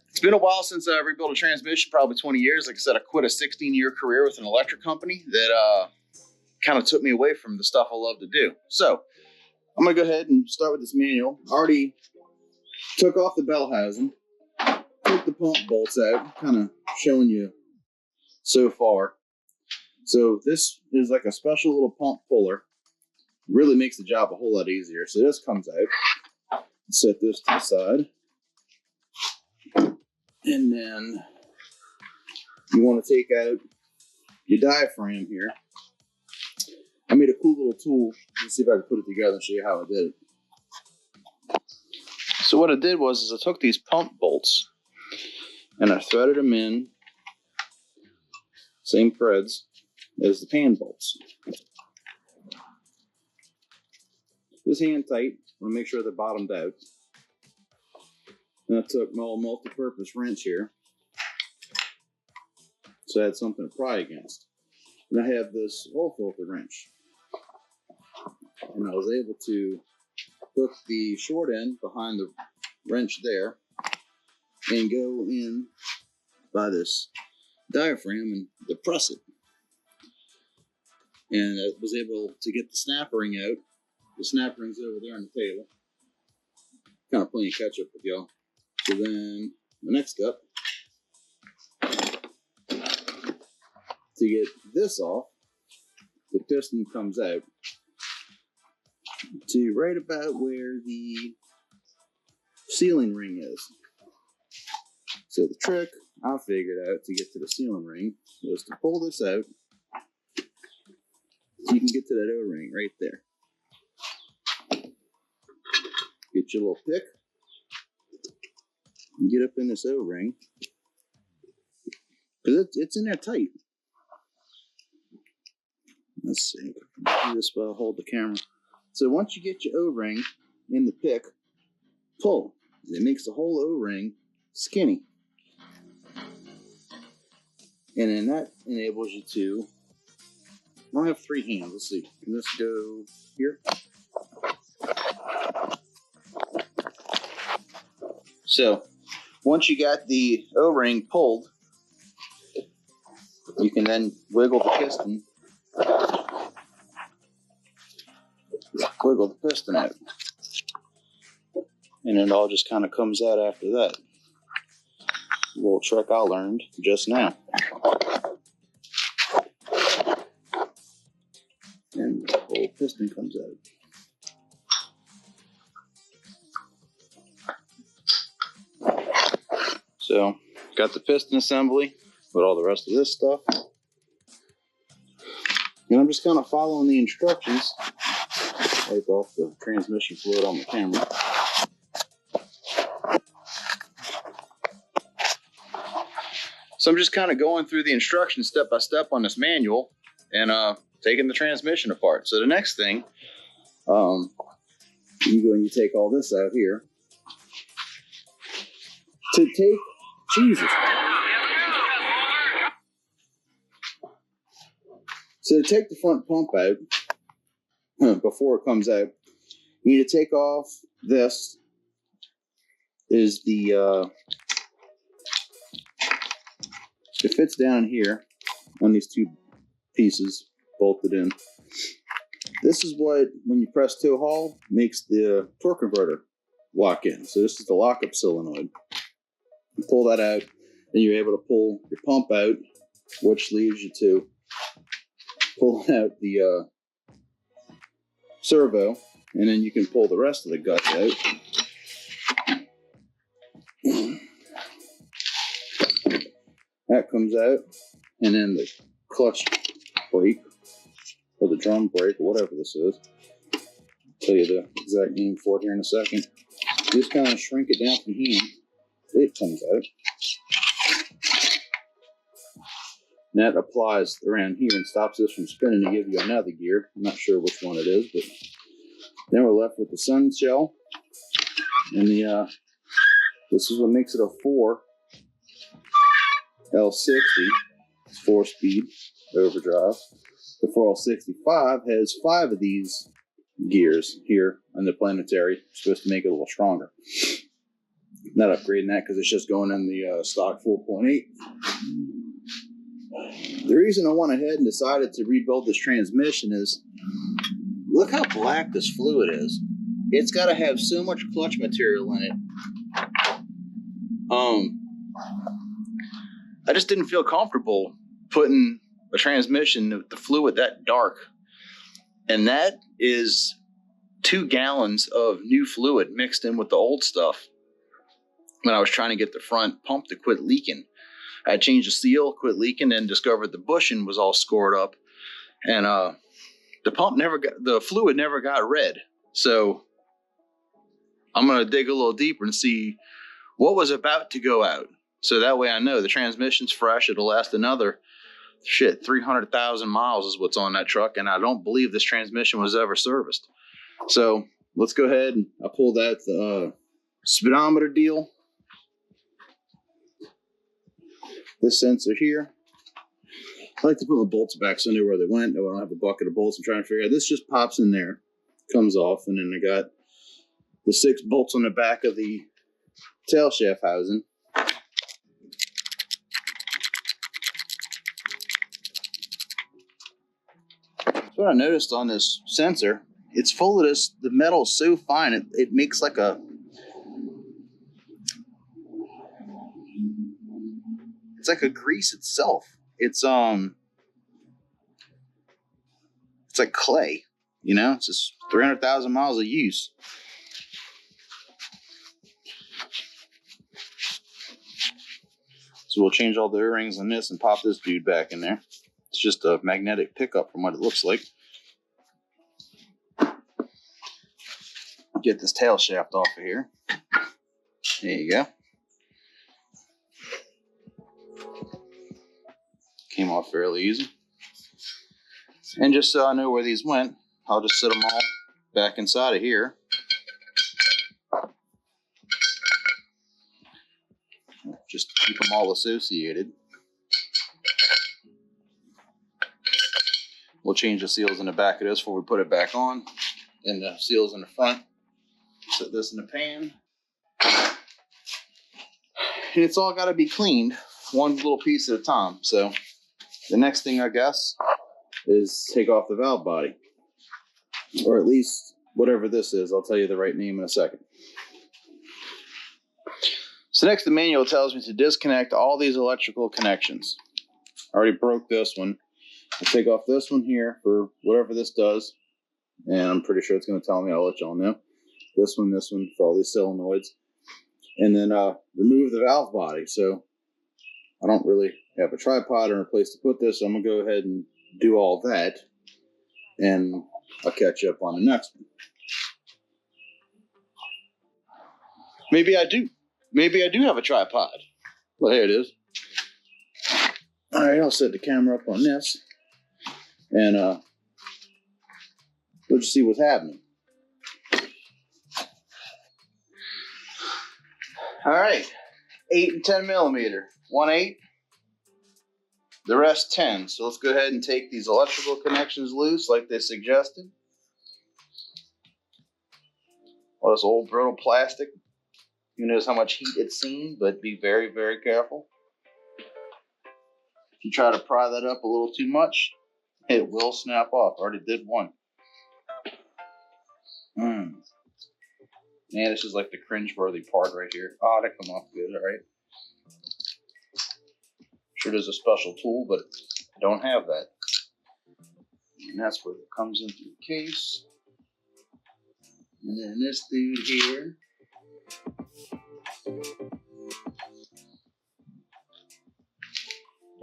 It's been a while since I rebuilt a transmission, probably 20 years. Like I said, I quit a 16-year career with an electric company that kind of took me away from the stuff I love to do. So I'm going to go ahead and start with this manual. I already took off the bell housing, took the pump bolts out, kind of showing you so far. So this is like a special little pump puller. Really makes the job a whole lot easier. So this comes out. Set this to the side. And then you want to take out your diaphragm here. I made a cool little tool. Let's see if I can put it together and show you how I did it. So what I did was I took these pump bolts and I threaded them in, same threads as the pan bolts. Just hand tight. I want to make sure they're bottomed out. And I took my old multi-purpose wrench here. So I had something to pry against. And I have this oil filter wrench. And I was able to hook the short end behind the wrench there and go in by this diaphragm and depress it. And I was able to get the snap ring out. The snap ring's over there on the table. Kind of playing catch up with y'all. So then the next step, to get this off, the piston comes out to right about where the sealing ring is. So the trick I figured out to get to the sealing ring was to pull this out so you can get to that O-ring right there. Get your little pick. And get up in this O-ring, because it's in there tight. Let's see, do this while I hold the camera. So once you get your O-ring in the pick, pull. It makes the whole O-ring skinny. And then that enables you to, I only have 3 hands, let's see. Can this go here? So, once you got the O-ring pulled, you can then wiggle the piston. Wiggle the piston out. And it all just kind of comes out after that. A little trick I learned just now. And the whole piston comes out. So, got the piston assembly with all the rest of this stuff. And I'm just kind of following the instructions. Wipe off the transmission fluid on the camera. So I'm just kind of going through the instructions step by step on this manual and taking the transmission apart. So the next thing, you go and you take all this out here. To take, Jesus. So to take the front pump out, before it comes out, you need to take off this. Is the, it fits down here on these 2 pieces bolted in. This is what, when you press tow haul, makes the torque converter lock in. So this is the lockup solenoid. You pull that out, and you're able to pull your pump out, which leaves you to pull out the servo, and then you can pull the rest of the guts out. That comes out, and then the clutch brake, or the drum brake, or whatever this is. I'll tell you the exact name for it here in a second. Just kind of shrink it down from hand. It comes out. And that applies around here and stops this from spinning to give you another gear. I'm not sure which one it is, but then we're left with the sun shell. And the this is what makes it a 4 L60 4-speed overdrive. The 4L65 has 5 of these gears here on the planetary. Supposed to make it a little stronger. Not upgrading that because it's just going in the stock 4.8. The reason I went ahead and decided to rebuild this transmission is, look how black this fluid is. It's got to have so much clutch material in it. I just didn't feel comfortable putting a transmission with the fluid that dark. And that is 2 gallons of new fluid mixed in with the old stuff. When I was trying to get the front pump to quit leaking, I changed the seal, quit leaking, and discovered the bushing was all scored up. And the fluid never got red. So I'm going to dig a little deeper and see what was about to go out. So that way I know the transmission's fresh. It'll last another 300,000 miles is what's on that truck. And I don't believe this transmission was ever serviced. So let's go ahead and I pull that speedometer deal. This sensor here. I like to put my bolts back so I know where they went. No, I don't have a bucket of bolts. I'm trying to figure out. This just pops in there, comes off, and then I got the 6 bolts on the back of the tail shaft housing. So what I noticed on this sensor, it's full of this. The metal's so fine, it makes like a. It's like a grease itself. It's like clay, you know. It's just 300,000 miles of use. So we'll change all the O-rings on this and pop this dude back in there. It's just a magnetic pickup from what it looks like. Get this tail shaft off of here. There you go. Came off fairly easy. And just so I know where these went, I'll just set them all back inside of here. Just keep them all associated. We'll change the seals in the back of this before we put it back on. And the seals in the front. Set this in the pan. And it's all got to be cleaned one little piece at a time. So the next thing, I guess, is take off the valve body. Or at least whatever this is. I'll tell you the right name in a second. So next, the manual tells me to disconnect all these electrical connections. I already broke this one. I'll take off this one here for whatever this does. And I'm pretty sure it's going to tell me. I'll let y'all know. This one for all these solenoids. And then remove the valve body. So I don't really have a tripod or a place to put this. So I'm going to go ahead and do all that. And I'll catch up on the next one. Maybe I do. Maybe I do have a tripod. Well, here it is. All right, I'll set the camera up on this. And we'll just see what's happening. All right, 8 and 10 millimeter, 1/8. The rest 10. So let's go ahead and take these electrical connections loose like they suggested. All this old brittle plastic. Who knows how much heat it's seen, but be very, very careful. If you try to pry that up a little too much, it will snap off. I already did one. Man, this is like the cringe-worthy part right here. Oh, that come off good, all right. Sure there's a special tool, but I don't have that. And that's where it comes into the case. And then this dude here.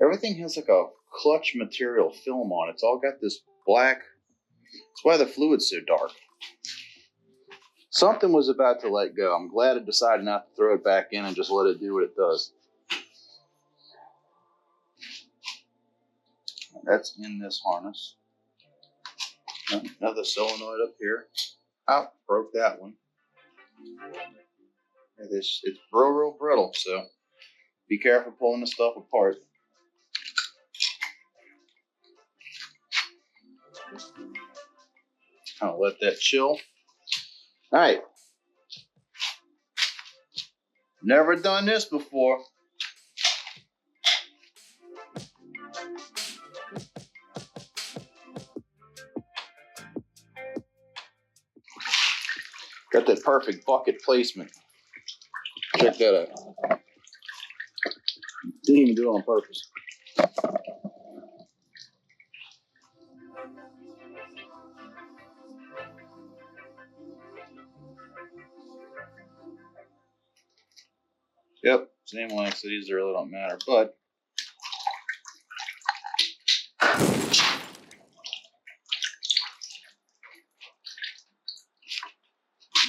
Everything has like a clutch material film on it. It's all got this black. That's why the fluid's so dark. Something was about to let go. I'm glad it decided not to throw it back in and just let it do what it does. That's in this harness. Another solenoid up here. Oh, broke that one. It's real brittle, so be careful pulling the stuff apart. Kind of let that chill. All right. Never done this before. Got that perfect bucket placement. Check that out. Didn't even do it on purpose. Yep, same length, so these really don't matter, but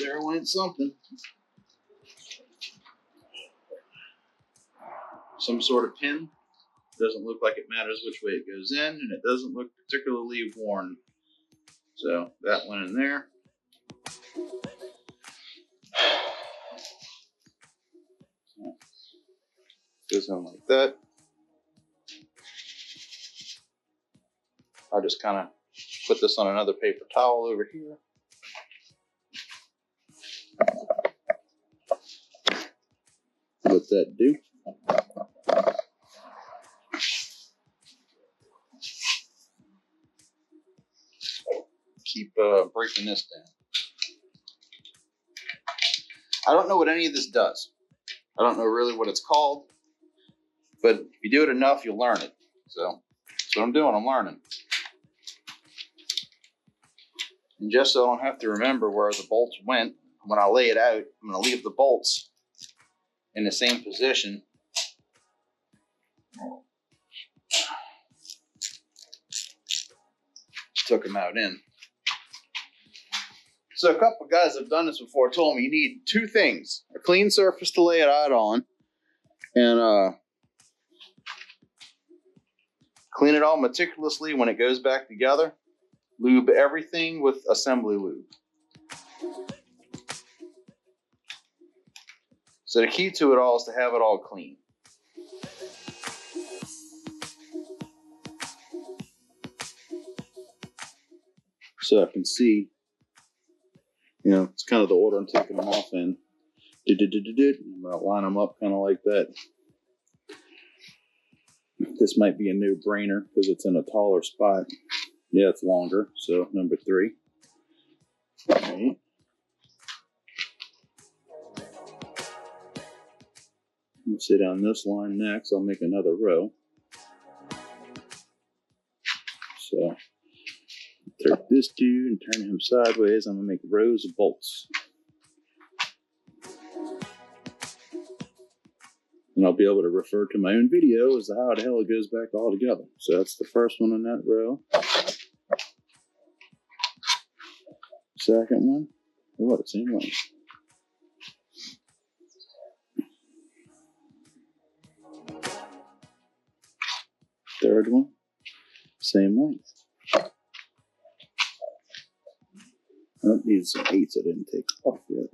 there went something. Some sort of pin. Doesn't look like it matters which way it goes in, and it doesn't look particularly worn. So that went in there. Goes in like that. I'll just kind of put this on another paper towel over here. Let that do. Keep breaking this down. I don't know what any of this does. I don't know really what it's called, but if you do it enough, you'll learn it. So that's what I'm doing. I'm learning. And just so I don't have to remember where the bolts went, when I lay it out, I'm going to leave the bolts in the same position. Took them out in. So a couple of guys have done this before told me you need two things: a clean surface to lay it out on, and clean it all meticulously when it goes back together. Lube everything with assembly lube. So the key to it all is to have it all clean. So I can see, you know, it's kind of the order I'm taking them off in. I'm going to line them up kind of like that. This might be a no-brainer because it's in a taller spot. Yeah, it's longer. So number 3. All right. Let's sit on this line next. I'll make another row. So take this dude and turn him sideways. I'm going to make rows of bolts. And I'll be able to refer to my own video as to how the hell it goes back all together. So that's the first one in that row. Second one. Oh, the same length. Third one. Same length. I need some 8s I didn't take off yet.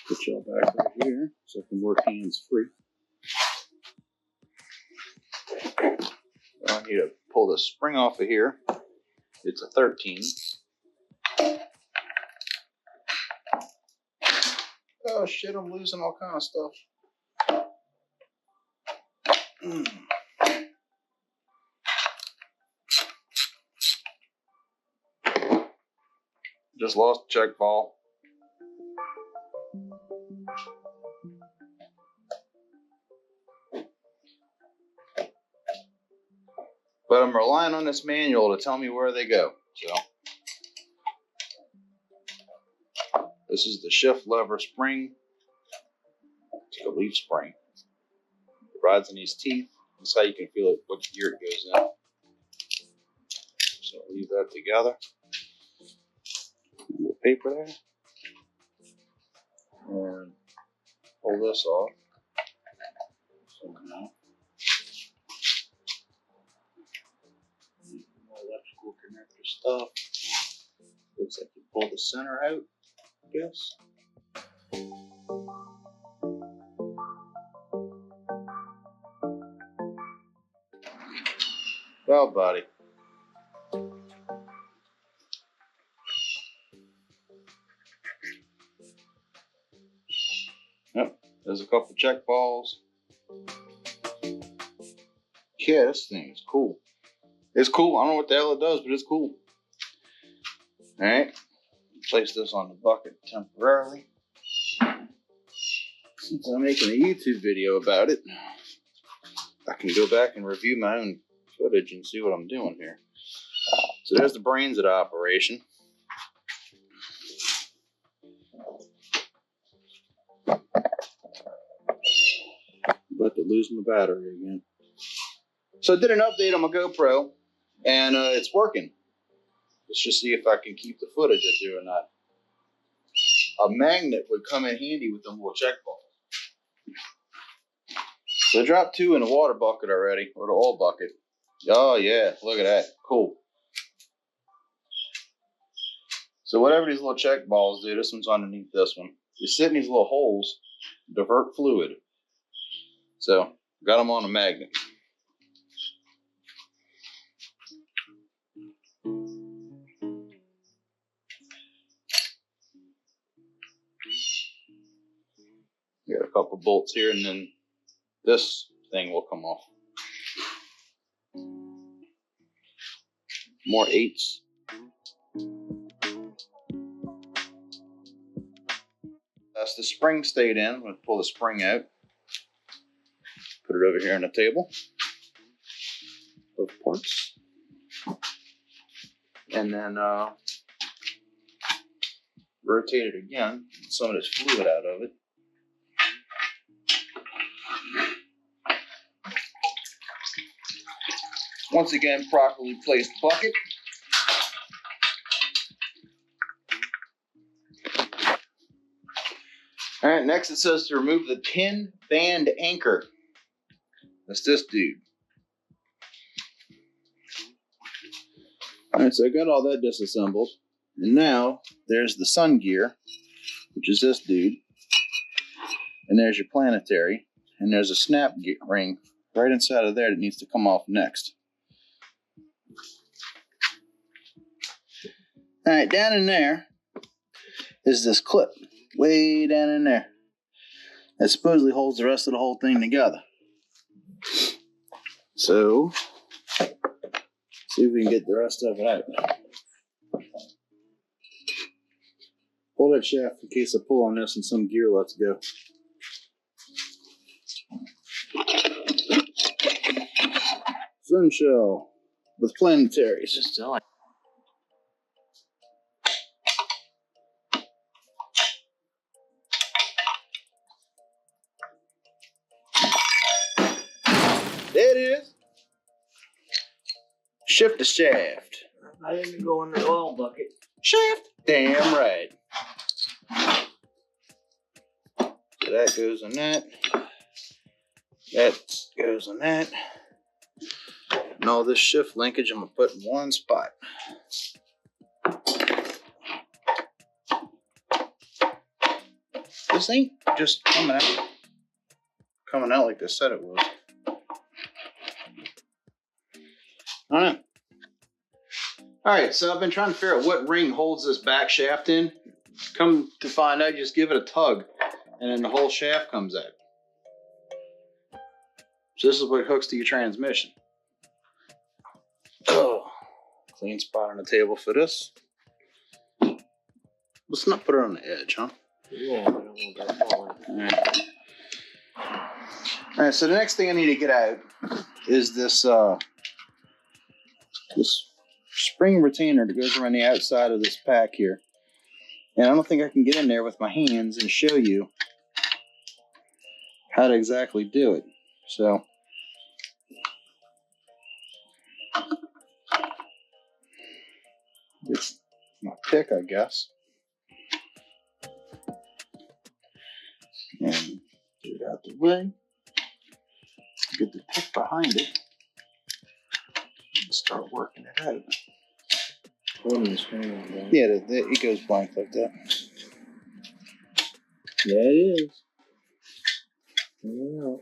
Put y'all back right here so I can work hands free. I need to pull the spring off of here. It's a 13. Oh shit, I'm losing all kind of stuff. Just lost the check ball. But I'm relying on this manual to tell me where they go. So this is the shift lever spring. It's a leaf spring. It rides in these teeth. That's how you can feel it, what gear it goes in. So leave that together. A little paper there. And pull this off. So now, more electrical connector stuff. Looks like you pull the center out, I guess. Well, buddy, There's a couple check balls. Yeah, this thing is cool. It's cool. I don't know what the hell it does, but it's cool. Alright. Place this on the bucket temporarily. Since I'm making a YouTube video about it, I can go back and review my own footage and see what I'm doing here. So there's the brains of the operation. About to lose my battery again. So I did an update on my GoPro, and it's working. Let's just see if I can keep the footage I do or not. A magnet would come in handy with them little check balls. So I dropped 2 in the water bucket already, or the oil bucket. Oh yeah, look at that, cool. So whatever these little check balls do, this one's underneath this one. You sit in these little holes, divert fluid. So got them on a magnet. Got a couple bolts here, and then this thing will come off. More 8s. That's the spring stayed in. I'm going to pull the spring out. Put it over here on the table. Both parts. And then rotate it again. Get some of this fluid out of it. Once again, properly placed bucket. All right, next it says to remove the pin band anchor. That's this dude. All right, so I got all that disassembled. And now there's the sun gear, which is this dude. And there's your planetary. And there's a snap ring right inside of there that needs to come off next. All right, down in there is this clip, way down in there, that supposedly holds the rest of the whole thing together. So, see if we can get the rest of it out. Pull that shaft in case I pull on this and some gear lets go. Sun shell with planetaries. Just still like There it is. Shift the shaft. I didn't go in the oil bucket. Shaft. Damn right. So that goes on that. That goes on that. And all this shift linkage I'm going to put in one spot. This ain't just coming out like they said it was. Alright, so I've been trying to figure out what ring holds this back shaft in. Come to find out, you just give it a tug, and then the whole shaft comes out. So this is what hooks to your transmission. Oh, clean spot on the table for this. Let's not put it on the edge, huh? Yeah, I don't want that falling. Alright, so the next thing I need to get out is this this spring retainer that goes around the outside of this pack here. And I don't think I can get in there with my hands and show you how to exactly do it. So it's my pick, I guess. And get it out the way. Get the pick behind it. And start working it out. Yeah, it goes blank like that. Yeah, it is. Yeah.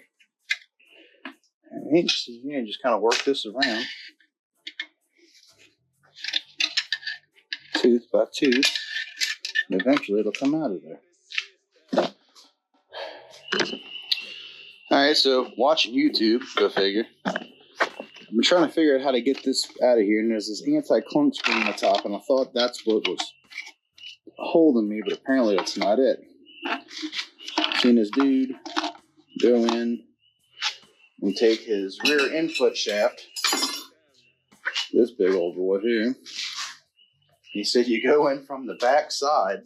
Alright, so yeah, just kind of work this around. Tooth by tooth. And eventually it'll come out of there. right, so watching YouTube, go figure. I'm trying to figure out how to get this out of here, and there's this anti-clunk spring on the top, and I thought that's what was holding me, but apparently that's not it. Seen this dude go in and take his rear input shaft, this big old boy here. He said you go in from the back side.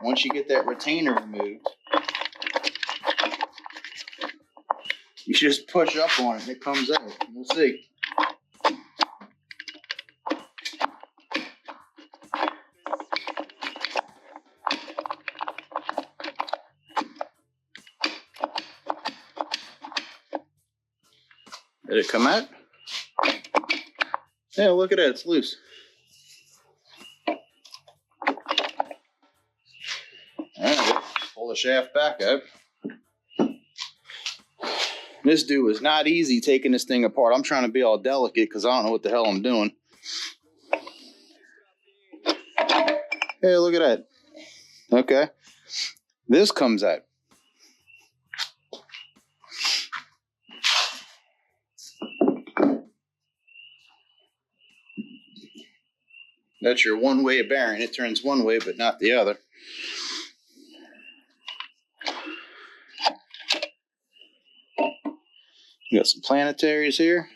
Once you get that retainer removed, you just push up on it and it comes out. We'll see. Did it come out? Yeah, look at that, it's loose. Alright, pull the shaft back up. This dude was not easy taking this thing apart. I'm trying to be all delicate because I don't know what the hell I'm doing. Hey, look at that. Okay. This comes out. That's your one-way bearing. It turns one way, but not the other. We got some planetaries here.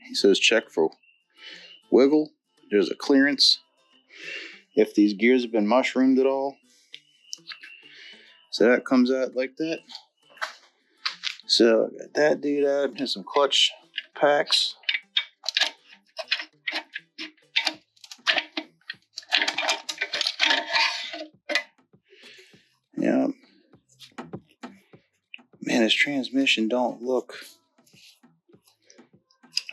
He says check for wiggle. There's a clearance. If these gears have been mushroomed at all. So that comes out like that. So I got that dude out. Here's some clutch packs. Yeah. Man, this transmission don't look.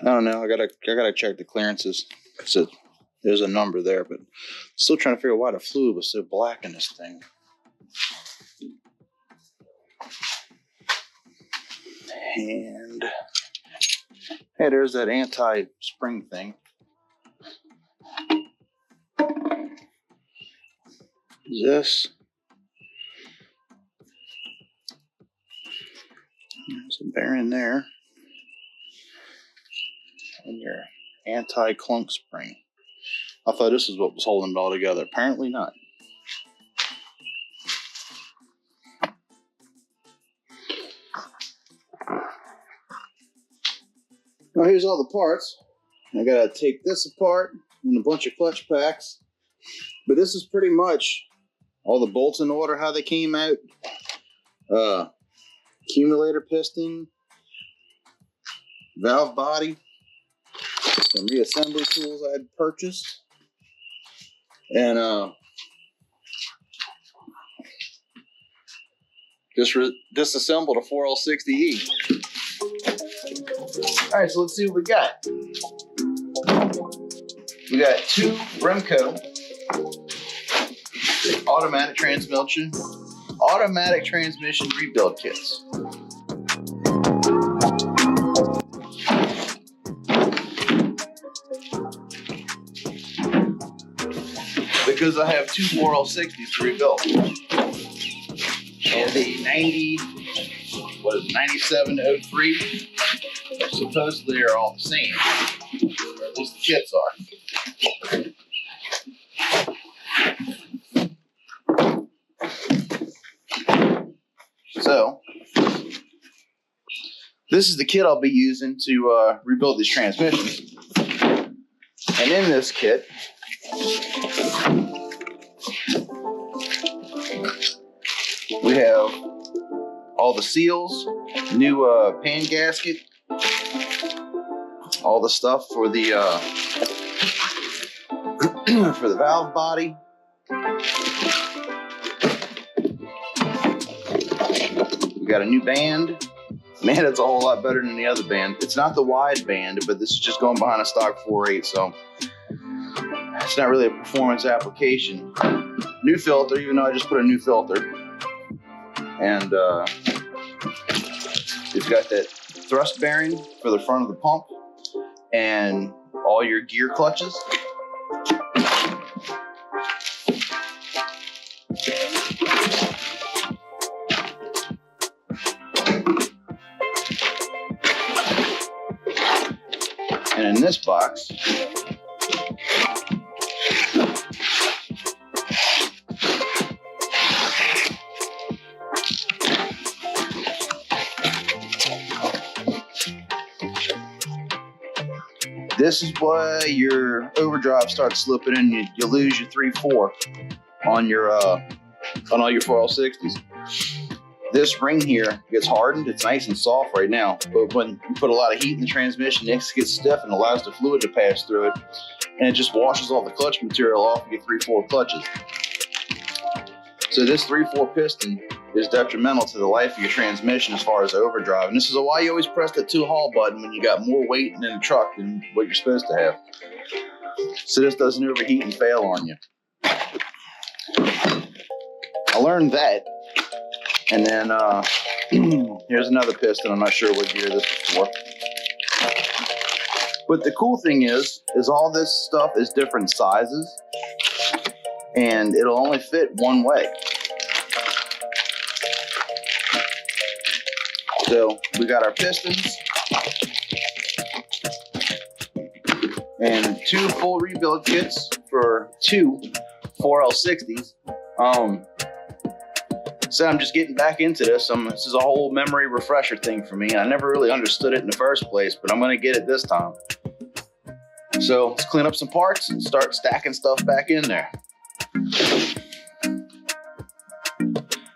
I don't know. I gotta check the clearances because there's a number there, but still trying to figure out why the fluid was so black in this thing. And hey, there's that anti-spring thing. This. There's a bearing there. And your anti-clunk spring. I thought this is what was holding it all together. Apparently not. Well, here's all the parts. I gotta take this apart and a bunch of clutch packs. But this is pretty much all the bolts in order, how they came out. Accumulator piston, valve body, some reassembly tools I had purchased, and just disassembled a 4L60E. All right, so let's see what we got. We got two Remco automatic transmission rebuild kits. Because I have two 4L60s to rebuild. And the 9703 supposedly are all the same. Or at least the kits are. So, this is the kit I'll be using to rebuild these transmissions. And in this kit, we have all the seals, new pan gasket, all the stuff for the for the valve body. We got a new band. Man, it's a whole lot better than the other band. It's not the wide band, but this is just going behind a stock 4.8, so it's not really a performance application. New filter, even though I just put a new filter. And it's got that thrust bearing for the front of the pump and all your gear clutches. And in this box, this is why your overdrive starts slipping in. You lose your 3/4 on your on all your 4L60s. This ring here gets hardened. It's nice and soft right now, but when you put a lot of heat in the transmission, it gets stiff and allows the fluid to pass through it, and it just washes all the clutch material off of your 3/4 clutches. So this 3/4 piston is detrimental to the life of your transmission as far as overdrive. And this is why you always press the 2-hall button when you got more weight in the truck than what you're supposed to have. So this doesn't overheat and fail on you. I learned that. And then here's another piston. I'm not sure what gear this is for. But the cool thing is all this stuff is different sizes, and it'll only fit one way. So we got our pistons and 2 full rebuild kits for 2 4L60s. So I'm just getting back into this. This is a whole memory refresher thing for me. I never really understood it in the first place, but I'm going to get it this time. So let's clean up some parts and start stacking stuff back in there.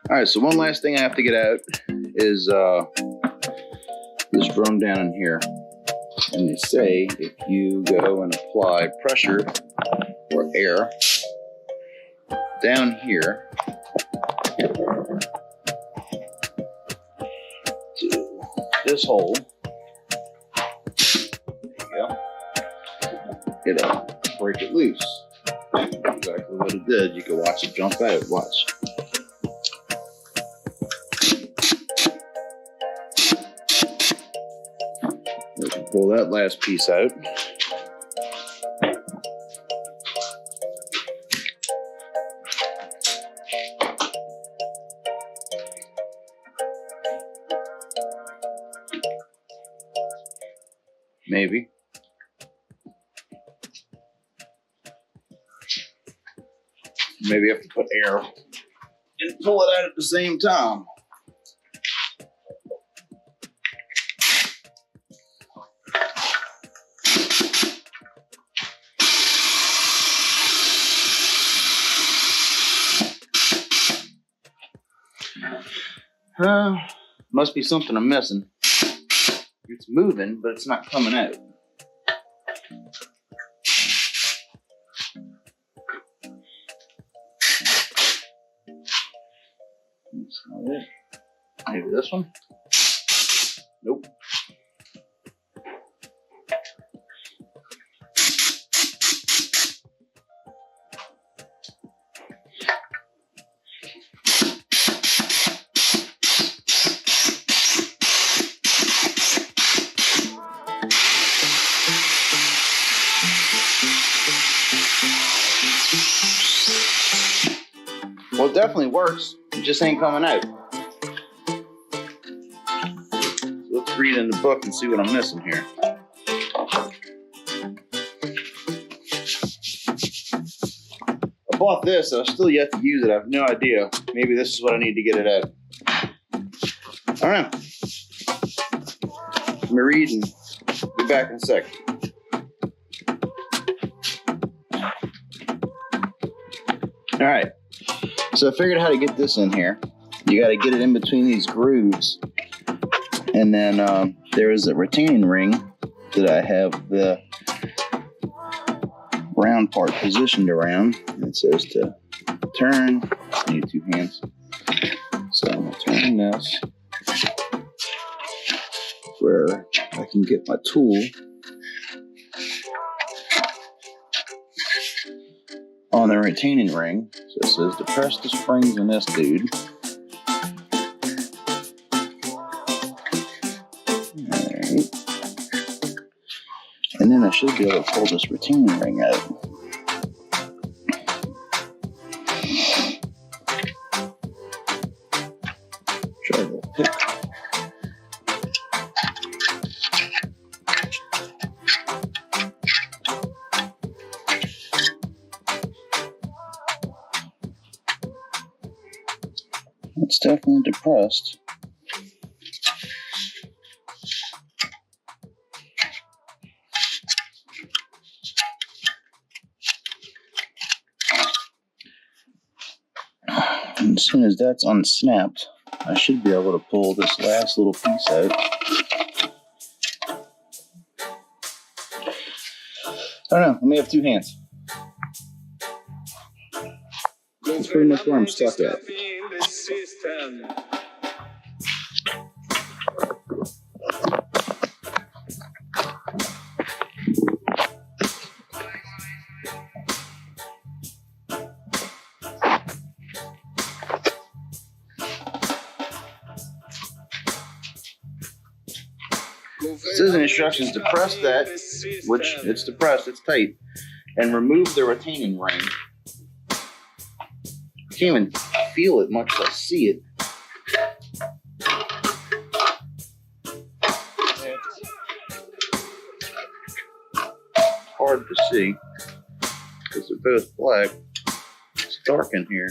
All right, so one last thing I have to get out is this drum down in here. And they say if you go and apply pressure or air down here to this hole, there you go, it'll break it loose. Exactly what it did. You can watch it jump out. Watch. We can pull that last piece out. Maybe. Maybe you have to put air and pull it out at the same time. Must be something I'm missing. It's moving, but it's not coming out. That's not it. Maybe this one? Nope. Well, it definitely works. It just ain't coming out. So let's read in the book and see what I'm missing here. I bought this. I've still yet to use it. I have no idea. Maybe this is what I need to get it out. I don't know. Let me read and be back in a second. All right. So I figured out how to get this in here. You got to get it in between these grooves. And then there is a retaining ring that I have the round part positioned around. And it says to turn. I need 2 hands. So I'm going to turn this where I can get my tool on the retaining ring. So it says to press the springs in this dude. Alright. And then I should be able to pull this retaining ring out. Try to pick. definitely depressed. And as soon as that's unsnapped, I should be able to pull this last little piece out. I don't know, let me have two hands. That's pretty much where I'm stuck at. It says in instructions, depress that, which it's depressed, it's tight, and remove the retaining ring. I can't even feel it much as I see it. Hard to see because they're both black. It's dark in here.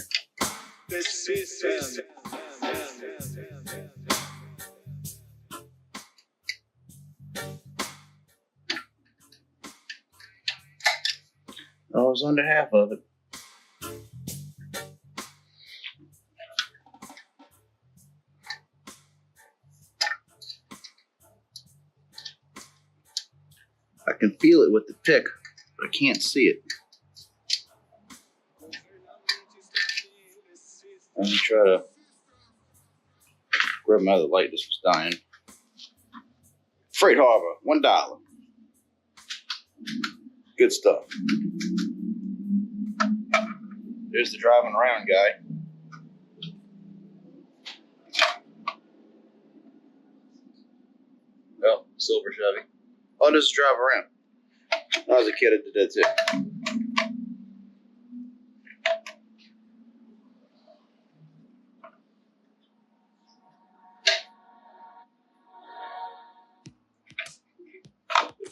I was under half of it. I can feel it with the pick, but I can't see it. Let me try to grab my other light. This was dying. Freight Harbor, $1. Good stuff. There's the driving around guy. Oh, silver Chevy. Oh, just drive around. When I was a kid, I did that too.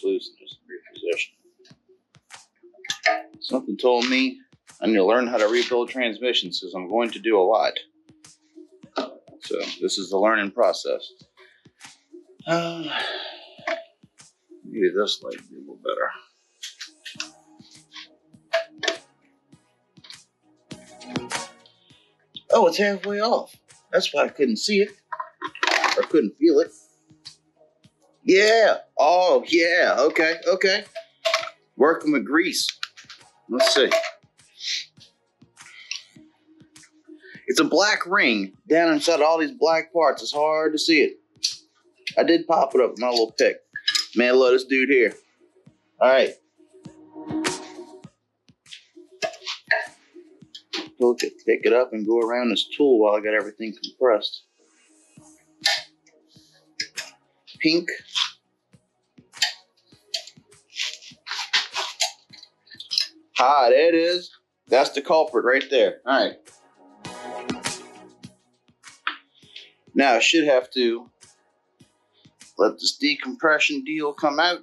Loose and just reposition. Something told me I need to learn how to rebuild transmissions because I'm going to do a lot. So this is the learning process. Maybe this light would be a little better. Oh, it's halfway off. That's why I couldn't see it or couldn't feel it. Yeah. Oh, yeah. Okay. Working with grease. Let's see. It's a black ring down inside all these black parts. It's hard to see it. I did pop it up with my little pick. Man, look, this dude here. All right. Pick it up and go around this tool while I got everything compressed. Pink. Ah, there it is. That's the culprit right there. All right. Now I should have to let this decompression deal come out.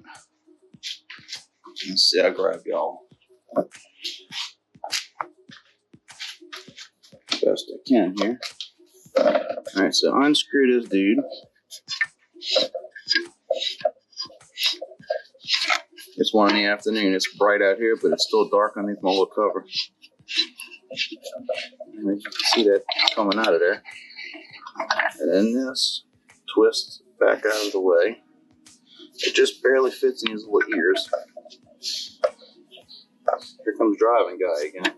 Let's see, I'll grab y'all. Best I can here. Alright, so unscrew this dude. It's 1 in the afternoon. It's bright out here, but it's still dark underneath my little cover. And you can see that coming out of there. And then this twists back out of the way. It just barely fits in his little ears. Here comes driving guy again.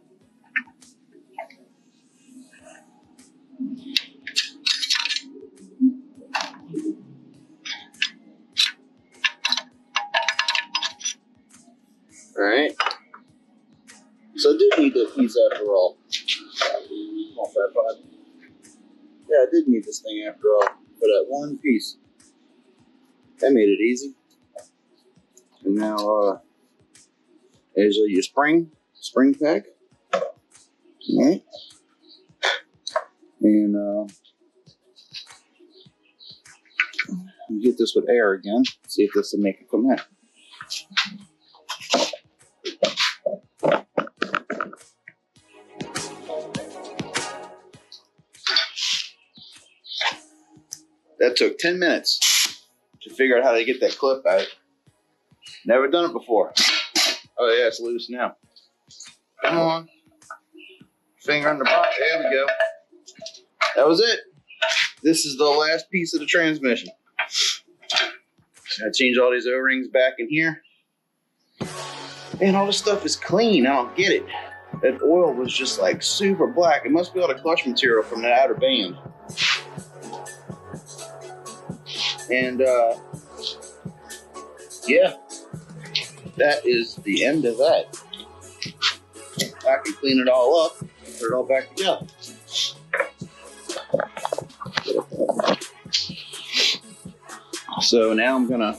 Alright. So I did need that piece after all. Not that bad. Yeah, I did need this thing after all. For that one piece. That made it easy. And now, there's your spring pack. Alright. And, hit this with air again. See if this will make it come out. That took 10 minutes to figure out how to get that clip out. Never done it before. Oh yeah, it's loose now. Come on. Finger on the bottom. There we go. That was it. This is the last piece of the transmission. I change all these O-rings back in here. And all this stuff is clean. I don't get it. That oil was just like super black. It must be all the clutch material from the outer band. And yeah, that is the end of that. I can clean it all up and put it all back together. So now I'm gonna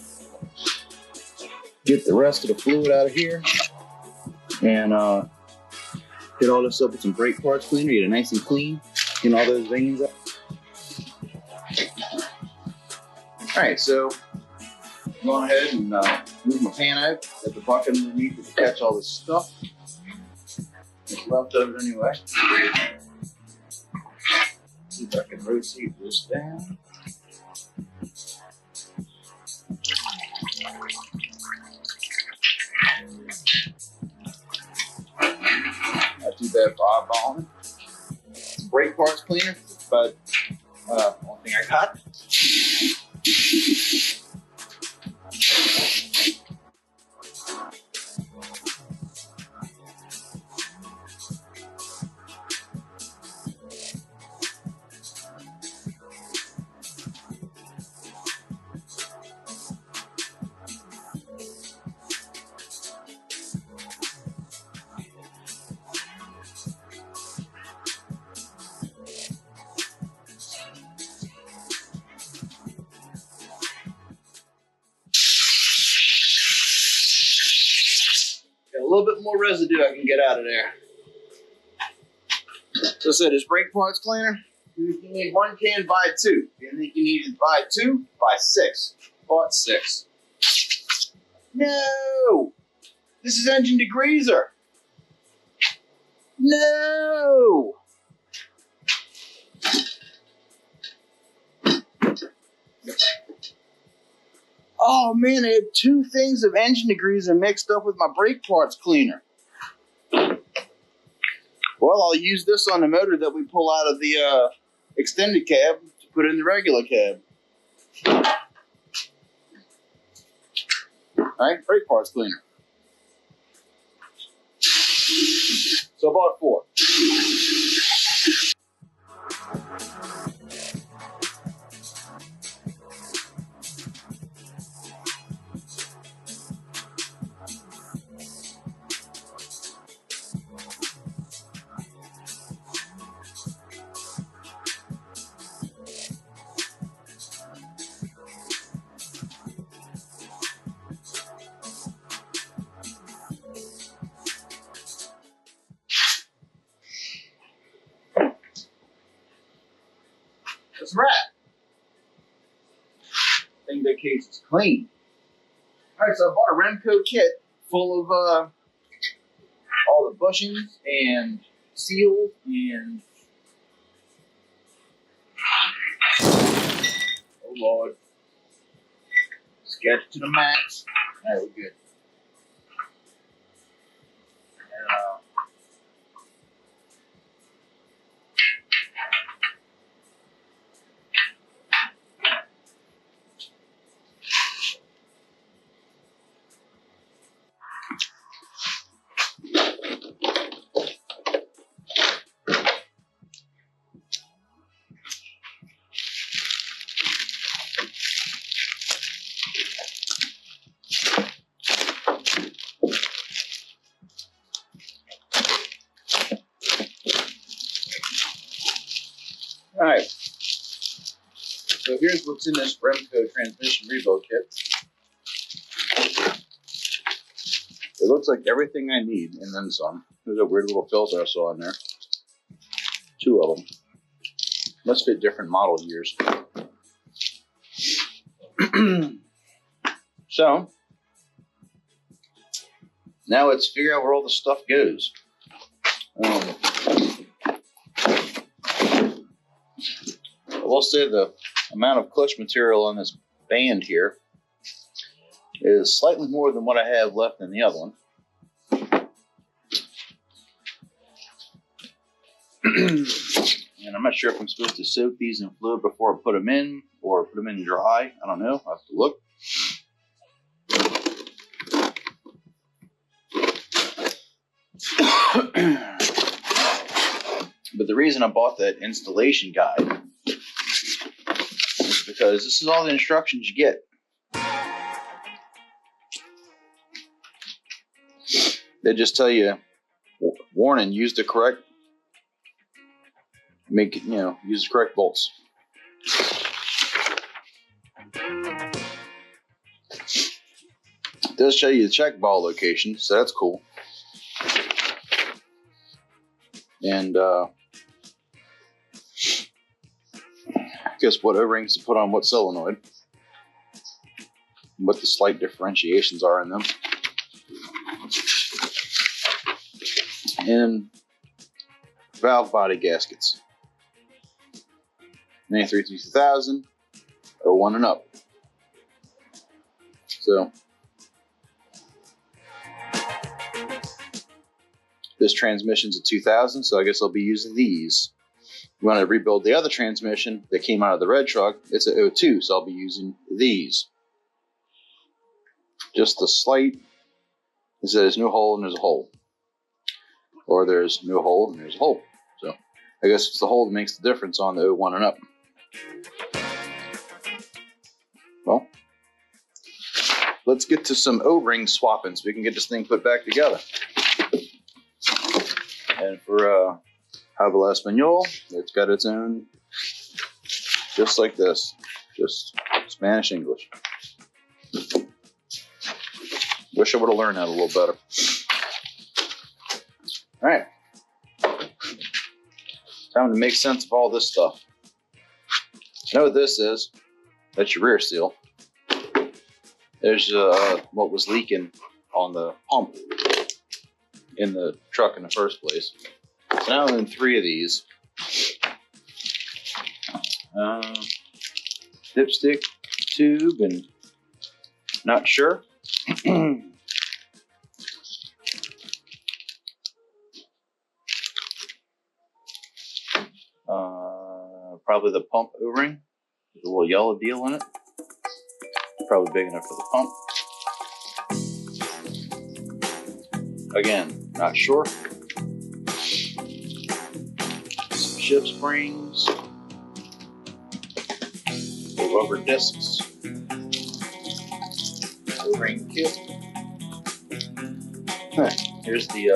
get the rest of the fluid out of here and hit all this up with some brake parts cleaner, get it nice and clean, get all those veins up. All right, so I'm going ahead and move my pan out, get the bucket underneath to catch all this stuff. It's left over anyway. See if I can rotate this down. Not too bad for eyeballing. Brake parts cleaner, but one thing I got. A little bit more residue I can get out of there. So I said, this brake parts cleaner, you need 1 can, buy 2. If you think you need to buy 2, buy 6. Bought 6. No! This is engine degreaser. No! Oh man, I had 2 things of engine degreaser mixed up with my brake parts cleaner. Well, I'll use this on the motor that we pull out of the extended cab to put in the regular cab. Alright, brake parts cleaner. So I bought 4. That's a wrap. I think that case is clean. Alright, so I bought a Remco kit full of all the bushings and seals and oh Lord. Sketch to the max. Alright, we're good. Alright, so here's what's in this Remco transmission rebuild kit. It looks like everything I need and then some. There's a weird little filter I saw in there. 2 of them. Must fit different model years. So, now let's figure out where all the stuff goes. I will say I'm amount of clutch material on this band here is slightly more than what I have left in the other one. And I'm not sure if I'm supposed to soak these in fluid before I put them in or put them in dry. I don't know. I'll have to look. But the reason I bought that installation guide is because this is all the instructions you get. They just tell you, warning, use the correct use the correct bolts. It does show you the check ball location, so that's cool. And guess what O-rings to put on what solenoid, and what the slight differentiations are in them. And valve body gaskets. 93 to 2000, 01 and up. So this transmission's a 2000, so I guess I'll be using these. When I rebuild the other transmission that came out of the red truck, it's an 02, so I'll be using these. Just a slight, it says no hole and there's a hole. Or there's no hole and there's a hole. So I guess it's the hole that makes the difference on the 01 and up. Well, let's get to some O-ring swapping so we can get this thing put back together. And for Habla Espanol, it's got its own, just like this, just Spanish English. Wish I would have learned that a little better. All right, time to make sense of all this stuff. You know what this is? That's your rear seal. There's what was leaking on the pump in the truck in the first place. So now I'm in 3 of these. Dipstick, tube, and not sure. Probably the pump O-ring with a little yellow deal in it. Probably big enough for the pump. Again, not sure. Some shift springs. The rubber discs. O-ring kit. Here's the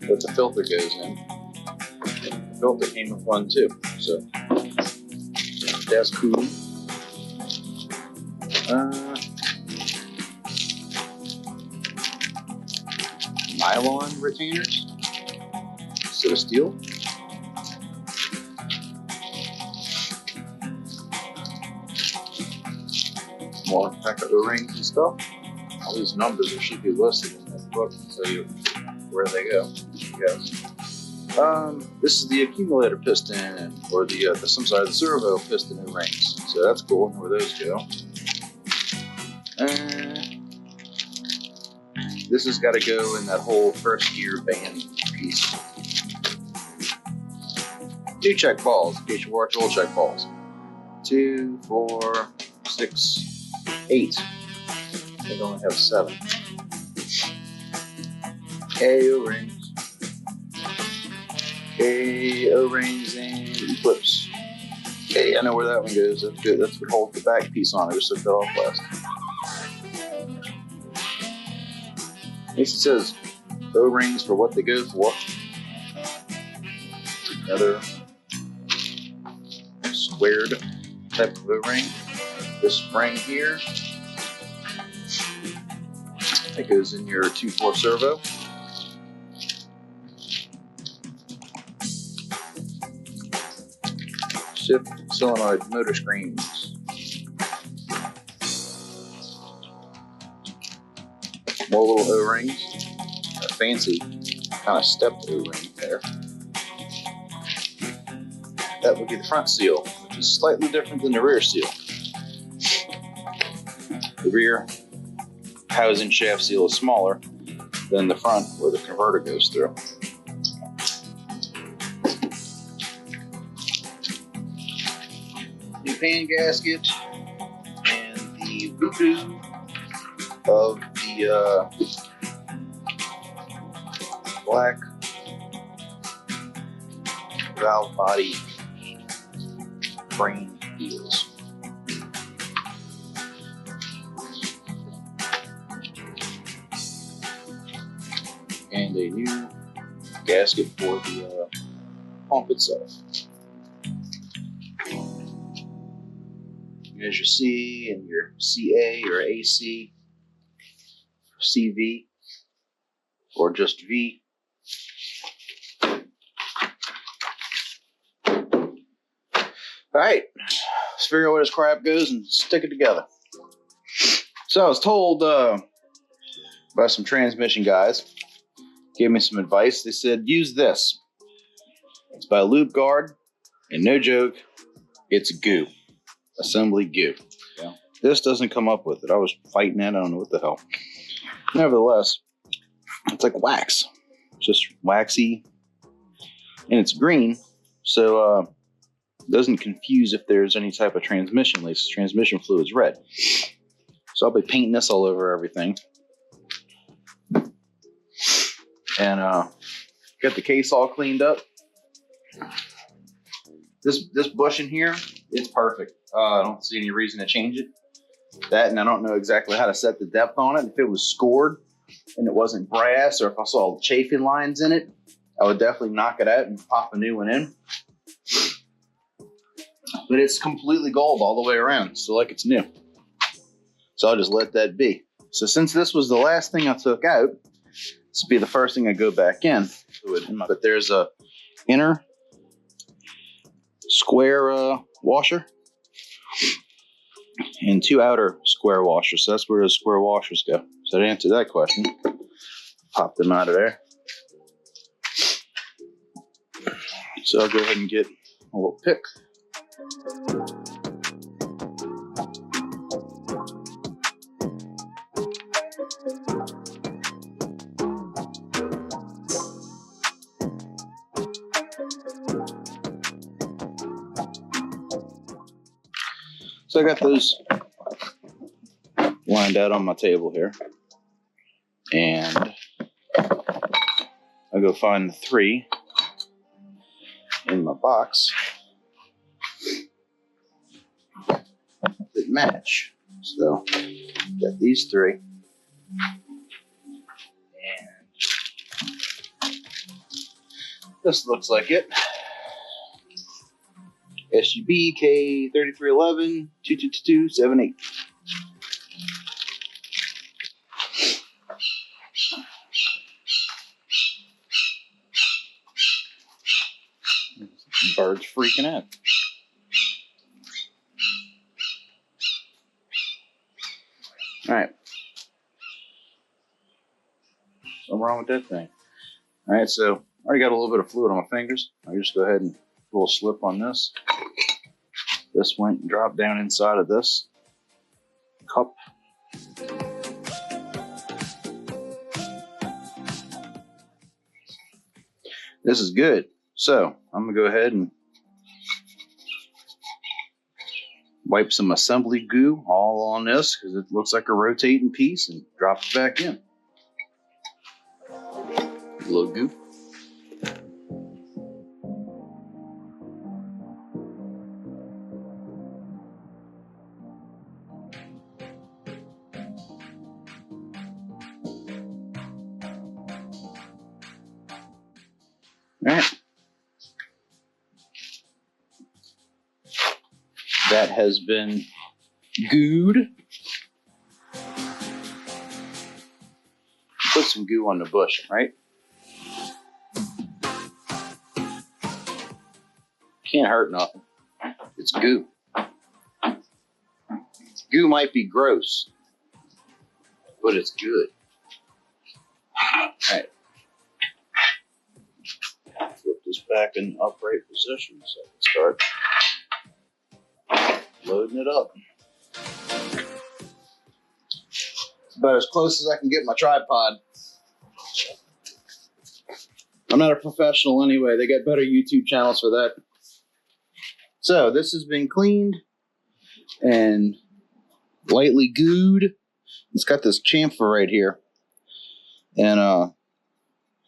what the filter goes in. The filter came with one too, so that's cool. Nylon retainers instead of steel. More pack of O-rings and stuff. All these numbers should be listed in that book to tell you where they go. Yes. This is the accumulator piston, or the servo piston O-rings. So that's cool. Where those go. This has got to go in that whole first gear band piece. 2 check balls, in case you watch old check balls. 2, 4, 6, 8. They only have 7. O-rings. O-rings and Eclipse. Okay, I know where that one goes. That's good. That's what holds the back piece on. I just took that off last. At least it says O-rings for what they go for. Another squared type of O-ring. This spring here, it goes in your 2/4 servo. Shift solenoid motor screens. More little O-rings. A fancy kind of stepped O-ring there. That would be the front seal. which is slightly different than the rear seal. The rear housing shaft seal is smaller than the front where the converter goes through. New pan gasket and the voodoo of the black valve body frame wheels. And a new gasket for the pump itself. Here's your C and your CA or AC, CV, or just V. All right, let's figure out where this crap goes and stick it together. So I was told by some transmission guys, gave me some advice. They said, use this. It's by Loop Guard, and no joke, it's goo. Assembly goo. Yeah. This doesn't come up with it. I was fighting it. I don't know what the hell. Nevertheless, it's like wax. It's just waxy, and it's green, so it doesn't confuse if there's any type of transmission leaks. Transmission fluid's red. So I'll be painting this all over everything. And got the case all cleaned up. This bushing here, it's perfect. I don't see any reason to change it. That, and I don't know exactly how to set the depth on it. If it was scored and it wasn't brass, or if I saw chafing lines in it, I would definitely knock it out and pop a new one in. But it's completely gold all the way around, so like it's new. So I'll just let that be. So since this was the last thing I took out, this will be the first thing I go back in. But there's a inner square washer and two outer square washers. So that's where those square washers go. So to answer that question, pop them out of there. So I'll go ahead and get a little pick. So I got those lined out on my table here, and I'll go find the three in my box that match. So got these three, and this looks like it. SUB K3311 22278. Bird's freaking out. All right. Something wrong with that thing. All right, so I already got a little bit of fluid on my fingers. I'll just go ahead and do a little slip on this. This went and dropped down inside of this cup. This is good. So I'm gonna go ahead and wipe some assembly goo all on this because it looks like a rotating piece, and drop it back in. A little goo. All right. That has been gooed. Put some goo on the bush, right? Can't hurt nothing. It's goo. Goo might be gross, but it's good. All right. Flip this back in upright position so I can start Loading it up. It's about as close as I can get my tripod. I'm not a professional anyway. They got better YouTube channels for that. So this has been cleaned and lightly gooed. It's got this chamfer right here. And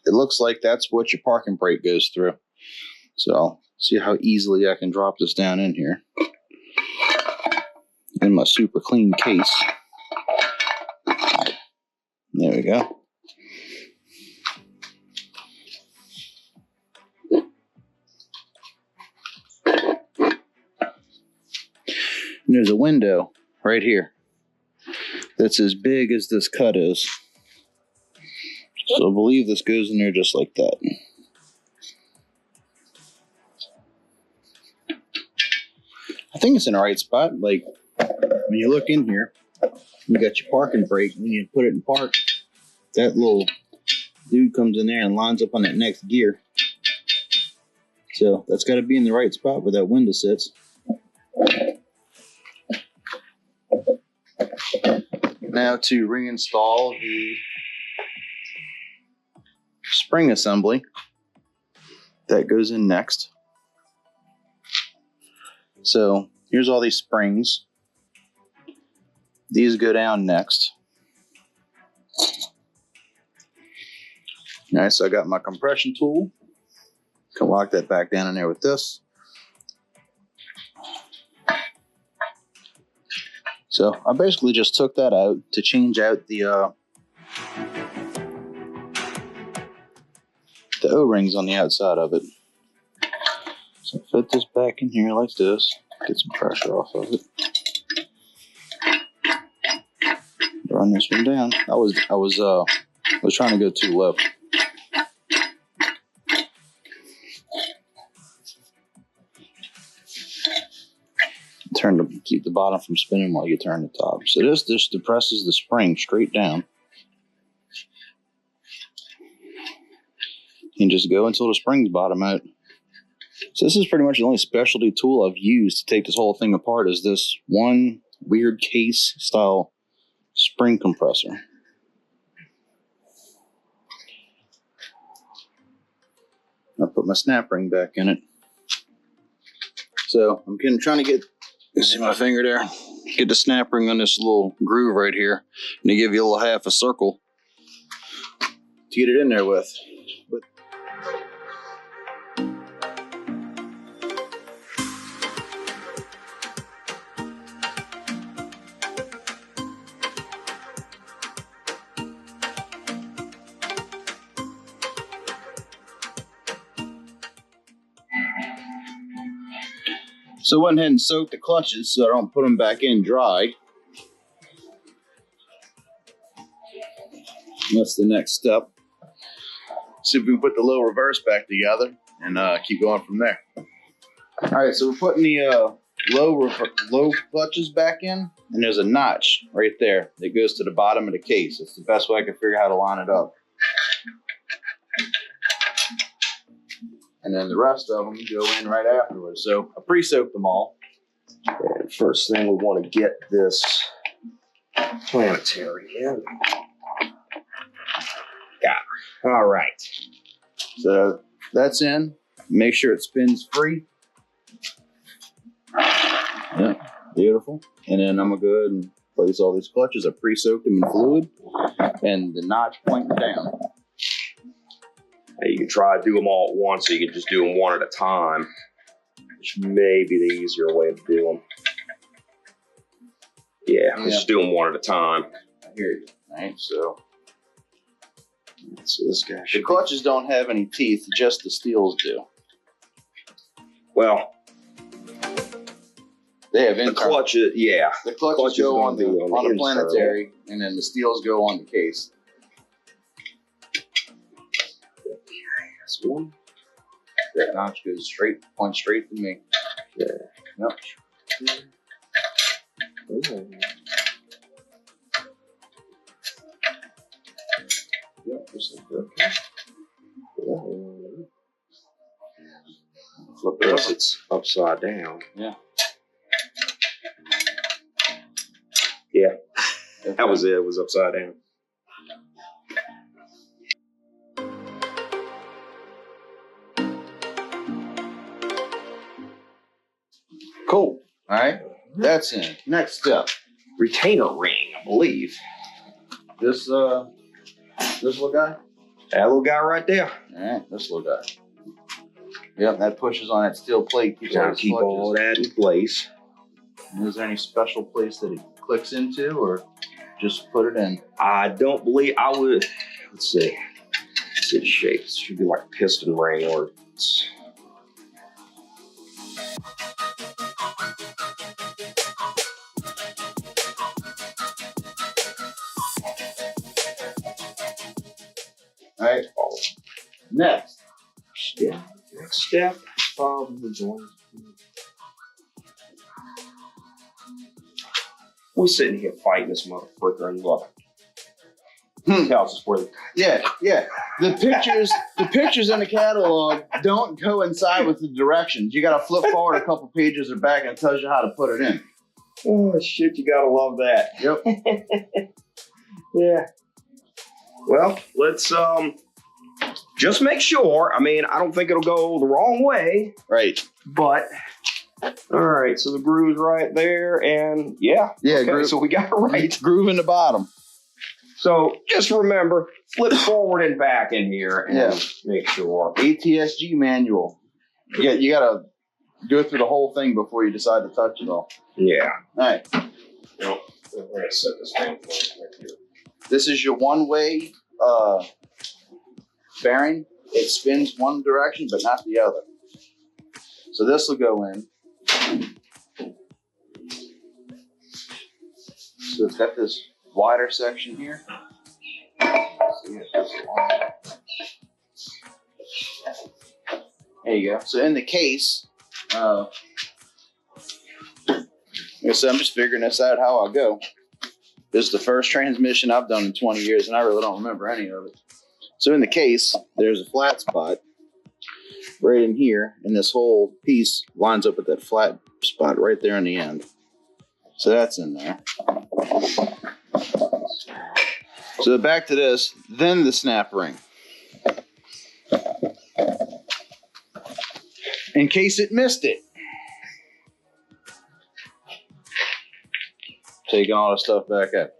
it looks like that's what your parking brake goes through. So I'll see how easily I can drop this down in here. In my super clean case. There we go. And there's a window right here that's as big as this cut is. So I believe this goes in there just like that. I think it's in the right spot. Like when you look in here, you got your parking brake. When you put it in park, that little dude comes in there and lines up on that next gear. So that's got to be in the right spot where that window sits. Now to reinstall the spring assembly that goes in next. So here's all these springs. These go down next. All right, so I got my compression tool. Can lock that back down in there with this. So I basically just took that out to change out the O-rings on the outside of it. So fit this back in here like this. Get some pressure off of it. Run this one down. I was trying to go too low. Keep the bottom from spinning while you turn the top. So this just depresses the spring straight down. You can just go until the springs bottom out. So this is pretty much the only specialty tool I've used to take this whole thing apart, is this one weird case style spring compressor. I'll put my snap ring back in it. So I'm trying to get, you see my finger there? Get the snap ring on this little groove right here, and they give you a little half a circle to get it in there with. So I went ahead and soaked the clutches so I don't put them back in dry. That's the next step. See if we can put the low reverse back together and keep going from there. All right, so we're putting the low clutches back in, and there's a notch right there that goes to the bottom of the case. It's the best way I can figure out how to line it up. And then the rest of them go in right afterwards. So I pre-soaked them all. And first thing, we want to get this planetary in. Got it. All right. So that's in. Make sure it spins free. Yeah, beautiful. And then I'm gonna go ahead and place all these clutches. I pre-soaked them in fluid, and the notch pointing down. You can try to do them all at once, or you can just do them one at a time, which may be the easier way to do them. Yeah, let's just do them one at a time. I hear you. All right, so this guy the clutches don't have any teeth, just the steels do. Well, they have the internal. clutches, yeah. The clutches go on the planetary, and then the steels go on the case. That's one. That notch goes straight, points straight to me. Yeah. Yep. Yep, just like that. Flip it up, it's upside down. Yeah. That was it. It was upside down. Cool. All right. That's in. Next step. Retainer ring, I believe. This little guy? That little guy right there. All right. This little guy. Yep, that pushes on that steel plate. Keeps All that in place. And is there any special place that it clicks into, or just put it in? I don't believe I would. Let's see. Let's see the shape. It should be like a piston ring, or it's. All right. Next. Yeah. Next step. We're sitting here fighting this motherfucker, and look. Tells us where. Yeah. The pictures in the catalog don't coincide with the directions. You got to flip forward a couple pages or back, and it tells you how to put it in. Oh shit! You gotta love that. Yep. Yeah. Well, let's just make sure. I mean, I don't think it'll go the wrong way. Right. But all right, so the groove's right there, and yeah. Okay, groove. so we got it right. Groove in the bottom. So just remember, flip forward and back in here and make sure. ATSG manual. Yeah, you gotta go through the whole thing before you decide to touch it all. Yeah. All right. Nope. We're gonna set this thing right here. This is your one-way bearing. It spins one direction, but not the other. So this will go in. So it's got this wider section here. There you go. So in the case, so I'm just figuring this out how I go. This is the first transmission I've done in 20 years, and I really don't remember any of it. So in the case, there's a flat spot right in here, and this whole piece lines up with that flat spot right there in the end. So that's in there. So back to this, then the snap ring. In case it missed it. Taking all the stuff back out.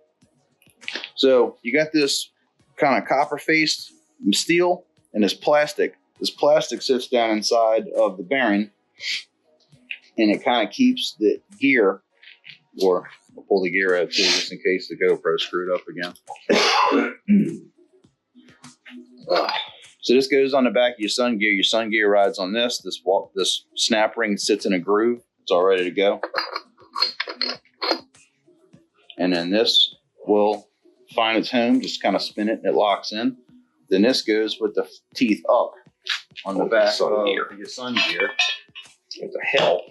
So you got this kind of copper-faced steel and this plastic. This plastic sits down inside of the bearing, and it kind of keeps the gear, or I'll pull the gear out too, just in case the GoPro screwed up again. So this goes on the back of your sun gear. Your sun gear rides on this. This snap ring sits in a groove. It's all ready to go. And then this will find its home, just kind of spin it, and it locks in. Then this goes with the teeth up on the back of your sun gear. And to help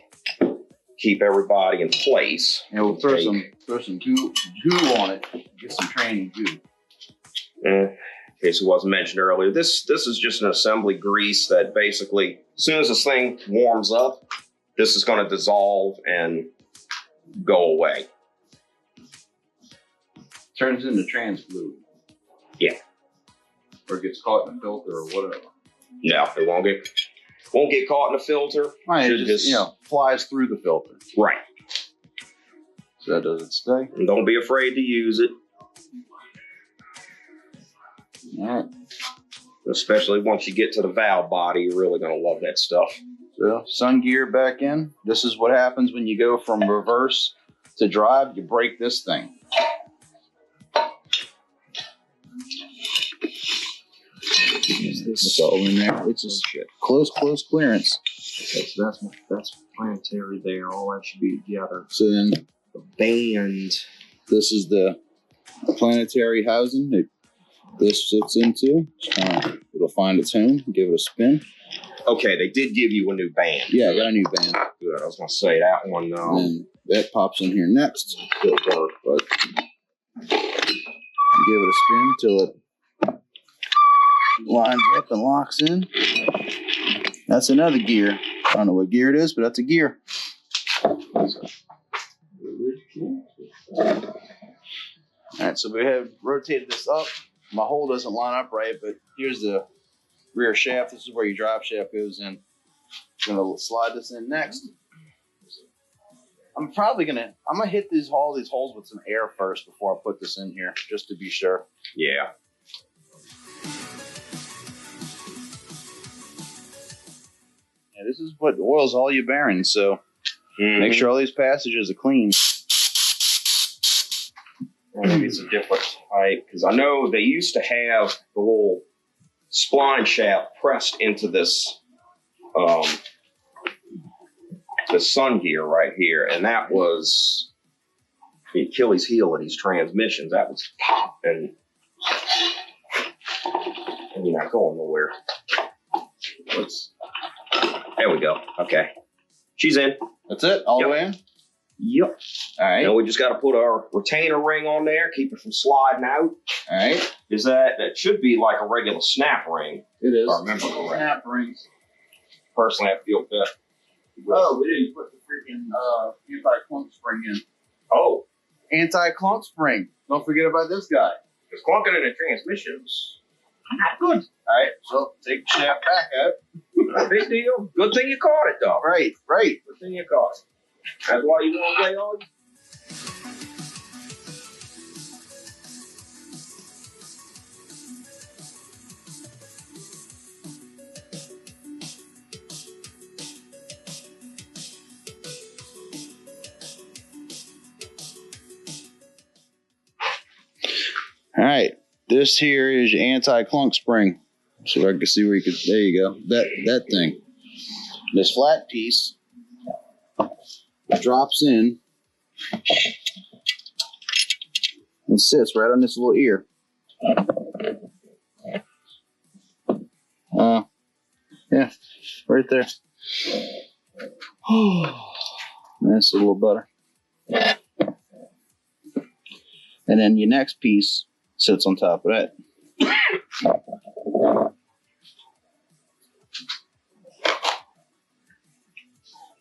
keep everybody in place. And we'll throw some goo on it, get some training goo. In case it wasn't mentioned earlier, this is just an assembly grease that basically, as soon as this thing warms up, this is going to dissolve and go away. Turns into trans fluid. Yeah. Or gets caught in a filter or whatever. No, it won't get caught in a filter. Right, it just flies through the filter. Right. So that doesn't stay. And don't be afraid to use it. All right. Especially once you get to the valve body, you're really going to love that stuff. So sun gear back in. This is what happens when you go from reverse to drive. You break this thing. It's all in there. It's just close clearance. That's planetary there. All that should be together. So then the band. This is the planetary housing that this sits into. It'll find its home. Give it a spin. Okay, they did give you a new band. Yeah, I got a new band. Good. I was going to say that one. And that pops in here next. It'll work, but give it a spin till it lines up and locks in. That's another gear. I don't know what gear it is, but that's a gear. All right, so we have rotated this up. My hole doesn't line up right, but here's the rear shaft. This is where your drive shaft goes in. I'm gonna slide this in next. I'm gonna hit all these holes with some air first before I put this in here, just to be sure. Yeah. Yeah, this is what oils all your bearings, so make sure all these passages are clean. Or maybe it's a different type, because I know they used to have the little spline shaft pressed into this the sun gear right here, and that was the Achilles heel of these transmissions. That was pop, and you're not going nowhere. There we go. Okay, she's in. That's it, all the way in. Yep. All right. Now we just got to put our retainer ring on there, keep it from sliding out. All right. That should be like a regular snap ring? It is. If I remember correctly. Snap rings. Personally, I feel that. Oh, we didn't put the freaking anti-clunk spring in. Oh, Anti-clunk spring. Don't forget about this guy. because clunking in the transmissions not good. All right, so take the shaft back out. Not a big deal. Good thing you caught it, though. Right. Good thing you caught it. That's why you want to play on. All right, this here is your anti-clunk spring. So I can see where you could. There you go. That thing. This flat piece drops in and sits right on this little ear. Yeah, right there. That's a little better. And then your next piece sits on top of that.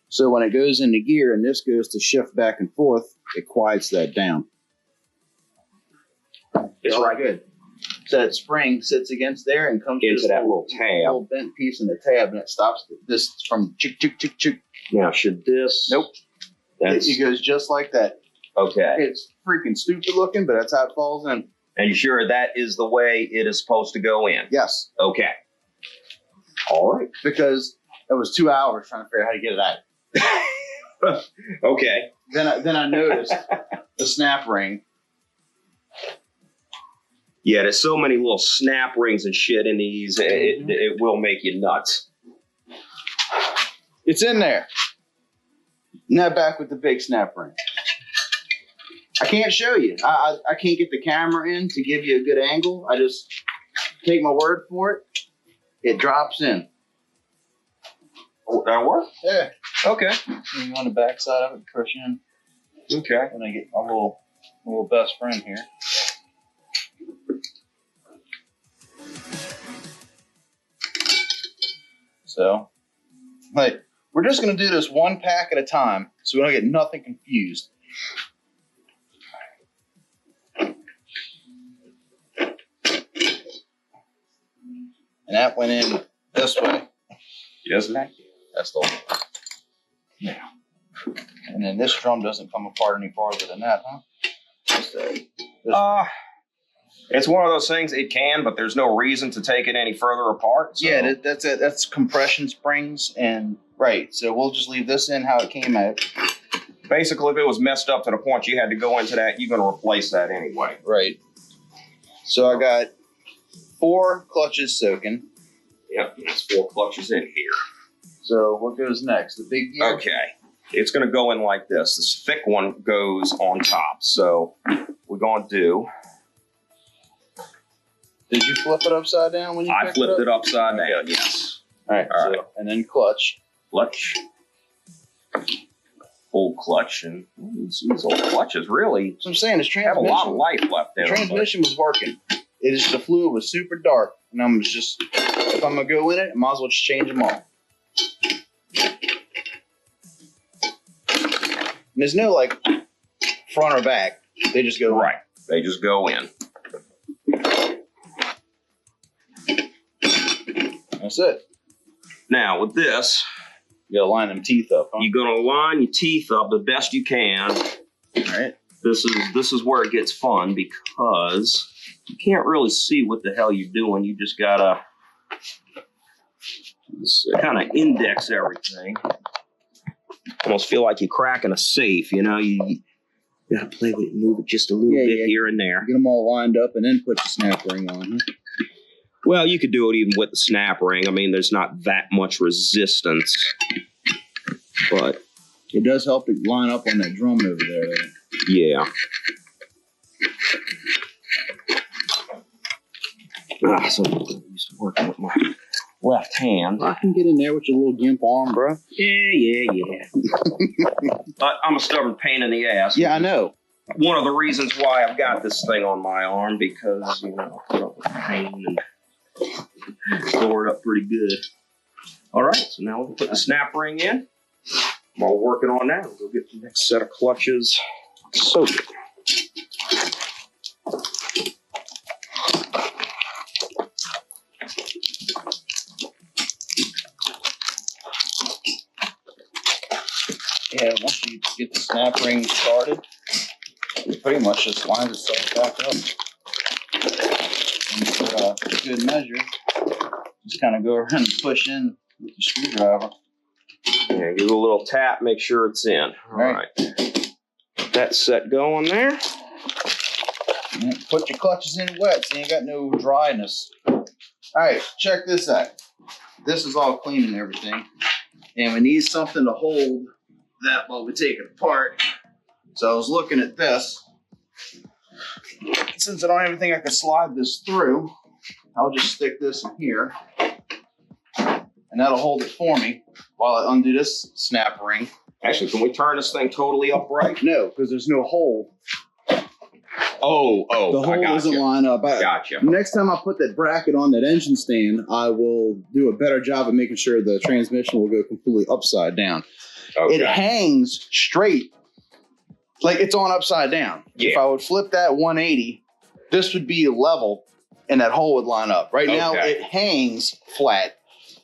So when it goes into gear and this goes to shift back and forth, it quiets that down. It's right good. So that spring sits against there and comes Into that little tab. little bent piece in the tab, and it stops this from chick, chick, chick, chick. Now, should this? Nope. It goes just like that. Okay. It's freaking stupid looking, but that's how it falls in. And you sure that is the way it is supposed to go in? Yes. Okay. All right. Because it was 2 hours trying to figure out how to get it out. Okay. Then I noticed the snap ring. Yeah, there's so many little snap rings and shit in these. It will make you nuts. It's in there. Now back with the big snap ring. I can't show you. I can't get the camera in to give you a good angle. I just take my word for it. It drops in. Oh, that'll work? Yeah. Okay. You on the back side of it, push in. Okay. And I get my little best friend here. So, like, we're just going to do this one pack at a time so we don't get nothing confused. And that went in this way. Just like it. That's the one. Yeah. And then this drum doesn't come apart any farther than that, huh? It's one of those things. It can, but there's no reason to take it any further apart. So. Yeah, that's it. That's compression springs, and right. So we'll just leave this in how it came out. Basically, if it was messed up to the point you had to go into that, you're going to replace that anyway. Right. So I got 4 clutches soaking. Yep, there's 4 clutches in here. So what goes next? The big gear? Okay. It's going to go in like this. This thick one goes on top. So we're going to do... Did you flip it upside down when you I flipped it upside down, yes. All right. All right. And then clutch. Clutch. Old clutch. And these old clutches really So I'm saying this have a transmission. lot of life left in The them. transmission was working. It is the fluid was super dark, and I'm just if I'm gonna go in it, I might as well just change them all. And there's no like front or back. They just go Right. They just go in. That's it. Now with this, you gotta line them teeth up, huh? you're gonna line your teeth up the best you can. All right. This is where it gets fun because you can't really see what the hell you're doing. You just gotta kind of index everything. Almost feel like you're cracking a safe, you know? You gotta play with it, move it just a little bit here and there. Get them all lined up and then put the snap ring on, huh? Well, you could do it even with the snap ring. I mean, there's not that much resistance, but it does help to line up on that drum over there, though. Yeah. So I'm used to working with my left hand. I can get in there with your little gimp arm, bro. Yeah. But I'm a stubborn pain in the ass. Yeah, I know. One of the reasons why I've got this thing on my arm because, you know, I put up with pain and store it up pretty good. All right, so now we'll put the snap ring in. While we're working on that, we'll get the next set of clutches soaked. Yeah, once you get the snap ring started, it pretty much just lines itself back up. And for a good measure, just kind of go around and push in with your screwdriver. Yeah, give it a little tap, make sure it's in. All right. Get that set going there. Yeah, put your clutches in wet so you ain't got no dryness. All right, check this out. This is all clean and everything. And we need something to hold that while we take it apart. So I was looking at this. Since I don't have anything I can slide this through, I'll just stick this in here. And that'll hold it for me while I undo this snap ring. Actually, can we turn this thing totally upright? No, because there's no hole. Oh, the hole doesn't line up. Gotcha. Next time I put that bracket on that engine stand, I will do a better job of making sure the transmission will go completely upside down. Okay. It hangs straight, like it's on upside down. Yeah. If I would flip that 180, this would be level, and that hole would line up. Right now, it hangs flat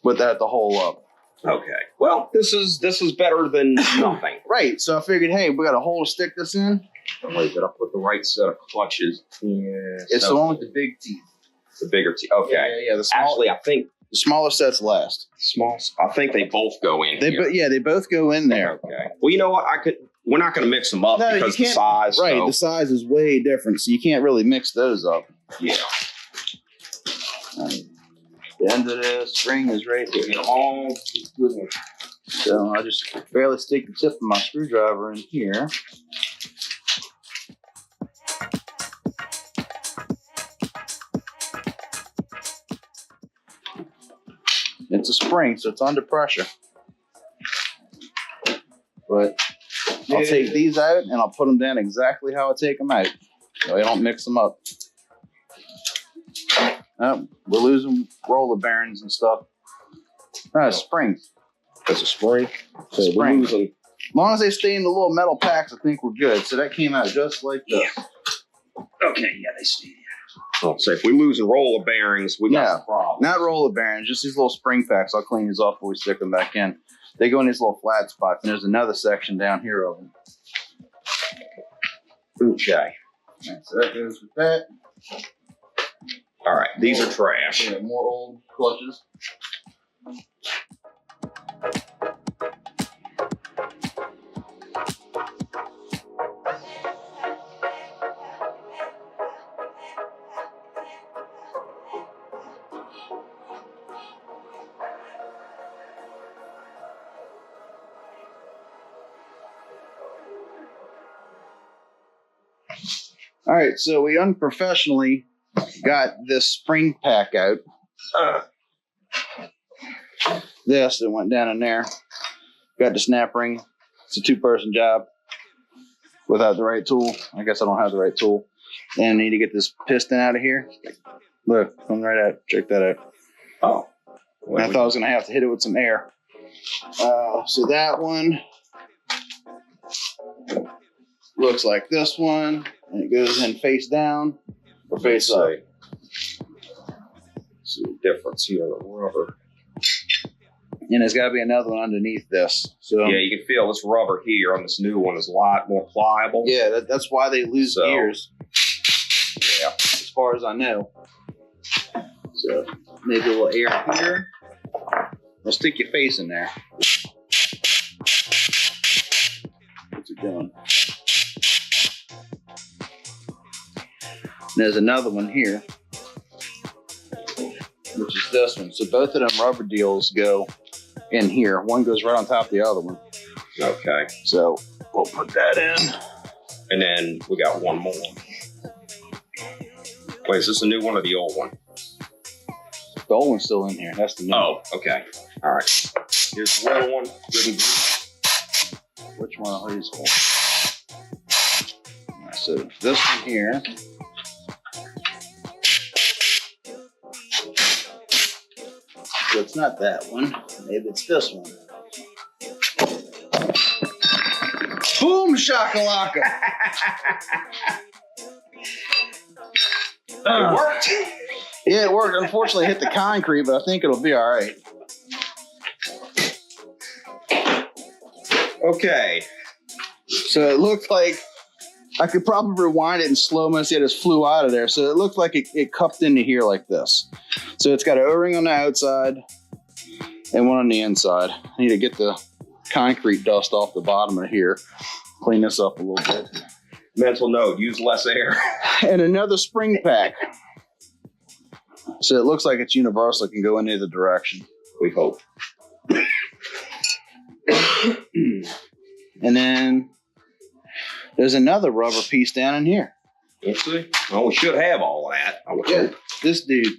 with the hole up. Okay. Well, this is better than nothing. Right. So I figured, hey, we got a hole to stick this in. Wait, did I put the right set of clutches? Yeah. It's the one with the big teeth. The bigger teeth. Okay. Yeah. Actually, I think the smaller set's last. I think they both go in here. They both go in there. Okay. Well, you know what? We're not going to mix them up because the size. Right. So. The size is way different, so you can't really mix those up. Yeah. The end of the spring is right here. So I just barely stick the tip of my screwdriver in here. It's a spring, so it's under pressure. But I'll take these out and I'll put them down exactly how I take them out, so I don't mix them up. We're losing roller bearings and stuff. Springs. That's a spring. So we're losing. As long as they stay in the little metal packs, I think we're good. So that came out just like this. Yeah. Okay, yeah, they stay. So if we lose roller bearings, we got a problem. Not roller bearings, just these little spring packs. I'll clean these off before we stick them back in. They go in these little flat spots, and there's another section down here of them. Okay. So that goes with that. All right, these are trash. Yeah, more old clutches. All right, so we unprofessionally got this spring pack out. This that went down in there. Got the snap ring. It's a 2-person job without the right tool. I guess I don't have the right tool. And I need to get this piston out of here. Look, come right out. Check that out. Oh. I thought I was going to have to hit it with some air. So that one looks like this one. And it goes in face down or face up. See the difference here in the rubber. And there's got to be another one underneath this. So yeah, you can feel this rubber here on this new one is a lot more pliable. Yeah, that's why they lose gears. Yeah. As far as I know. So maybe a little air here. Well, stick your face in there. What's it doing? And there's another one here, which is this one. So both of them rubber deals go in here. One goes right on top of the other one. Okay. So we'll put that in. And then we got one more. Wait, is this a new one or the old one? The old one's still in here. That's the new one. Oh, okay. All right. Here's the little one. Which one of these holes? So this one here. So it's not that one. Maybe it's this one. Boom shakalaka. It worked. Yeah, it worked. Unfortunately, it hit the concrete, but I think it'll be all right. Okay. So it looked like I could probably rewind it in slow mo. See, it just flew out of there. So it looked like it cupped into here like this. So it's got an O-ring on the outside and one on the inside. I need to get the concrete dust off the bottom of here. Clean this up a little bit. Mental note, use less air. And another spring pack. So it looks like it's universal. It can go in either direction. We hope. And then there's another rubber piece down in here. Let's see. Well, we should have all of that. I would hope. This dude,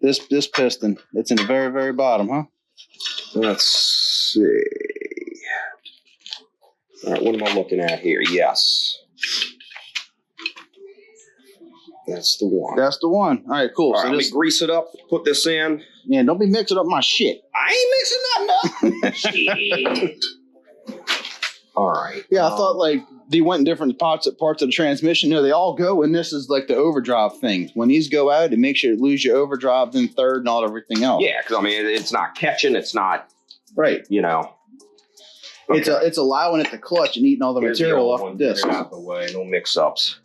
this piston, it's in the very, very bottom, huh? Let's see. All right, what am I looking at here? Yes. That's the one. That's the one. All right, cool. All right, So let me grease it up, put this in. Yeah, don't be mixing up my shit. I ain't mixing nothing up. All right. Yeah, I thought like they went in different parts of the transmission. No, they all go, and this is like the overdrive thing. When these go out, it makes sure you lose your overdrive, then third, and all everything else. Yeah, because I mean, it's not catching. It's not, right. You know. Okay. It's allowing it to clutch and eating all the material off the disc. Get out of the way. No mix-ups.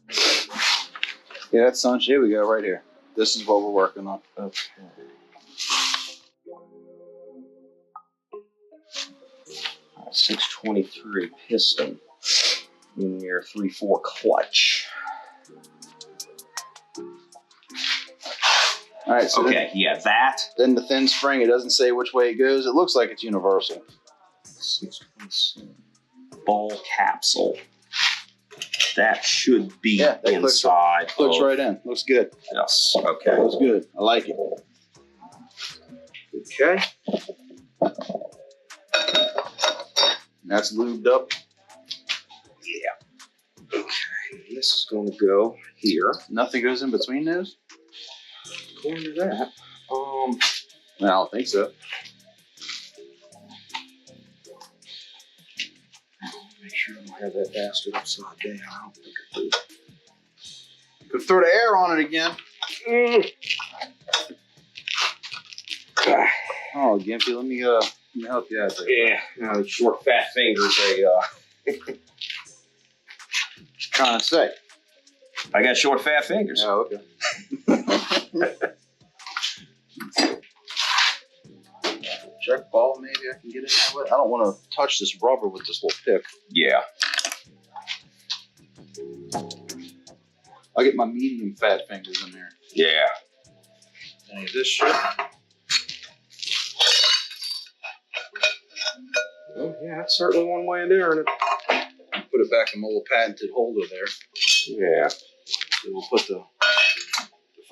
Yeah, that's sunshine. Here we go, right here. This is what we're working on. Okay. All right, 623 piston in your 3/4 clutch. All right. So okay. Yeah, that. Then the thin spring. It doesn't say which way it goes. It looks like it's universal. 627 ball capsule. That should be that inside. Clicks right in. Looks good. Yes. Okay. Looks good. I like it. Okay. That's lubed up. Yeah. Okay. This is going to go here. Nothing goes in between those? According to that. No, I don't think so. Make sure I don't have that bastard upside down. I don't think I do. Could throw the air on it again. Oh, Gimpy, let me help you out there. Yeah, short fat fingers. Trying to say. I got short fat fingers. Oh, okay. Check ball, maybe I can get in there with. I don't want to touch this rubber with this little pick. Yeah. I'll get my medium fat fingers in there. Yeah. Any of this shit. Well, yeah, that's certainly one way of doing it. Put it back in my little patented holder there. Yeah. So we'll put the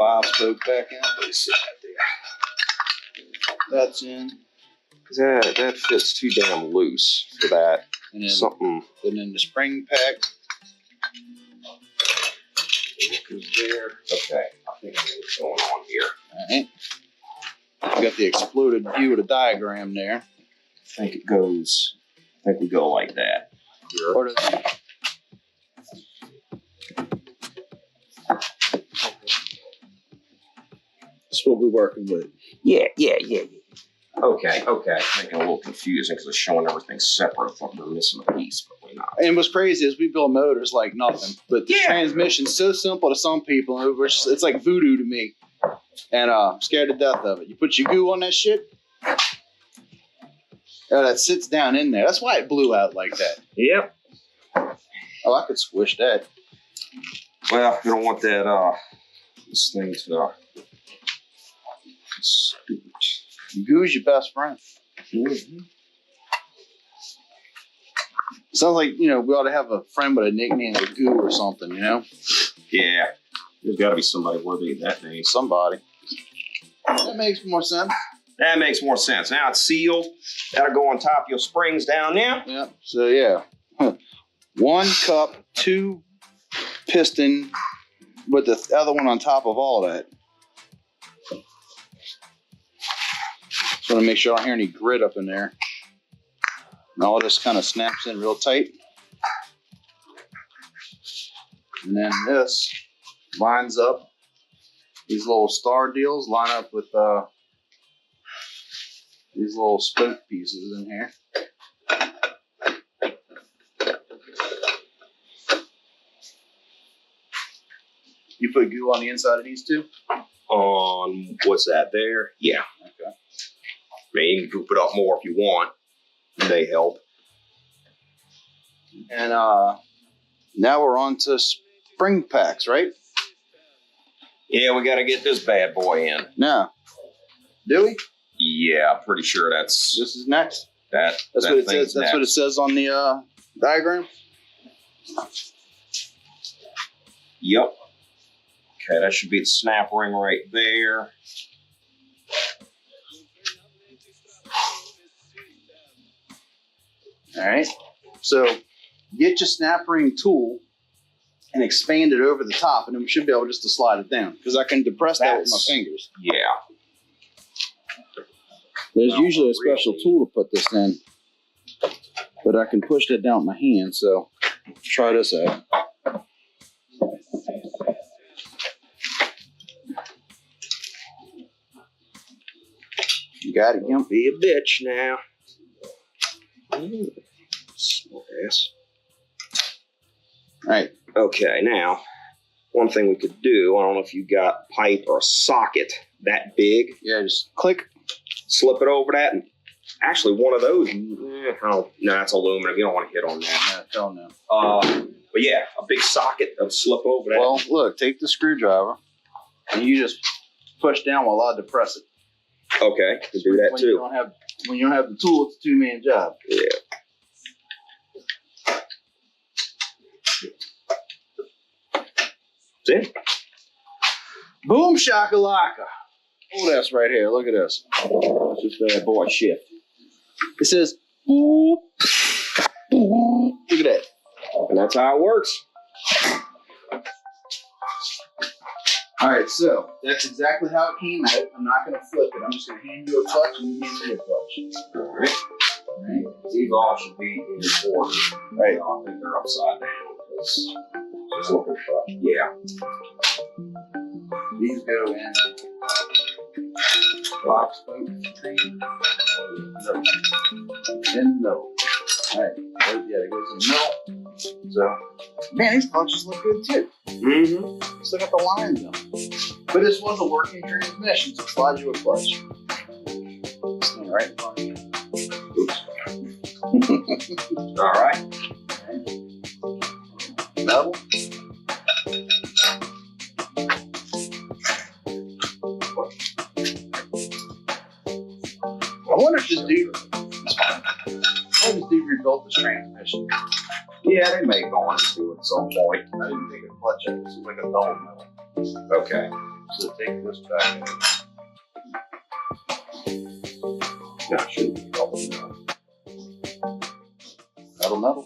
5-spoke back in. Let's see that there. That's in. That fits too damn loose for that. And then, Something. And then the spring pack. Goes there. Okay. I think I know what's going on here. All right. Got the exploded view of the diagram there. I think it goes. I think we go like that. Or does That's what we're working with. Yeah. Okay. Making it a little confusing because it's showing everything separate. I thought we were missing a piece, but we're not. And what's crazy is we build motors like nothing, but the transmission's so simple to some people, it's like voodoo to me. And I'm scared to death of it. You put your goo on that shit, that sits down in there. That's why it blew out like that. Yep. Oh, I could squish that. Well, you don't want that, this thing to, stupid. Goo's your best friend. Mm-hmm. Sounds like, we ought to have a friend with a nickname like Goo or something, Yeah. There's got to be somebody worthy of that name. Somebody. That makes more sense. That makes more sense. Now it's sealed. That'll go on top of your springs down there. Yeah. So, yeah. 1 cup, 2 piston with the other one on top of all that. Just want to make sure I don't hear any grit up in there. And all this kind of snaps in real tight. And then this lines up. These little star deals line up with these little spoke pieces in here. You put goo on the inside of these two? On, what's that there? Yeah. Okay. I mean, you can goop it up more if you want. They help. And now we're on to spring packs, right? Yeah, we got to get this bad boy in. No. Do we? Yeah, pretty sure that's This is next. that's What it says. That's what it says on the diagram. Yep. Okay, that should be the snap ring right there. All right. So get your snap ring tool and expand it over the top, and then we should be able just to slide it down because I can depress that with my fingers. Yeah. There's usually a special tool to put this in, but I can push that down with my hand. So try this out. You got it, Gimp. Be a bitch now. Smart ass. All right. Okay, now, one thing we could do, I don't know if you got pipe or a socket that big. Yeah, just click. Slip it over that. And actually, one of those, no, that's aluminum. You don't want to hit on that. No, no. But yeah, a big socket that would slip over that. Well, look, take the screwdriver, and you just push down while I depress it. Okay, you can do that too. When you don't have the tool, it's a two-man job. Yeah. See? Boom shakalaka. Oh, that's right here. Look at this. This bad boy shift. It says boop. Boop. Look at that. And that's how it works. All right, so that's exactly how it came out. I'm not going to flip it. I'm just going to hand you a clutch and you hand me a clutch. All right. These all should be in your order. Right. I think they're upside down. Just looking for, yeah. These go in box spoke. No. In the middle. All right. Yeah, it goes in the middle. So, man, these clutches look good too. Mm-hmm. Just look at the lines on them. But this was a working transmission, so it slides you a clutch. Stand right in front of you. Oops. All right. Metal. I wonder if this dude rebuilt this transmission. Yeah, they may go on to it at some point. I didn't take a clutch out. This is like a dull metal. Okay. So take this back. No, it shouldn't be double now. Metal.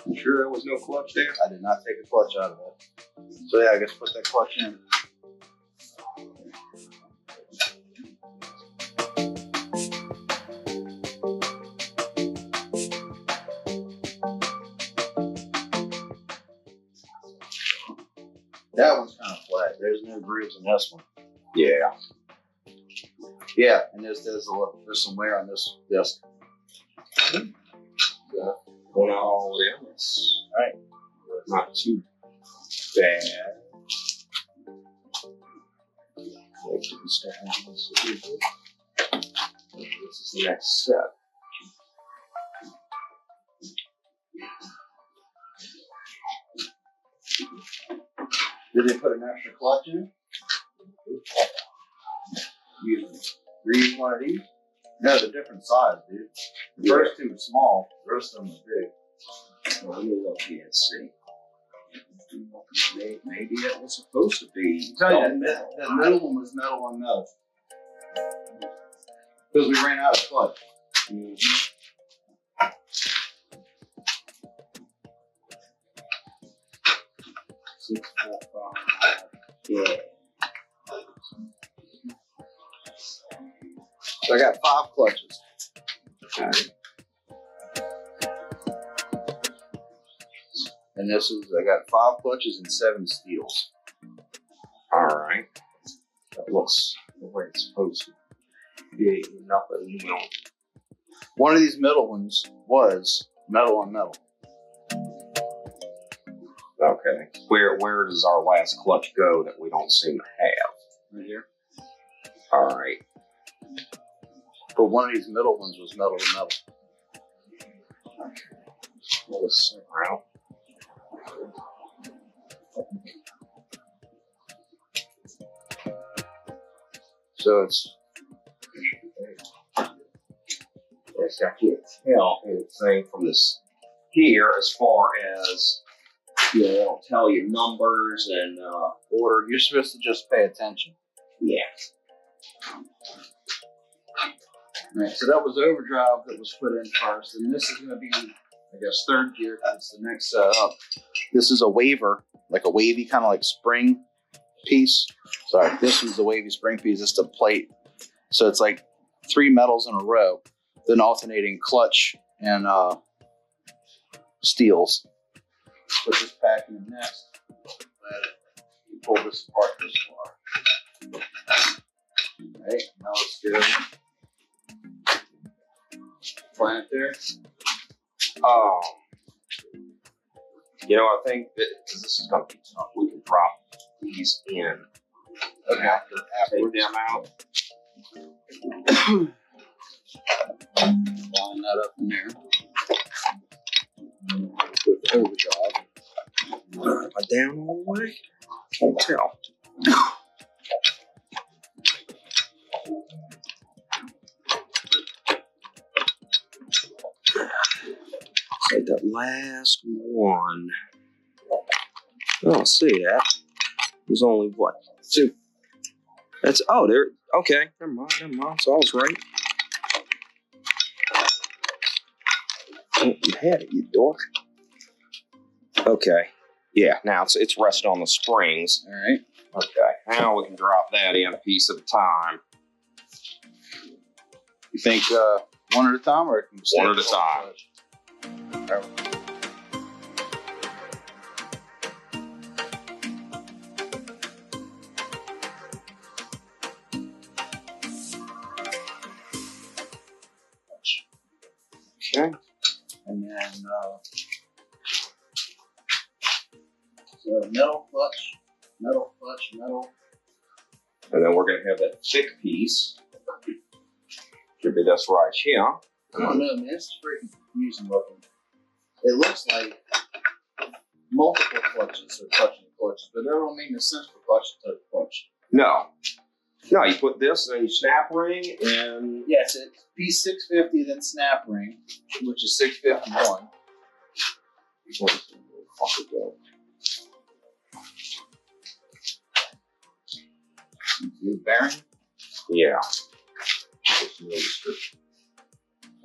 You sure there was no clutch there? I did not take a clutch out of that. So yeah, I guess put that clutch in. That one's kind of flat. There's no grooves in this one. Yeah. Yeah, and there's some wear on this disc. Going out all the way down. It's Right. not too bad. This is the next step. Did they put an extra clutch in it? You read one of these? No, they're different size, dude. The first two are small, the rest of them are big. Well, let me look here and see. Maybe it was supposed to be. Tell you, that middle one was metal on metal. Because we ran out of clutch. Mhm. Six, 4, 5. Yeah. So I got 5 clutches. Okay. And I got 5 clutches and 7 steels. All right. That looks the way it's supposed to be. Nothing, you know. One of these middle ones was metal on metal. Okay. Where does our last clutch go that we don't seem to have? Right here. All right. But one of these middle ones was metal to metal. Pull this around. So it's Yes, I can't tell anything from this here as far as, you know, it'll tell you numbers and order. You're supposed to just pay attention. yeah. Right. So that was overdrive that was put in first, and this is going to be, I guess, third gear because it's the next setup. This is a waver, like a wavy kind of like spring piece. Sorry, this was the wavy spring piece. This is the plate. So it's like 3 metals in a row, then alternating clutch and steels. Put this back in next. You pull this apart this far. Right, now let's do plant there. You know, I think that because this is going to be tough, we can drop these in. Okay. After take them out. Line that up in there. With the overdrive. Am I down all the way? Can't tell. Take that last one. Oh, I see that. There's only what? 2. That's there. Okay, never mind. So I was right. Oh, you had it, you dork. Okay. Yeah, now it's resting on the springs. All right. Okay, now we can drop that in a piece at a time. You think one at a time, or can we One at a time. Okay. And then so metal clutch, metal. And then we're going to have that thick piece. Should be this right here. I don't know, man. It's freaking confusing looking. It looks like multiple clutches are touching clutches, but that don't mean the sense for clutch to touch clutch. No, you put this in your snap ring and... Yes, it's P650, then snap ring, which is 651. New bearing. Yeah.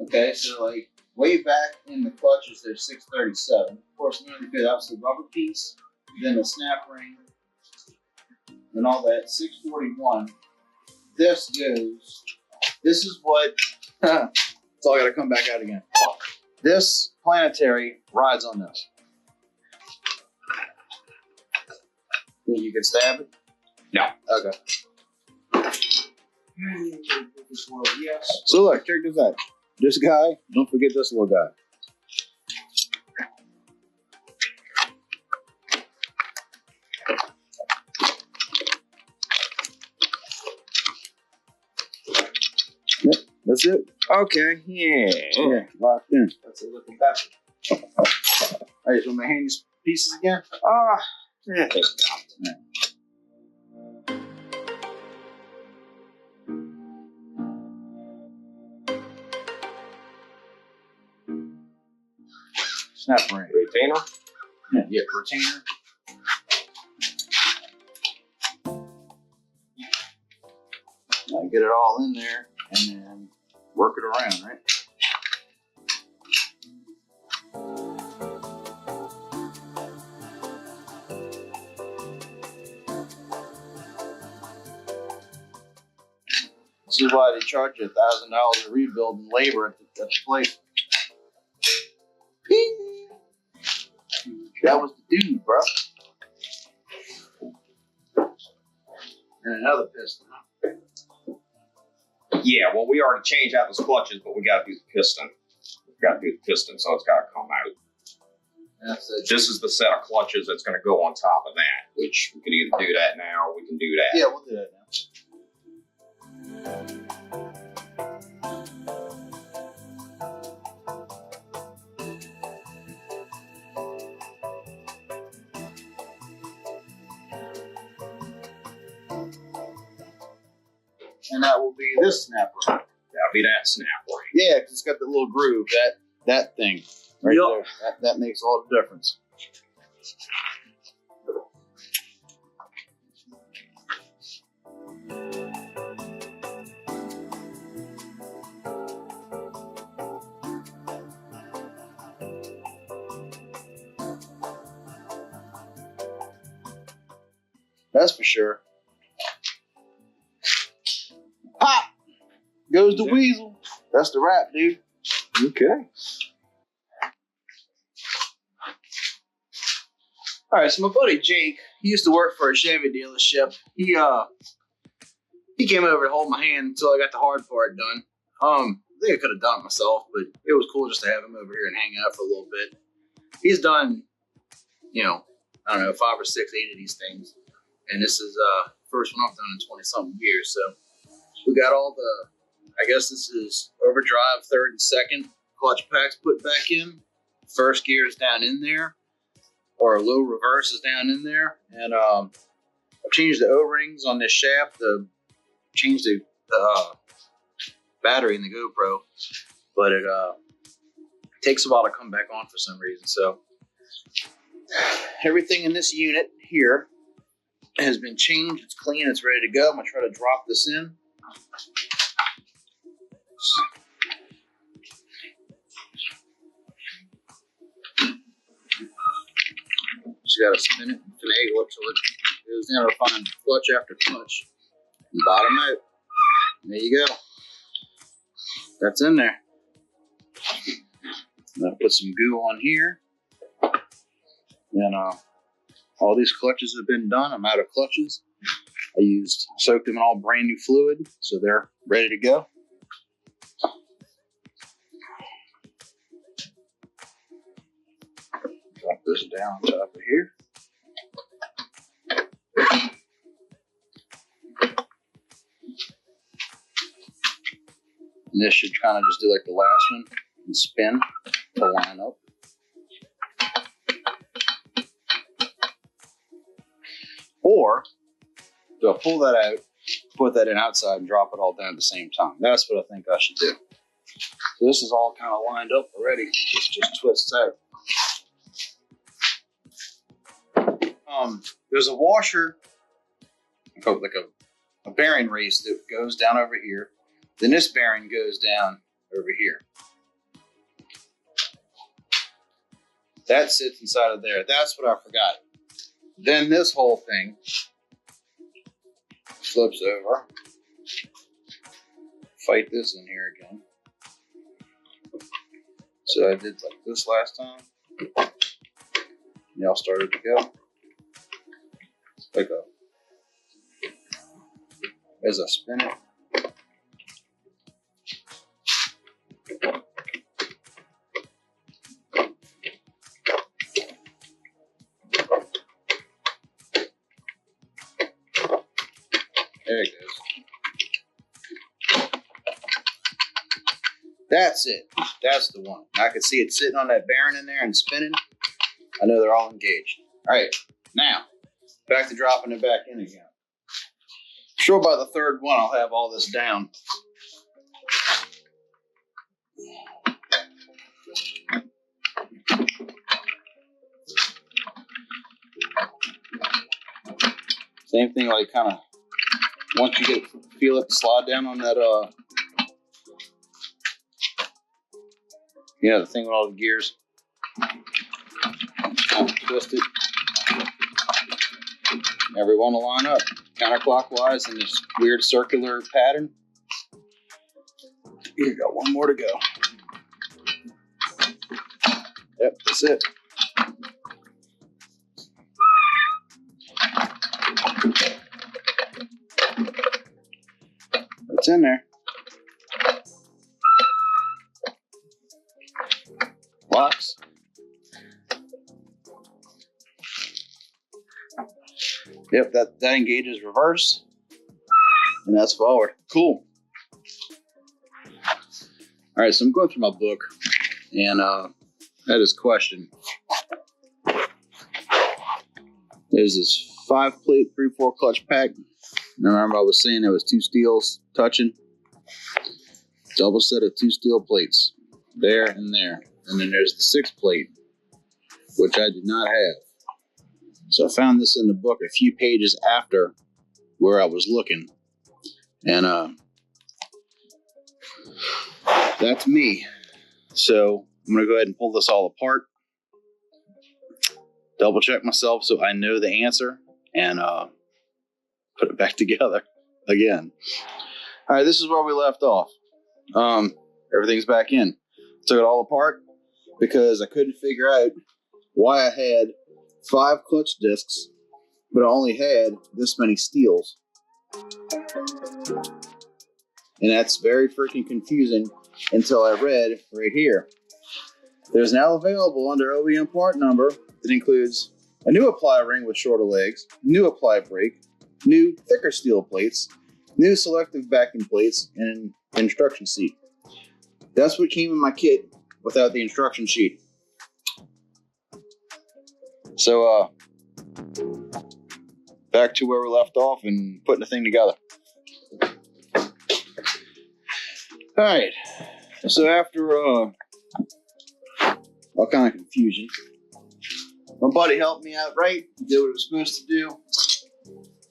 Okay, so like way back in the clutches, there's 637. Of course, that was the rubber piece, then the snap ring, and all that. 641. This goes. This is what. It's all got to come back out again. This planetary rides on this. Think you can stab it? No. Okay. Yes. So look, check this out. This guy, don't forget this little guy. Yep, that's it. Okay. Yeah. Locked in. That's a looking better. Alright, so I'm gonna hand these pieces again. Yeah. Snap ring. Retainer. Yeah, retainer. Now get it all in there and then work it around, right? This is why they charge you $1,000 to rebuild and labor at the place. That was the dude, bro. And another piston, huh? Yeah, well, we already changed out those clutches, but we got to do the piston. We got to do the piston, so it's got to come out. That's it. This is the set of clutches that's going to go on top of that, which we can either do that now or we can do that. Yeah, we'll do that now. And that will be this snap ring. That'll be that snap ring. Yeah, because it's got the little groove, that thing right there. That makes all the difference. That's for sure. Pop! Goes the weasel. That's the wrap, dude. Okay. All right, so my buddy Jake, he used to work for a Chevy dealership. He came over to hold my hand until I got the hard part done. I think I could have done it myself, but it was cool just to have him over here and hang out for a little bit. He's done, I don't know, 5 or 6, 8 of these things, and this is first one I've done in 20-something years. So we got all the, I guess this is overdrive, third and second clutch packs put back in. First gear is down in there, or low reverse is down in there, and I've changed the O-rings on this shaft to change the battery in the GoPro, but it takes a while to come back on for some reason. So everything in this unit here has been changed. It's clean. It's ready to go. I'm gonna try to drop this in. Just gotta spin it and finagle it till it goes down to find clutch after clutch. And bottom out. There you go. That's in there. I'm gonna put some goo on here. And all these clutches have been done. I'm out of clutches. I soaked them in all brand new fluid, so they're ready to go. Drop this down on top of here. And this should kind of just do like the last one and spin to line up. Or do I pull that out, put that in outside, and drop it all down at the same time? That's what I think I should do. So this is all kind of lined up already. This just twists out. There's a washer, like a bearing race that goes down over here. Then this bearing goes down over here. That sits inside of there. That's what I forgot. Then this whole thing flips over. Fight this in here again. So I did like this last time. They all started to go. like a, as I spin it. There it goes. That's it. That's the one. I can see it sitting on that bearing in there and spinning. I know they're all engaged. All right, now back to dropping it back in again. Sure, by the third one, I'll have all this down. Same thing, like kind of once you feel it slide down on that, the thing with all the gears. Kind of twist it. Everyone will line up counterclockwise in this weird circular pattern. You got one more to go. Yep, that's it. It's in there. Locks. Yep, that engages reverse, and that's forward. Cool. All right, so I'm going through my book, and I had this question. There's this 5-plate 3/4 clutch pack. And I remember I was saying there was 2 steels touching. Double set of 2 steel plates, there and there. And then there's the 6-plate, which I did not have. So I found this in the book a few pages after where I was looking. And that's me. So I'm going to go ahead and pull this all apart. Double check myself so I know the answer. And put it back together again. All right, this is where we left off. Everything's back in. Took it all apart because I couldn't figure out why I had 5 clutch discs, but I only had this many steels. And that's very freaking confusing until I read right here. There's now available under OEM part number that includes a new apply ring with shorter legs, new apply brake, new thicker steel plates, new selective backing plates, and an instruction sheet. That's what came in my kit without the instruction sheet. So, back to where we left off and putting the thing together. All right. So after all kind of confusion, my buddy helped me out right. He did what he was supposed to do.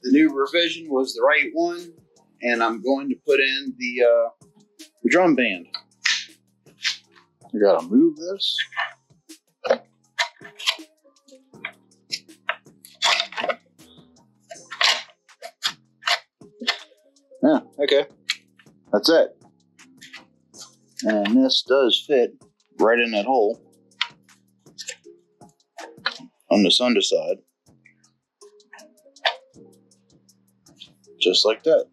The new revision was the right one, and I'm going to put in the drum band. I gotta move this. Yeah, okay. That's it. And this does fit right in that hole on this underside. Just like that.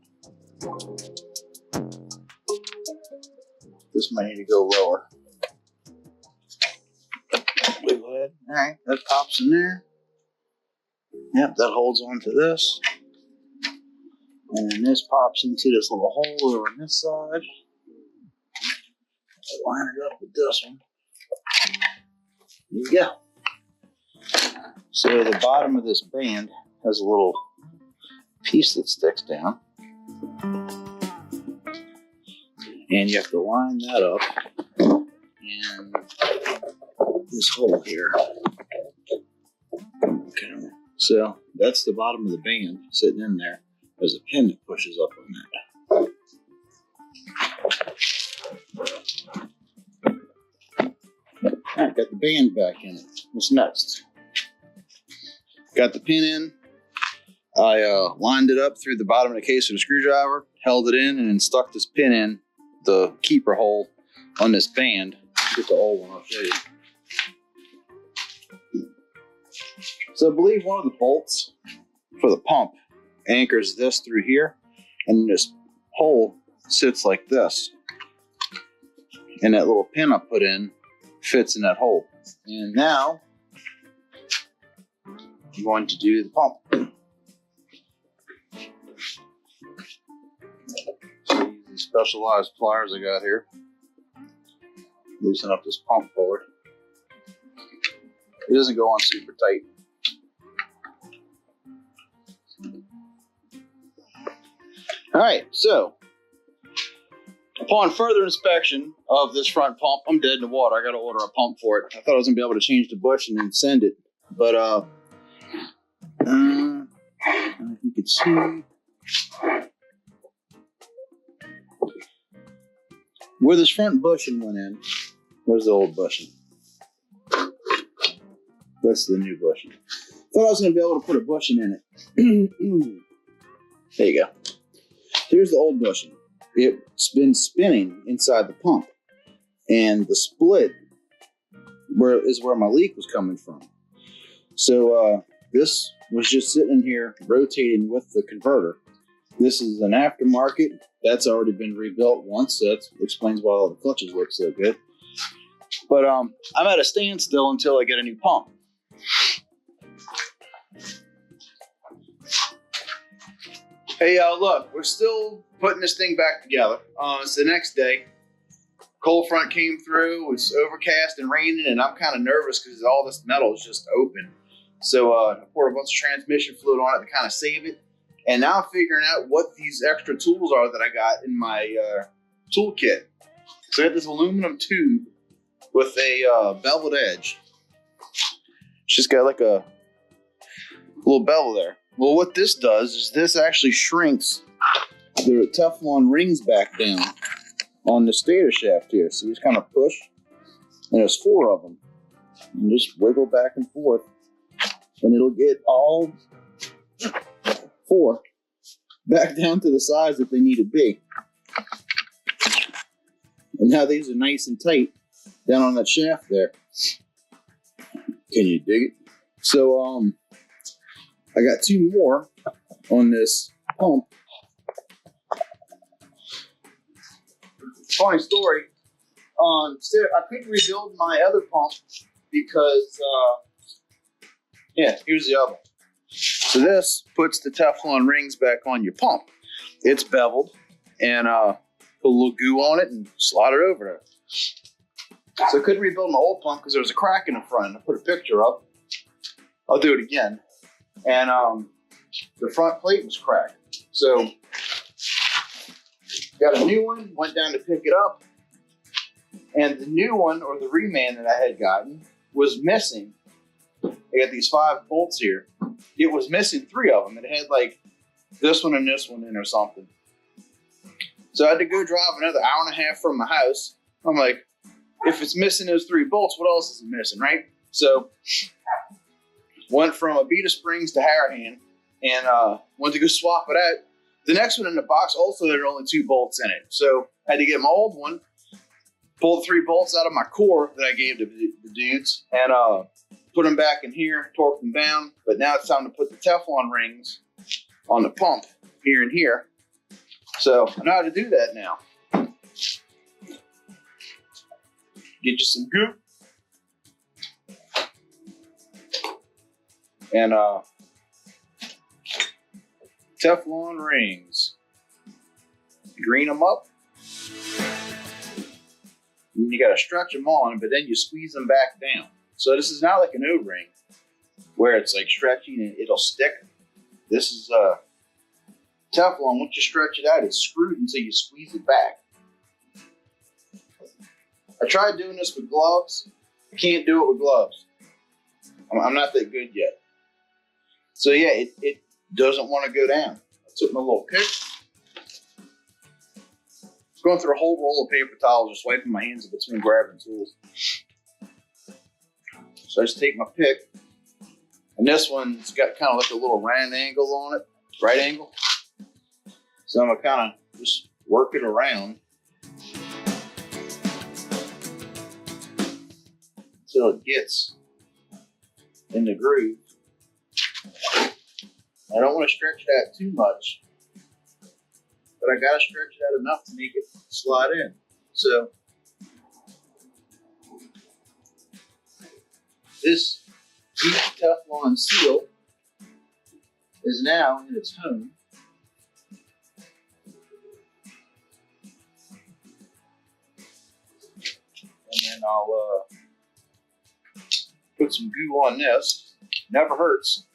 This might need to go lower. Wiggle ahead. Alright, that pops in there. Yep, that holds onto this. And then this pops into this little hole over on this side. Line it up with this one. There you go. So the bottom of this band has a little piece that sticks down. And you have to line that up. And this hole here. Okay. So that's the bottom of the band sitting in there. There's a pin that pushes up on that. All right, got the band back in it. What's next? Got the pin in. I lined it up through the bottom of the case with a screwdriver, held it in, and then stuck this pin in the keeper hole on this band. Get the old one, I'll show you. So I believe one of the bolts for the pump anchors this through here, and this hole sits like this. And that little pin I put in fits in that hole. And now I'm going to do the pump. So these specialized pliers I got here. Loosen up this pump puller. It doesn't go on super tight. All right, so upon further inspection of this front pump, I'm dead in the water. I got to order a pump for it. I thought I was gonna be able to change the bushing and send it, but you can see where this front bushing went in. Where's the old bushing? That's the new bushing. Thought I was gonna be able to put a bushing in it. There you go. Here's the old bushing. It's been spinning inside the pump, and the split is where my leak was coming from. So this was just sitting here rotating with the converter. This is an aftermarket. That's already been rebuilt once, so that explains why all the clutches look so good. But I'm at a standstill until I get a new pump. Hey, look, we're still putting this thing back together. It's the next day. Cold front came through. It's overcast and raining, and I'm kind of nervous because all this metal is just open. So I poured a bunch of transmission fluid on it to kind of save it. And now I'm figuring out what these extra tools are that I got in my toolkit. So I got this aluminum tube with a beveled edge. It's just got like a little bevel there. Well, what this does is this actually shrinks the Teflon rings back down on the stator shaft here. So you just kind of push, and there's 4 of them. And just wiggle back and forth, and it'll get all 4 back down to the size that they need to be. And now these are nice and tight down on that shaft there. Can you dig it? So, I got 2 more on this pump. Funny story. I couldn't rebuild my other pump because, here's the other. So this puts the Teflon rings back on your pump. It's beveled, and put a little goo on it and slide it over there. So I couldn't rebuild my old pump because there was a crack in the front. I put a picture up. I'll do it again. And the front plate was cracked. So got a new one, went down to pick it up. And the new one, or the reman that I had gotten, was missing. I got these 5 bolts here. It was missing 3 of them. It had like this one and this one in or something. So I had to go drive another hour and a half from my house. I'm like, if it's missing those 3 bolts, what else is it missing, right? So went from Abita Springs to Harahan, and went to go swap it out. The next one in the box also there are only 2 bolts in it. So I had to get my old one, pull the 3 bolts out of my core that I gave to the dudes, and put them back in here, torque them down. But now it's time to put the Teflon rings on the pump here and here. So I know how to do that now. Get you some goop. And Teflon rings. Green them up. And you got to stretch them on, but then you squeeze them back down. So this is not like an O-ring where it's like stretching and it'll stick. This is Teflon. Once you stretch it out, it's screwed until you squeeze it back. I tried doing this with gloves. I can't do it with gloves. I'm not that good yet. So yeah, it doesn't want to go down. I took my little pick. Going through a whole roll of paper towels, just wiping my hands in between grabbing tools. So I just take my pick, and this one's got kind of like a little round angle on it, right angle. So I'm gonna kind of just work it around until it gets in the groove. I don't want to stretch it out too much, but I gotta stretch it out enough to make it slide in. So this deep Teflon seal is now in its home. And then I'll put some goo on this. Never hurts.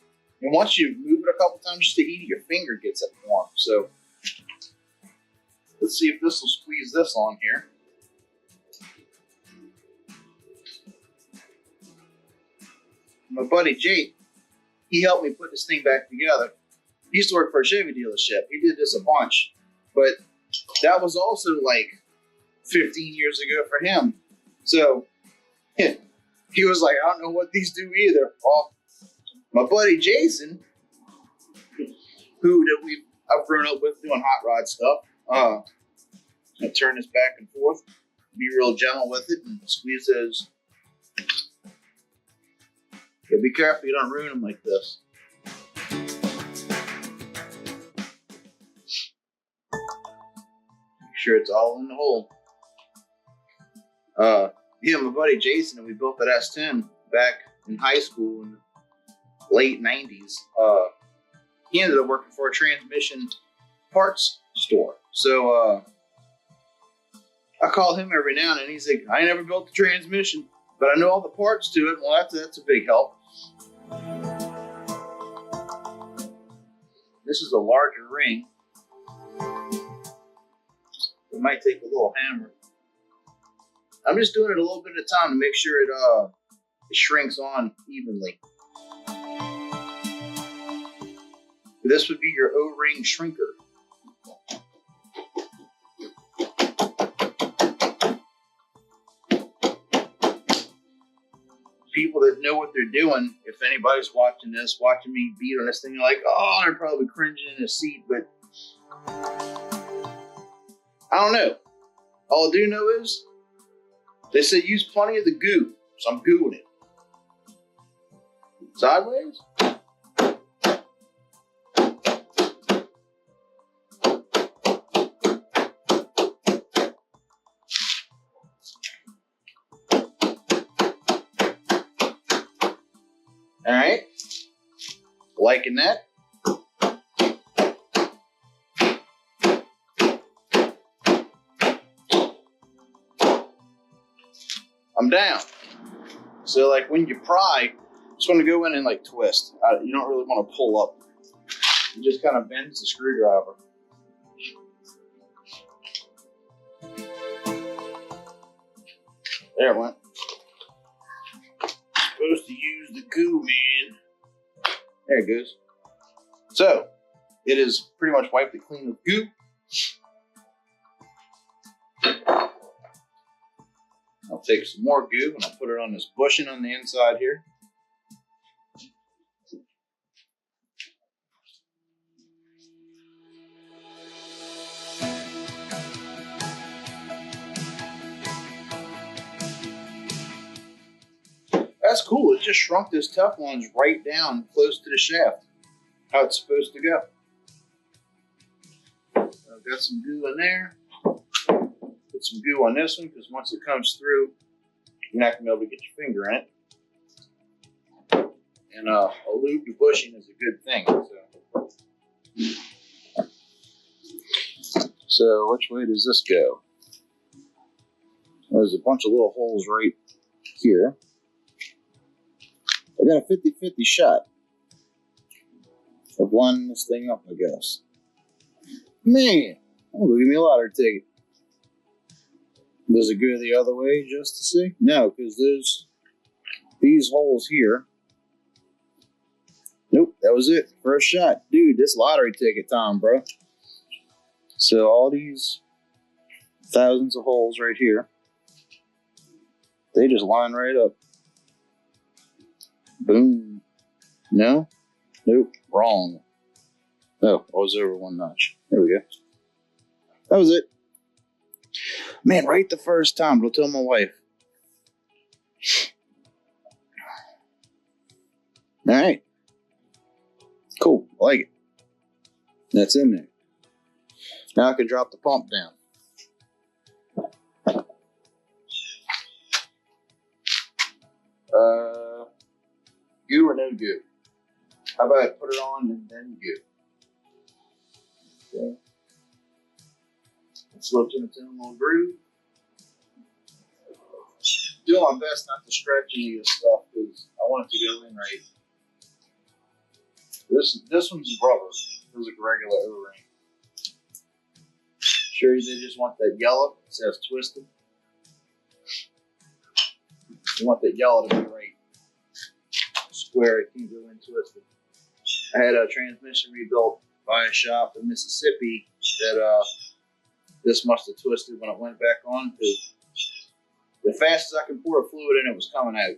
And once you move it a couple times, just the heat of your finger gets it warm. So let's see if this will squeeze this on here. My buddy Jake, he helped me put this thing back together. He used to work for a Chevy dealership. He did this a bunch, but that was also like 15 years ago for him. So he was like, I don't know what these do either. Well, my buddy Jason, who I've grown up with doing hot rod stuff, I turn this back and forth, be real gentle with it, and squeeze those. Yeah, be careful you don't ruin them like this. Make sure it's all in the hole. Yeah, my buddy Jason, and we built that S10 back in high school in the late 90s. He ended up working for a transmission parts store. So I call him every now and then. He's like, I never built the transmission, but I know all the parts to it. Well, that's a big help. This is a larger ring. It might take a little hammer. I'm just doing it a little bit at a time to make sure it shrinks on evenly. This would be your O-ring shrinker. People that know what they're doing, if anybody's watching me beat on this thing, you're like, oh, they're probably cringing in a seat, but I don't know. All I do know is they say use plenty of the goo, so I'm gooing it. Sideways. All right, liking that. I'm down. So like when you pry, just want to go in and like twist. You don't really want to pull up. It just kind of bends the screwdriver. There it went. Supposed to use the goo, man. There it goes. So it is pretty much wiped it clean with goo. I'll take some more goo and I'll put it on this bushing on the inside here. That's cool. It just shrunk this Teflon right down close to the shaft. How it's supposed to go. I've got some goo in there. Put some goo on this one because once it comes through, you're not going to be able to get your finger in it. And a lube bushing is a good thing. So which way does this go? There's a bunch of little holes right here. I got a 50-50 shot of lining this thing up, I guess. Man, I'm gonna give me a lottery ticket. Does it go the other way just to see? No, because there's these holes here. Nope, that was it. First shot. Dude, this lottery ticket time, bro. So all these thousands of holes right here, they just line right up. Boom. No? Nope. Wrong. Oh, I was over one notch. There we go. That was it. Man, right the first time. I'll tell my wife. All right. Cool. I like it. That's in there. Now I can drop the pump down. Goo or no goo? How about I put it on and then goo? Okay. Slipped in its own little groove. Doing my best not to stretch any of this stuff because I want it to go in right. This one's rubber. This is a regular O-ring. Sure, they just want that yellow. It says twisted. You want that yellow to be right square. It can go in twisted. I had a transmission rebuilt by a shop in Mississippi that this must have twisted when it went back on because the fastest I could pour a fluid in, it was coming out.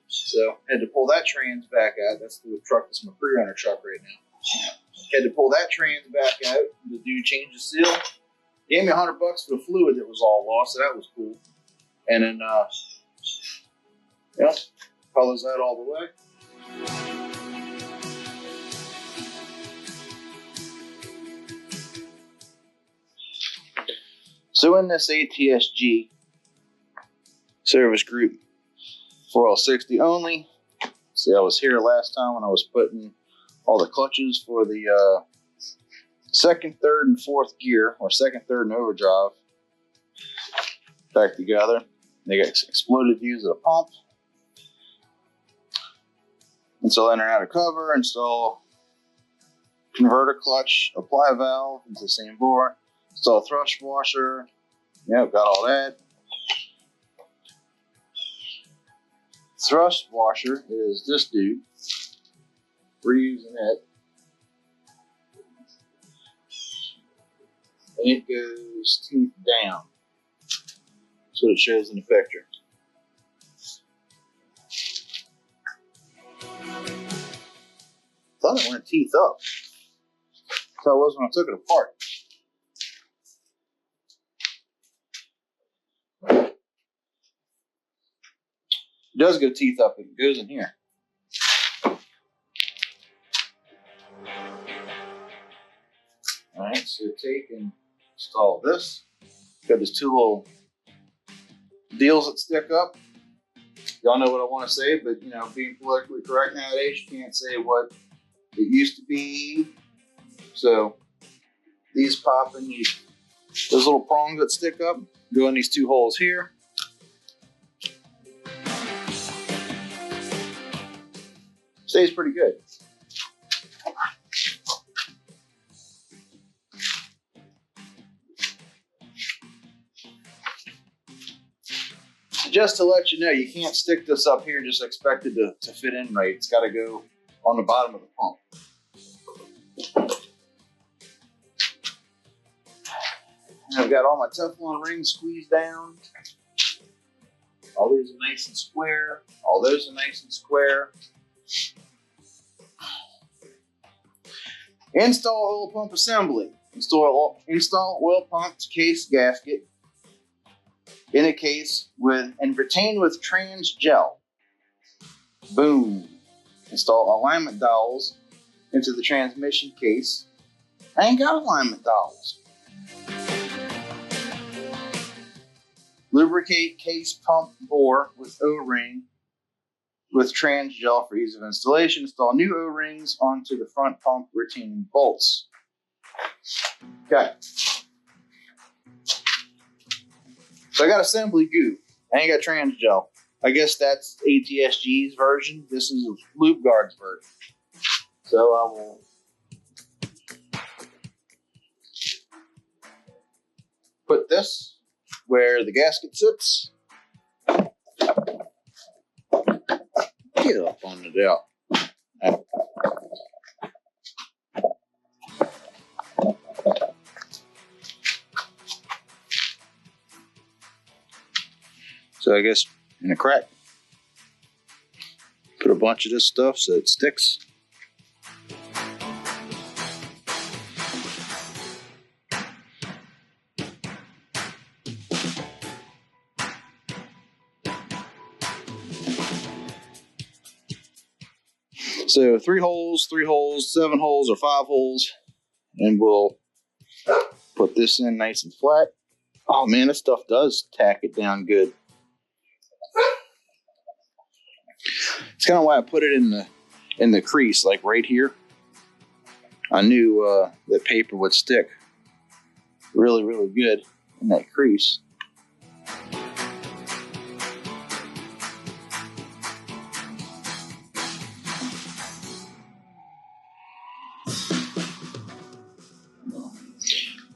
So I had to pull that trans back out. That's the truck. That's my pre-runner truck right now. Had to pull that trans back out. The dude changed the seal. Gave me $100 for the fluid that was all lost. So that was cool. And then, yeah, colors that all the way. So in this ATSG service group 4L60 only, see I was here last time when I was putting all the clutches for the second, third, and fourth gear, or second, third, and overdrive back together. They got exploded views of the pump. Install inner and outer cover, install converter clutch, apply valve into the same bore, install thrust washer. Yep, got all that. Thrust washer is this dude. We're using it. And it goes teeth down. That's what it shows in the picture. Thought it went teeth up. So it was when I took it apart. It does go teeth up, it goes in here. Alright, so take and install this. Got these two little deals that stick up. Y'all know what I want to say, but you know, being politically correct nowadays, you can't say what it used to be. So these pop in those little prongs that stick up, go in these two holes here. Stays pretty good. Just to let you know, you can't stick this up here and just expect it to fit in right. It's got to go on the bottom of the pump. And I've got all my Teflon rings squeezed down. All these are nice and square. All those are nice and square. Install oil pump assembly. Install oil pump case gasket in a case with and retain with trans gel. Boom. Install alignment dowels into the transmission case. I ain't got alignment dowels. Lubricate case pump bore with O-ring with trans gel for ease of installation. Install new O-rings onto the front pump retaining bolts. Okay. So I got assembly goo. I ain't got trans gel. I guess that's ATSG's version. This is Lube Guard's version. So I will put this where the gasket sits. Get up on the dowel. So I guess in a crack, put a bunch of this stuff so it sticks. So 3 holes, 3 holes, 7 holes, or 5 holes, and we'll put this in nice and flat. Oh man, this stuff does tack it down good. It's kind of why I put it in the crease, like right here. I knew that paper would stick really, really good in that crease.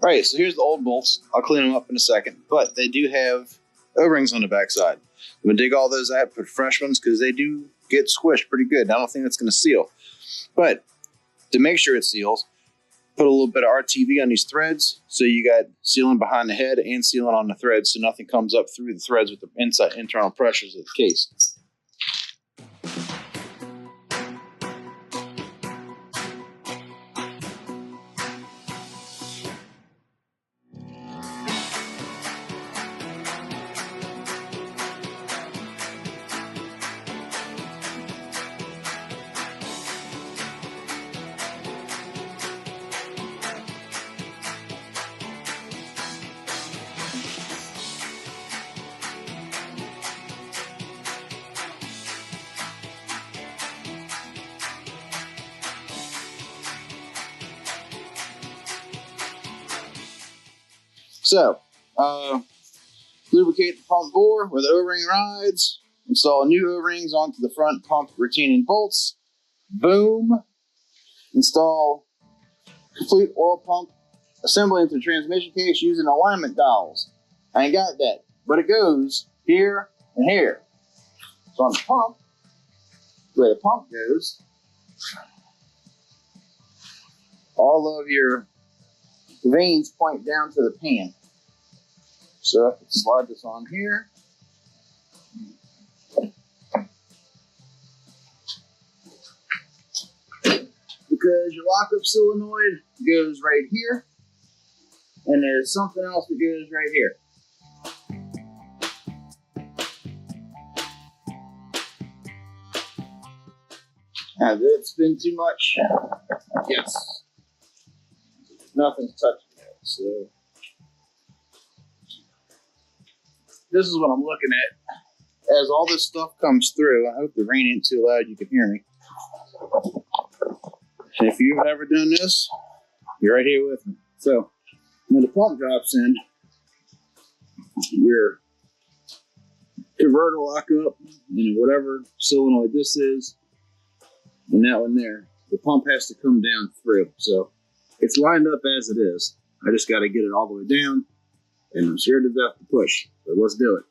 All right, so here's the old bolts. I'll clean them up in a second, but they do have O-rings on the backside. I'm gonna dig all those out, put fresh ones, because they do get squished pretty good. I don't think that's gonna seal. But to make sure it seals, put a little bit of RTV on these threads, so you got sealing behind the head and sealing on the threads, so nothing comes up through the threads with the internal pressures of the case. So, lubricate the pump bore where the O-ring rides. Install new O-rings onto the front pump retaining bolts. Boom. Install complete oil pump assembly into the transmission case using alignment dowels. I ain't got that, but it goes here and here. So on the pump, where the pump goes, all of your vanes point down to the pan. So if I slide this on here, because your lockup solenoid goes right here, and there's something else that goes right here. Now, did it spin too much? Yes. Nothing's touching it, so this is what I'm looking at. As all this stuff comes through, I hope the rain ain't too loud you can hear me. And if you've ever done this, you're right here with me. So when the pump drops in, your converter lock up, and whatever solenoid this is, and that one there, the pump has to come down through. So it's lined up as it is. I just got to get it all the way down, and I'm scared to death to push. So let's do it.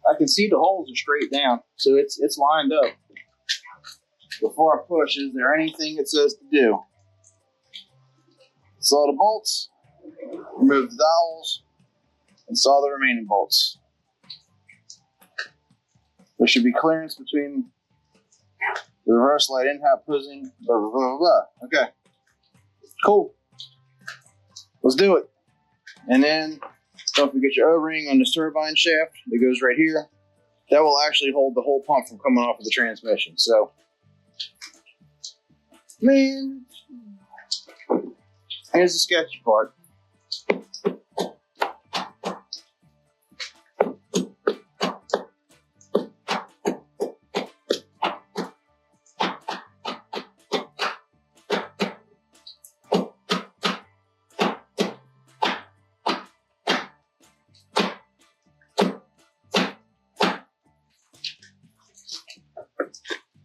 I can see the holes are straight down, so it's lined up. Before I push, is there anything it says to do? Install the bolts, remove the dowels, install the remaining bolts. There should be clearance between the reverse light in-hop pushing, blah, blah, blah, blah. Okay, cool. Let's do it. And then don't forget your O-ring on this turbine shaft that goes right here. That will actually hold the whole pump from coming off of the transmission. So, man, here's the sketchy part.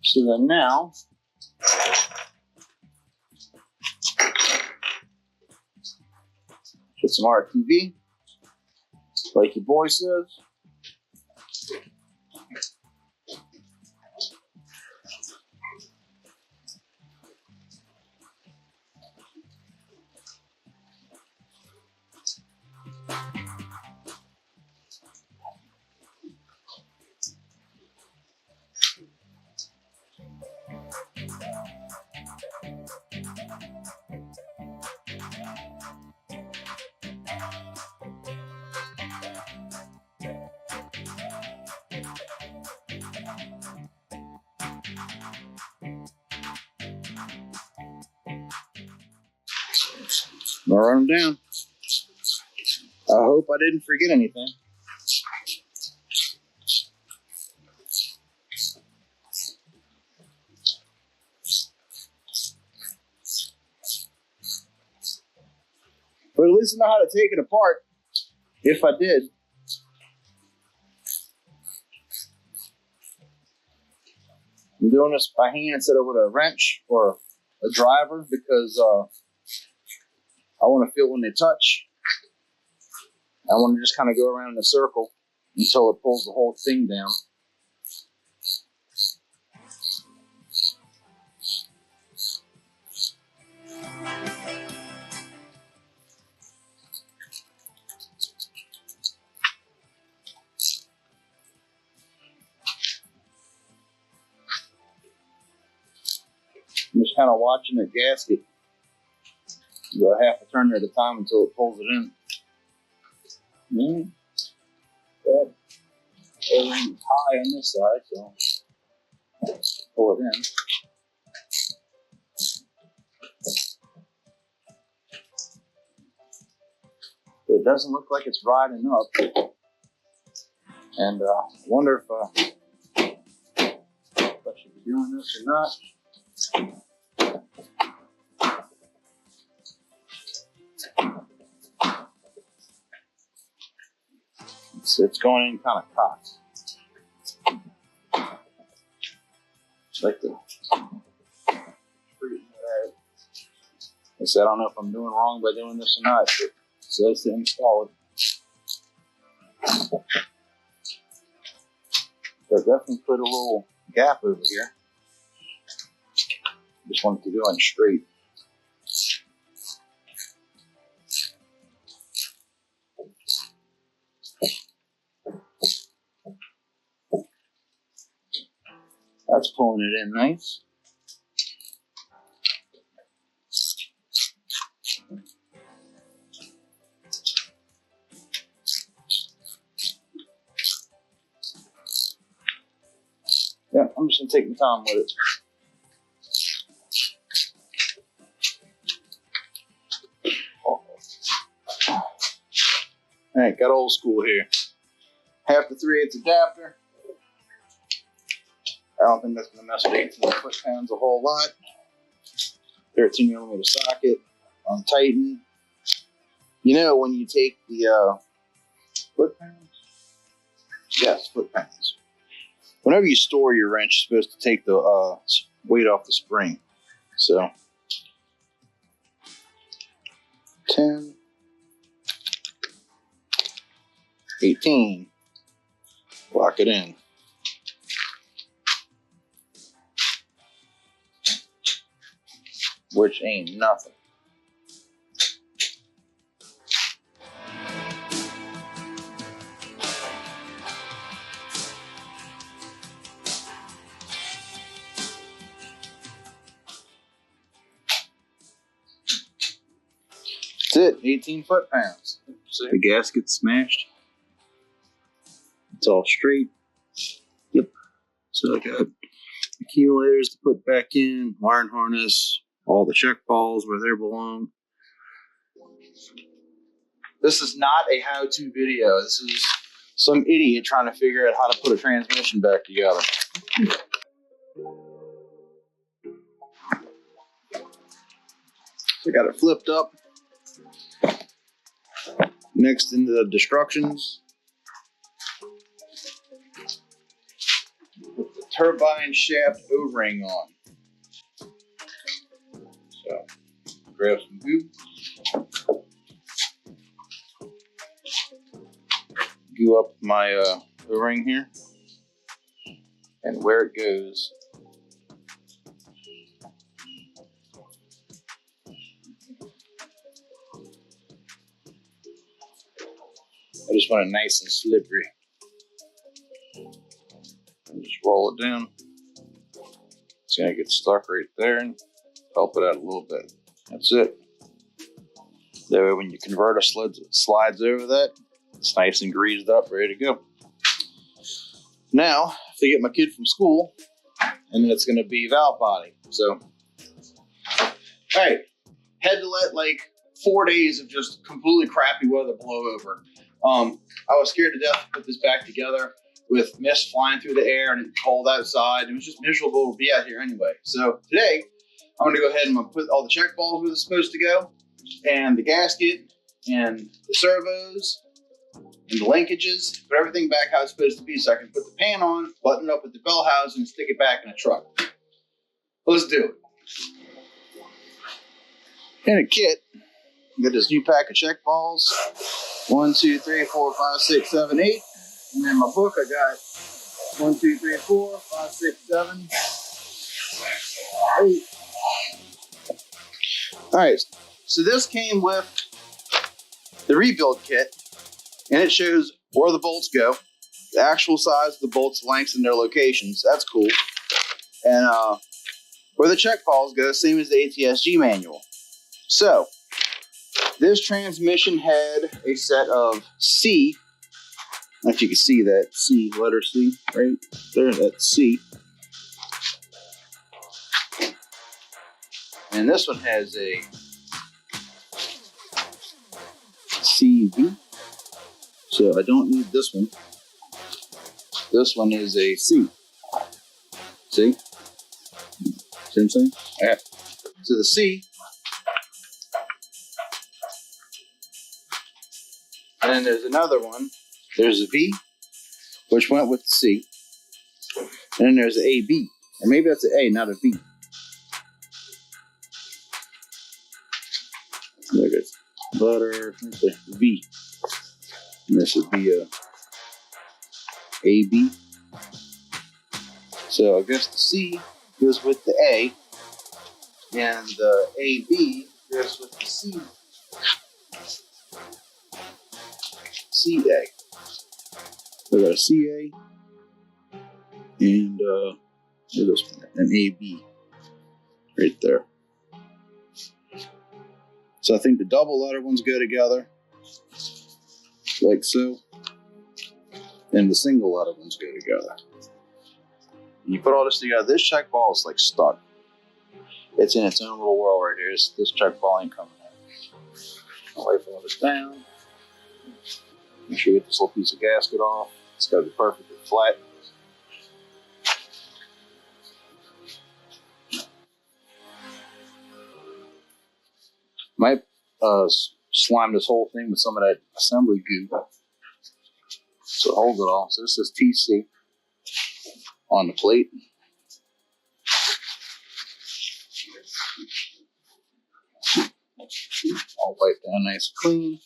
So then now, put some RTV, like your boy says. I'll run them down. I hope I didn't forget anything. But at least I know how to take it apart, if I did. I'm doing this by hand instead of with a wrench or a driver because I want to feel when they touch. I want to just kind of go around in a circle until it pulls the whole thing down. I'm just kind of watching the gasket go half a turn at a time until it pulls it in. That everything's high on this side, so pull it in. But it doesn't look like it's riding up. And I wonder if I should be doing this or not. It's going in kind of cocked. Like the I said, I don't know if I'm doing wrong by doing this or not, but it says to install it. So definitely put a little gap over here. Just want it to go in straight. That's pulling it in nice. Yeah, I'm just gonna take my time with it. All right, got old school here. Half the 3/8 adapter. I don't think that's gonna mess with 18 foot-pounds a whole lot. 13mm socket on Titan. You know when you take the foot-pounds? Yes, foot-pounds. Whenever you store your wrench, you're supposed to take the weight off the spring. So 10, 18, lock it in. Which ain't nothing. That's it, 18 foot-pounds. So the gasket's smashed. It's all straight. Yep. So I got accumulators to put back in, wiring harness, all the check balls where they belong. This is not a how-to video. This is some idiot trying to figure out how to put a transmission back together. So I got it flipped up. Next into the instructions. Put the turbine shaft O-ring on. So grab some goo. Goo up my O-ring here. And where it goes. I just want it nice and slippery. And just roll it down. It's gonna get stuck right there and help it out a little bit. That's it. That way when you convert a slides over that, it's nice and greased up, ready to go. Now, if I get my kid from school, and then it's gonna be valve body. So, all right, had to let like 4 days of just completely crappy weather blow over. I was scared to death to put this back together with mist flying through the air and it's cold outside. It was just miserable to be out here anyway. So today, I'm going to go ahead and put all the check balls where they're supposed to go, and the gasket, and the servos, and the linkages, put everything back how it's supposed to be so I can put the pan on, button it up with the bell housing, and stick it back in a truck. Let's do it. In a kit, got this new pack of check balls. 1, 2, 3, 4, 5, 6, 7, 8. And in my book, I got 1, 2, 3, 4, 5, 6, 7, 8. All right, so this came with the rebuild kit, and it shows where the bolts go, the actual size of the bolts, lengths, and their locations. That's cool. And where the check balls go, same as the ATSG manual. So this transmission had a set of C. I don't know if you can see that C, letter C, right there, that's C. And this one has a CV. So I don't need this one. This one is a C. See? Same thing? Yeah. So the C. And then there's another one. There's a V, which went with the C. And then there's an AB. Or maybe that's an A, not a V. Look at letter V. And this would be a AB. So I guess the C goes with the A, and the AB goes with the C. CA. So I got a CA and this one, an AB right there. So I think the double letter ones go together, like so, and the single letter ones go together. And you put all this together, this check ball is like stuck. It's in its own little world right here. This check ball ain't coming out. I'll wait for this down. Make sure you get this little piece of gasket off. It's got to be perfectly flat. Might slime this whole thing with some of that assembly goo. So hold it all. So this is TC on the plate. All wiped down nice and clean.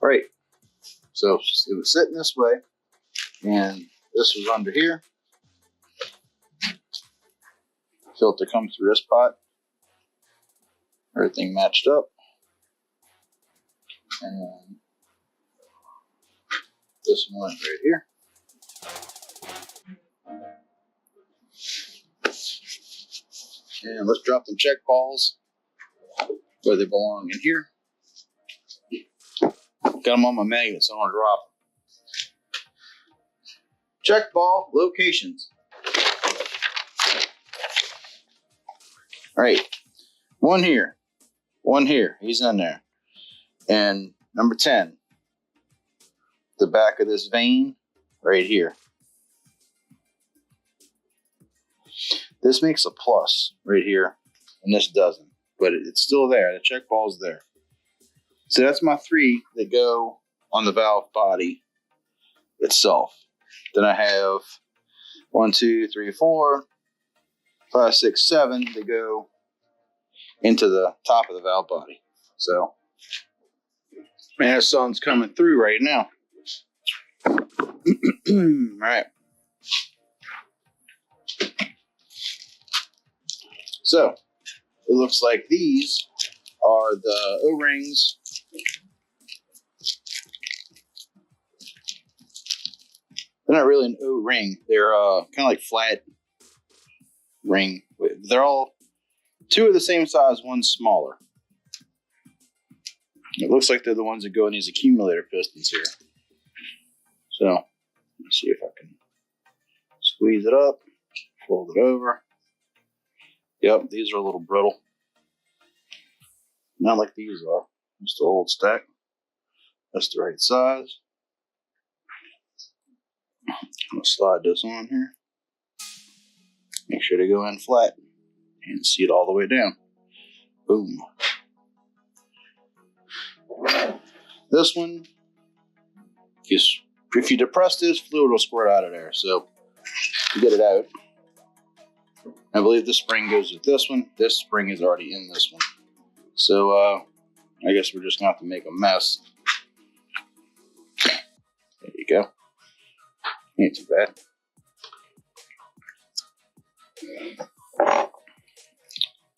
Right. So it was sitting this way, and this was under here. Filter comes through this pot. Everything matched up. And this one went right here. And let's drop them check balls where they belong in here. Got them on my magnet, so I want to drop them. Check ball locations. All right, one here, he's in there. And number 10, the back of this vein right here. This makes a plus right here, and this doesn't, but it's still there. The check ball's there. So that's my 3 that go on the valve body itself. Then I have 1, 2, 3, 4, 5, 6, 7 that go into the top of the valve body. So, man, the sun's coming through right now. All right. So, it looks like these are the O-rings. They're not really an O-ring. They're kind of like flat ring. They're all 2 are the same size, 1's smaller. It looks like they're the ones that go in these accumulator pistons here. So, let's see if I can squeeze it up, fold it over. Yep, these are a little brittle. Not like these are. Just the old stack. That's the right size. I'm going to slide this on here. Make sure to go in flat and see it all the way down. Boom. This one, if you depress this, fluid will squirt out of there. So to get it out, I believe this spring goes with this one. This spring is already in this one. So I guess we're just going to have to make a mess. There you go. Ain't too bad.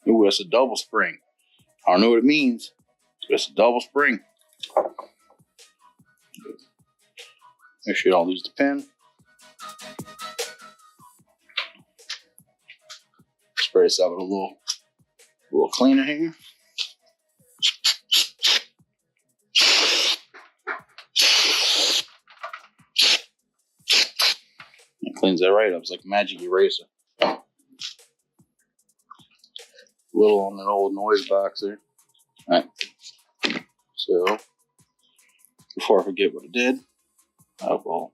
Ooh, that's a double spring. I don't know what it means, but it's a double spring. Make sure you don't lose the pin. Spray this out with a little cleaner here. It cleans that right up. It's like a magic eraser. A little on that old noise box there. Alright. So, before I forget what I did, I will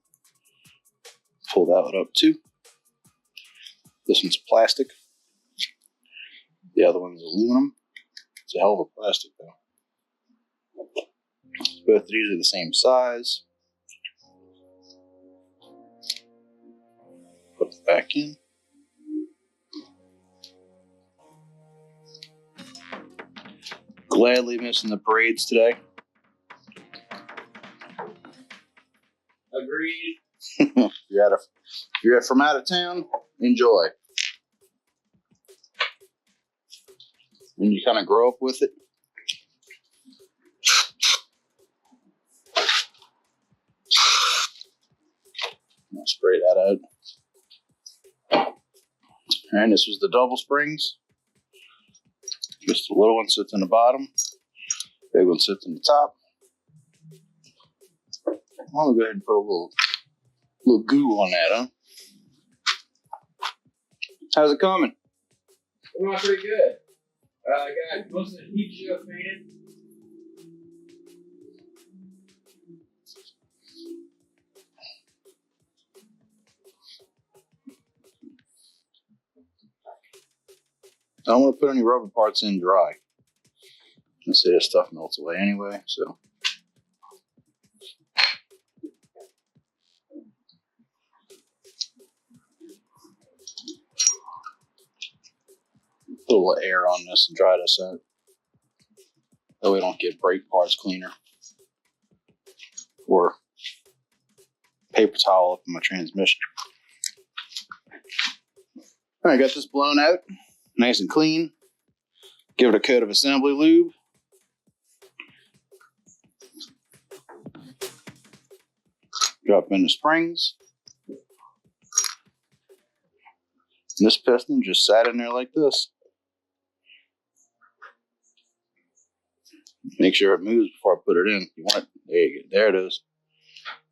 pull that one up too. This one's plastic. The other one's aluminum. It's a hell of a plastic though. Both of these are the same size. Put it back in. Gladly missing the parades today. Agreed. If you're from out of town, enjoy. When you kind of grow up with it. I'll spray that out. And this was the double springs. Just the little one sits in the bottom. Big one sits in the top. I'm gonna go ahead and put a little goo on that, huh? How's it coming? We're going pretty good. Got most of the heat shield painted. I don't want to put any rubber parts in dry. Let's say this stuff melts away anyway, so. Put a little air on this and dry this out. That way we don't get brake parts cleaner. Or paper towel up in my transmission. All right, got this blown out. Nice and clean. Give it a coat of assembly lube. Drop in the springs. And this piston just sat in there like this. Make sure it moves before I put it in. You want it, there you go, there it is.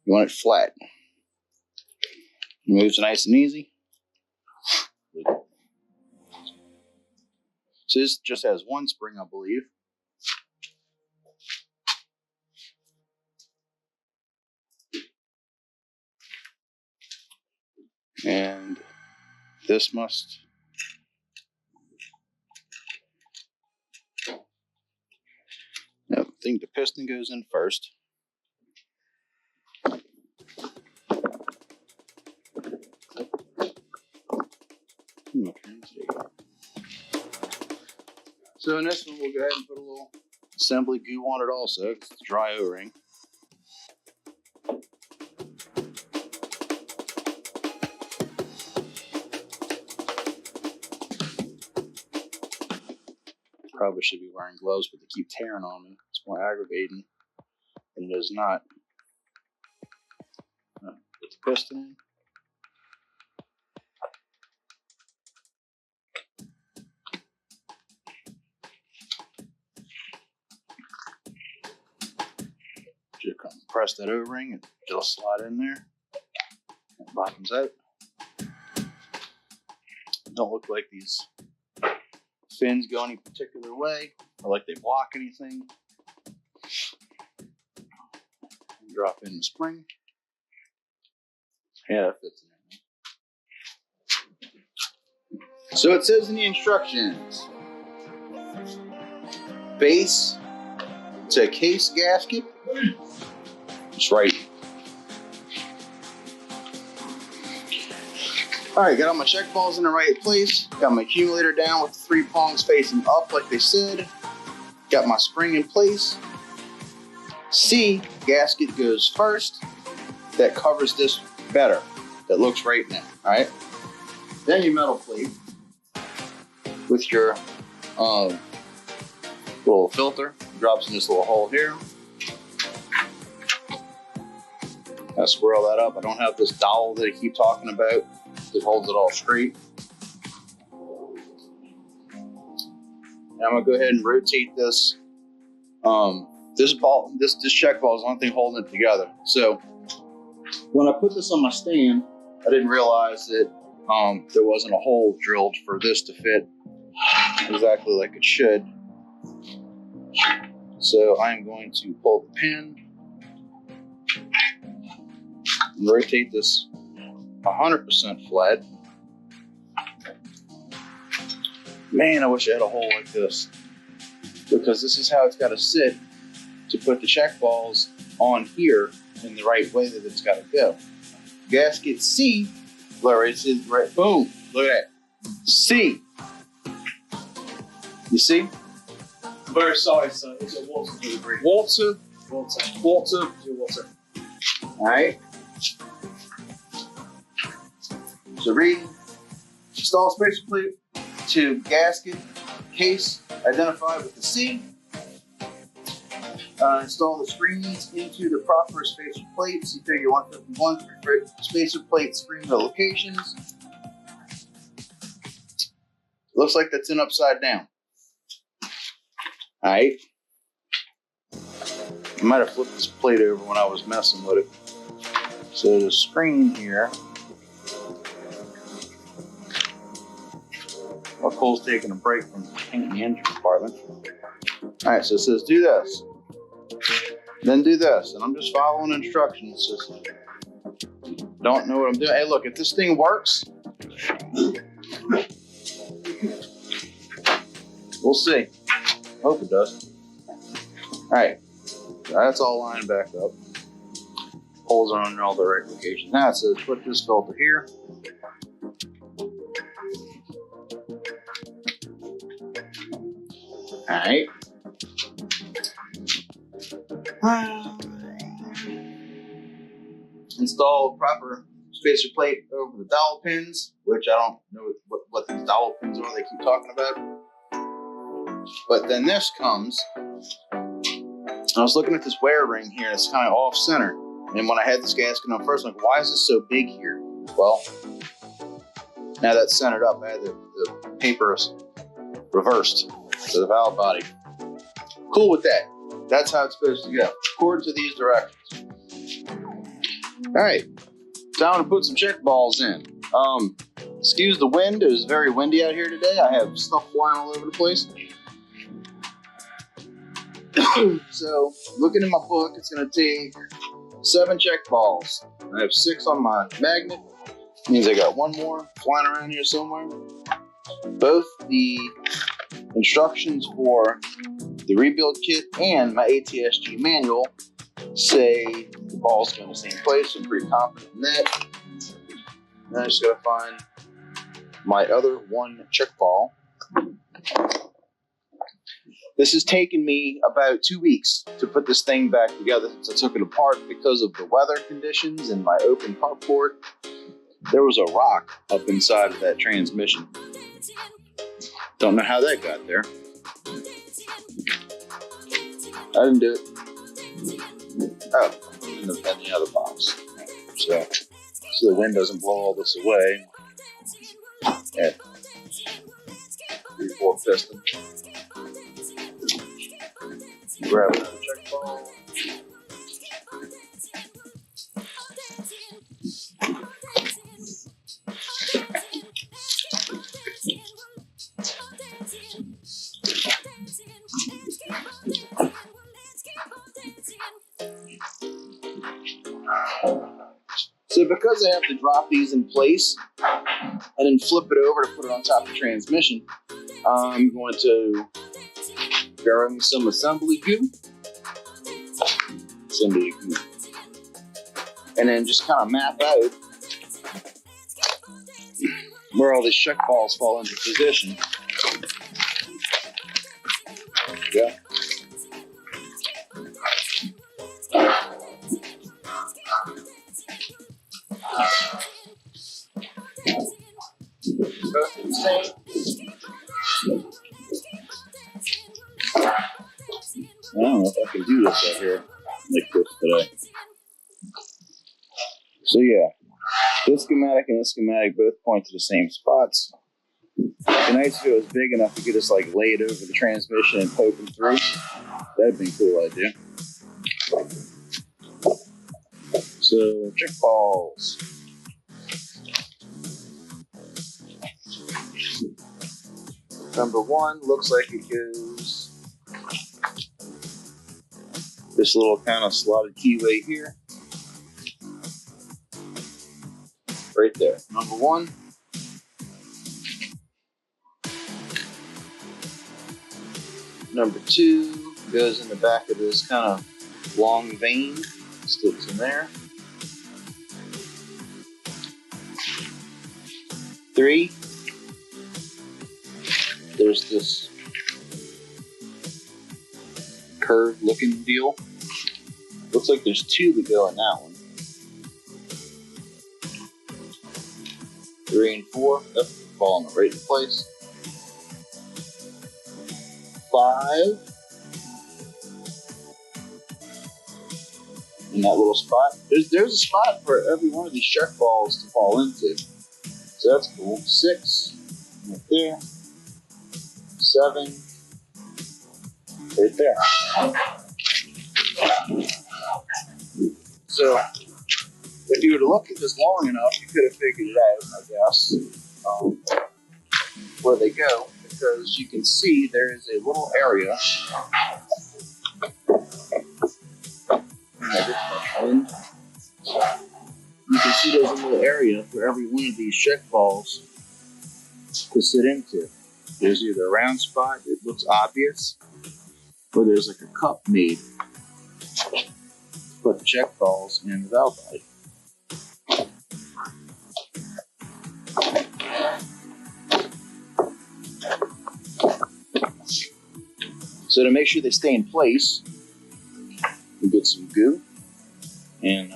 You want it flat. It moves nice and easy. So this just has one spring, I believe. And this must. I think the piston goes in first. So in this one, we'll go ahead and put a little assembly goo on it also. It's dry O-ring. Probably should be wearing gloves, but they keep tearing on me. It's more aggravating than it is not. Put the piston in. press that O-ring, it'll slide in there. It bottoms out. Don't look like these fins go any particular way or like they block anything. Drop in the spring. Yeah, that fits in there. So it says in the instructions, base to case gasket. It's right. All right, got all my check balls in the right place. Got my accumulator down with the 3 prongs facing up like they said. Got my spring in place. C, gasket goes first. That covers this better. That looks right now, all right? Then your metal plate with your little filter drops in this little hole here. I squirrel that up. I don't have this dowel that I keep talking about that holds it all straight. And I'm gonna go ahead and rotate this. This check ball is the only thing holding it together. So when I put this on my stand, I didn't realize that there wasn't a hole drilled for this to fit exactly like it should. So I'm going to pull the pin and rotate this 100% flat. Man, I wish I had a hole like this, because this is how it's got to sit to put the check balls on here in the right way that it's got to go. Gasket C, Larry, it's right. Boom! Look at that. C. You see? Very sorry, sir. It's a water delivery. Water. Water. All right. So read. Install spacer plate to gasket case identified with the C. Install the screens into the proper spacer plates. See figure 151 for spacer plate screen locations. Looks like that's in upside down. All right. I might have flipped this plate over when I was messing with it. So the screen here. While Cole's taking a break from painting the engine compartment. All right, so it says do this, then do this, and I'm just following instructions. Just don't know what I'm doing. Hey, look, if this thing works, we'll see. Hope it does. All right, that's all lined back up. Holes are in all the right locations. Now it says put this filter here. All right. Install proper spacer plate over the dowel pins, which I don't know what these dowel pins are they keep talking about. But then this comes, I was looking at this wear ring here, and it's kind of off center. And when I had this gasket on first, I'm like, why is this so big here? Well, now that's centered up. I had the papers reversed to the valve body. Cool with that. That's how it's supposed to go, according to these directions. All right, time to put some check balls in. Excuse the wind. It was very windy out here today. I have stuff flying all over the place. So, looking in my book, it's going to take 7 check balls. I have 6 on my magnet. Means I got 1 more flying around here somewhere. Both the instructions for the rebuild kit and my ATSG manual say the balls go in the same place. I'm pretty confident in that. Then I just gotta find my other 1 check ball. This has taken me about 2 weeks to put this thing back together since I took it apart because of the weather conditions and my open carport. There was a rock up inside of that transmission. Don't know how that got there. I didn't do it. Oh, in the other box. So the wind doesn't blow all this away. Yeah. 3/4 piston. Grab another check ball. So because I have to drop these in place and then flip it over to put it on top of the transmission, I'm going to grab me some assembly goo. And then just kind of map out where all these check balls fall into position. There we go. I don't know if I can do this out here like this today. So yeah, this schematic and this schematic both point to the same spots. It'd be nice if it was big enough to just like lay it over the transmission and poke them through. That'd be a cool idea. So check balls. Number one looks like it goes this little kind of slotted keyway here. Right there. Number one. Number two goes in the back of this kind of long vein. Sticks in there. Three. There's this curved looking deal. Looks like there's two that go in that one. 3 and 4, yep, falling right in place. 5. In that little spot. There's a spot for every one of these check balls to fall into. So that's cool. 6, right there. 7, right there. So, if you were to look at this long enough, you could have figured it out, I guess, where they go, because you can see there is a little area. You can see there's a little area for every one of these check balls to sit into. There's either a round spot, it looks obvious, or there's like a cup made to put the check balls in the valve body. So to make sure they stay in place, we get some goo and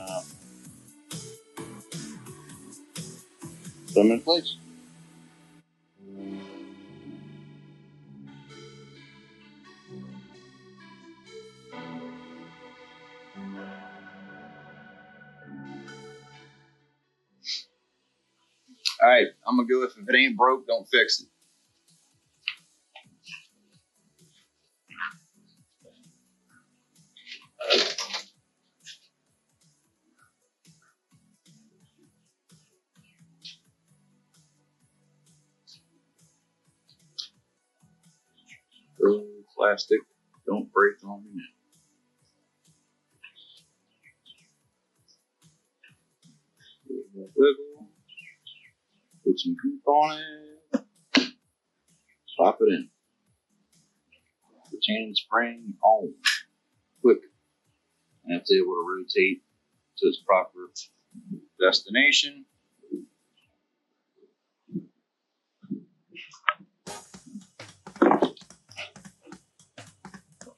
put them in place. All right, I'm gonna go with if it ain't broke, don't fix it. Plastic, don't break on me now. Wiggle, put some goop on it, pop it in. Retaining spring on, quick, and it's able to rotate to its proper destination.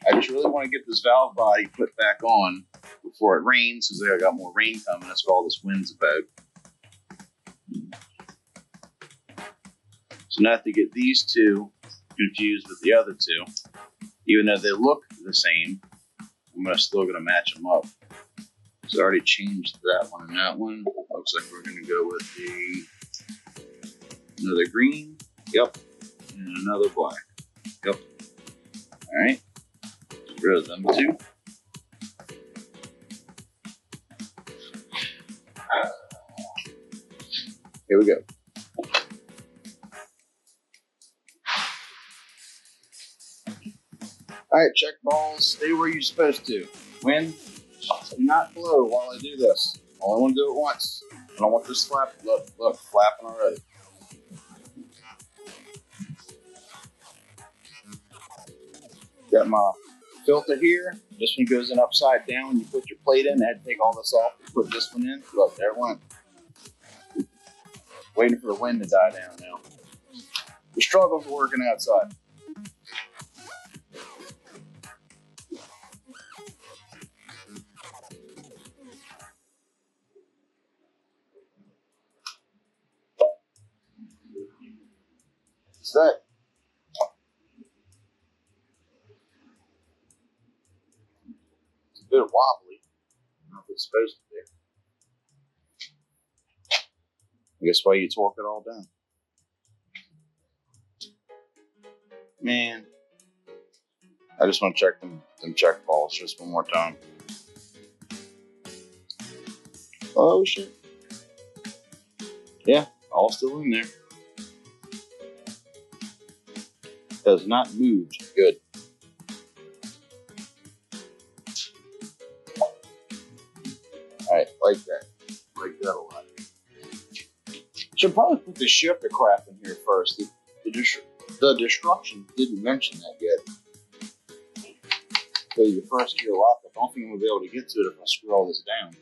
I just really want to get this valve body put back on before it rains, because I got more rain coming. That's what all this wind's about. So not to get these two confused with the other two, even though they look the same, I'm still going to match them up. So I already changed that one and that one. Looks like we're going to go with another green. Yep. And another black. Yep. All right. Get rid of them two. Here we go. All right, check balls, stay where you're supposed to. Wind, do not blow while I do this. Only want to do it once. I don't want this flap. Look, flapping already. Got my filter here. This one goes in upside down when you put your plate in. I had to take all this off, put this one in. Look, there it went. Waiting for the wind to die down now. The struggle's working outside. It's that. It's a bit wobbly. I don't know if it's supposed to be. I guess why you torque it all down. Man, I just want to check them check balls just one more time. Oh shit. Yeah, all still in there. Does not move. Good. Alright, like that. Like that a lot. Should probably put the shifter crap in here first. The destruction didn't mention that yet. So your first gear lock, I don't think I'm going to be able to get to it if I screw all this down.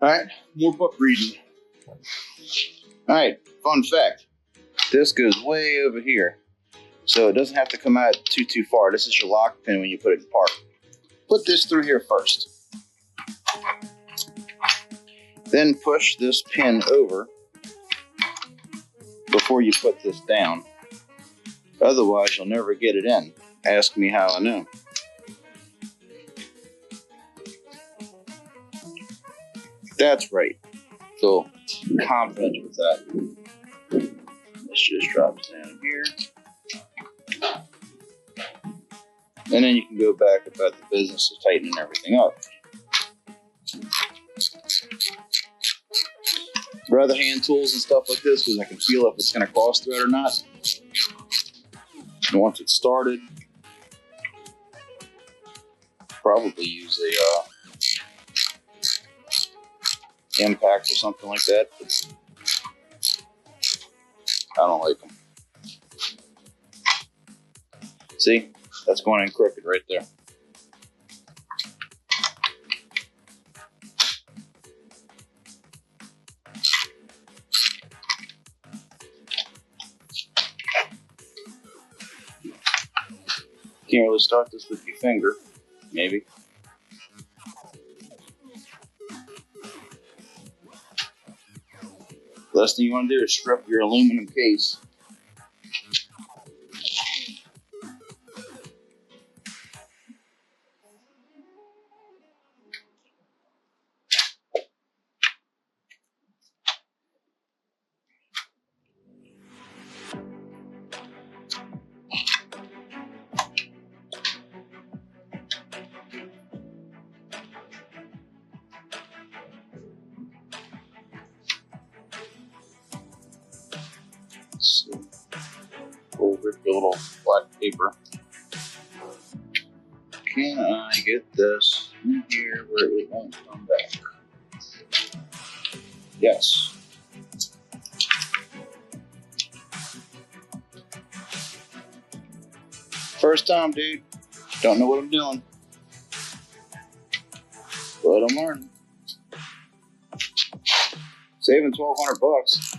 Alright, more book reading. Alright, fun fact. This goes way over here. So it doesn't have to come out too far. This is your lock pin when you put it in park. Put this through here first. Then push this pin over before you put this down. Otherwise, you'll never get it in. Ask me how I know. That's right. So confident with that. This just drops down here. And then you can go back about the business of tightening everything up. Rather hand tools and stuff like this because I can feel if it's going to cost right or not. And once it's started, probably use a impact or something like that. But I don't like them. See, that's going in crooked right there. Can't really start this with your finger, maybe. The last thing you want to do is strip your aluminum case. So, we'll rip the little black paper. Can I get this in here where it won't come back? Yes. First time, dude. Don't know what I'm doing. But I'm learning. Saving $1,200.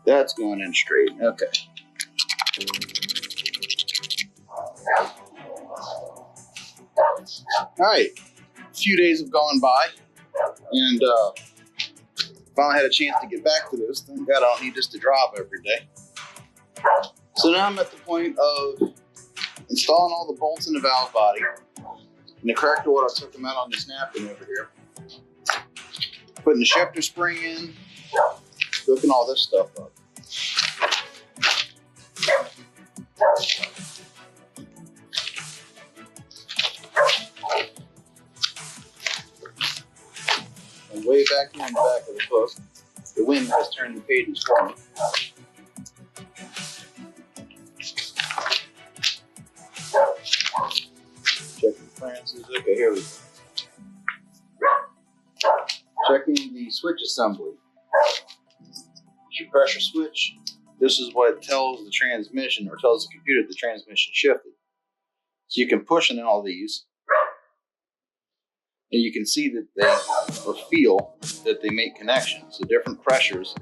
That's going in straight. Okay. Alright. A few days have gone by. And finally had a chance to get back to this. Thank God I don't need this to drop every day. So now I'm at the point of installing all the bolts in the valve body. In the correct order, I took them out on this napkin over here. Putting the shifter spring in. Hooking all this stuff up. And way back here in the back of the book, the wind has turned the pages for me. transfers. Okay, here we go. Checking the switch assembly. It's your pressure switch. This is what tells the transmission, or tells the computer the transmission shifted. So you can push in all these, and you can see that they, or feel that they make connections. So different pressures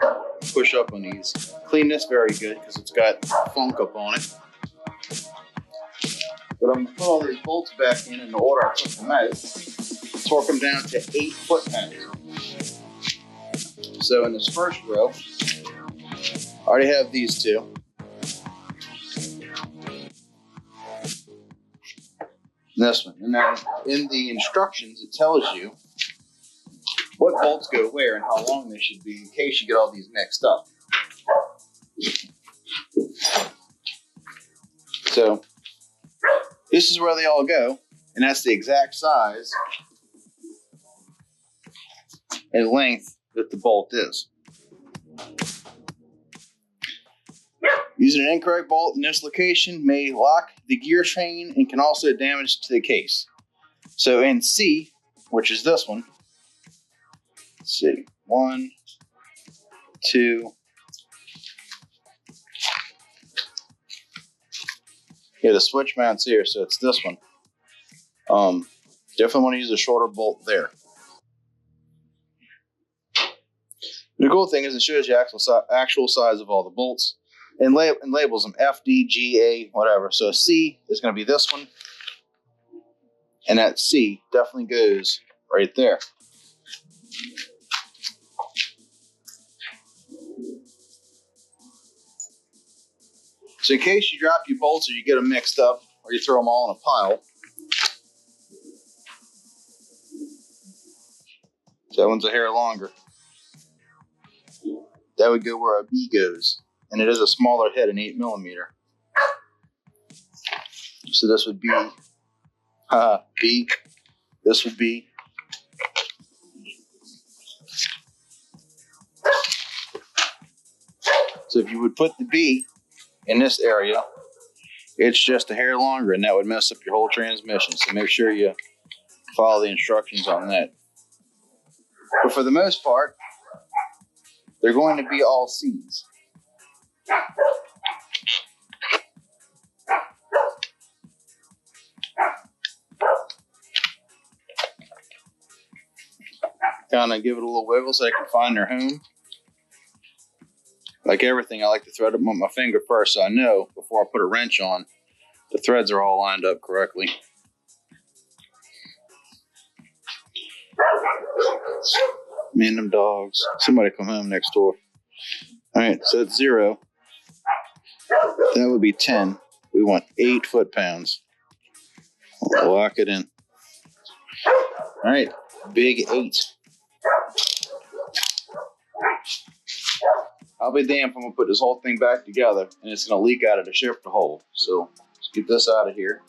push up on these. Clean this very good because it's got funk up on it. But I'm going to put all these bolts back in the order I took them out. Torque them down to 8 foot-pounds. So in this first row, I already have these two. This one. And then in the instructions, it tells you what bolts go where and how long they should be in case you get all these mixed up. So this is where they all go, and that's the exact size and length that the bolt is. Using an incorrect bolt in this location may lock the gear train and can also damage to the case. So in C, which is this one, let's see, 1, 2, yeah, the switch mounts here, so it's this one. Definitely want to use a shorter bolt there. The cool thing is it shows you actual size of all the bolts and labels them F, D, G, A, whatever. So C is going to be this one, and that C definitely goes right there. So in case you drop your bolts or you get them mixed up or you throw them all in a pile, so that one's a hair longer. That would go where a B goes, and it is a smaller head, an 8mm. So this would be B. This would be so if you would put the B in this area, it's just a hair longer, and that would mess up your whole transmission. So make sure you follow the instructions on that. But for the most part, they're going to be all C's. Kind of give it a little wiggle so they can find their home. Like everything, I like to thread them with my finger first so I know before I put a wrench on, the threads are all lined up correctly. Man, them dogs. Somebody come home next door. All right, so it's 0. That would be 10. We want 8 foot-pounds. Lock it in. All right, big 8. I'll be damned if I'm going to put this whole thing back together and it's going to leak out of the shifter hole. So let's get this out of here.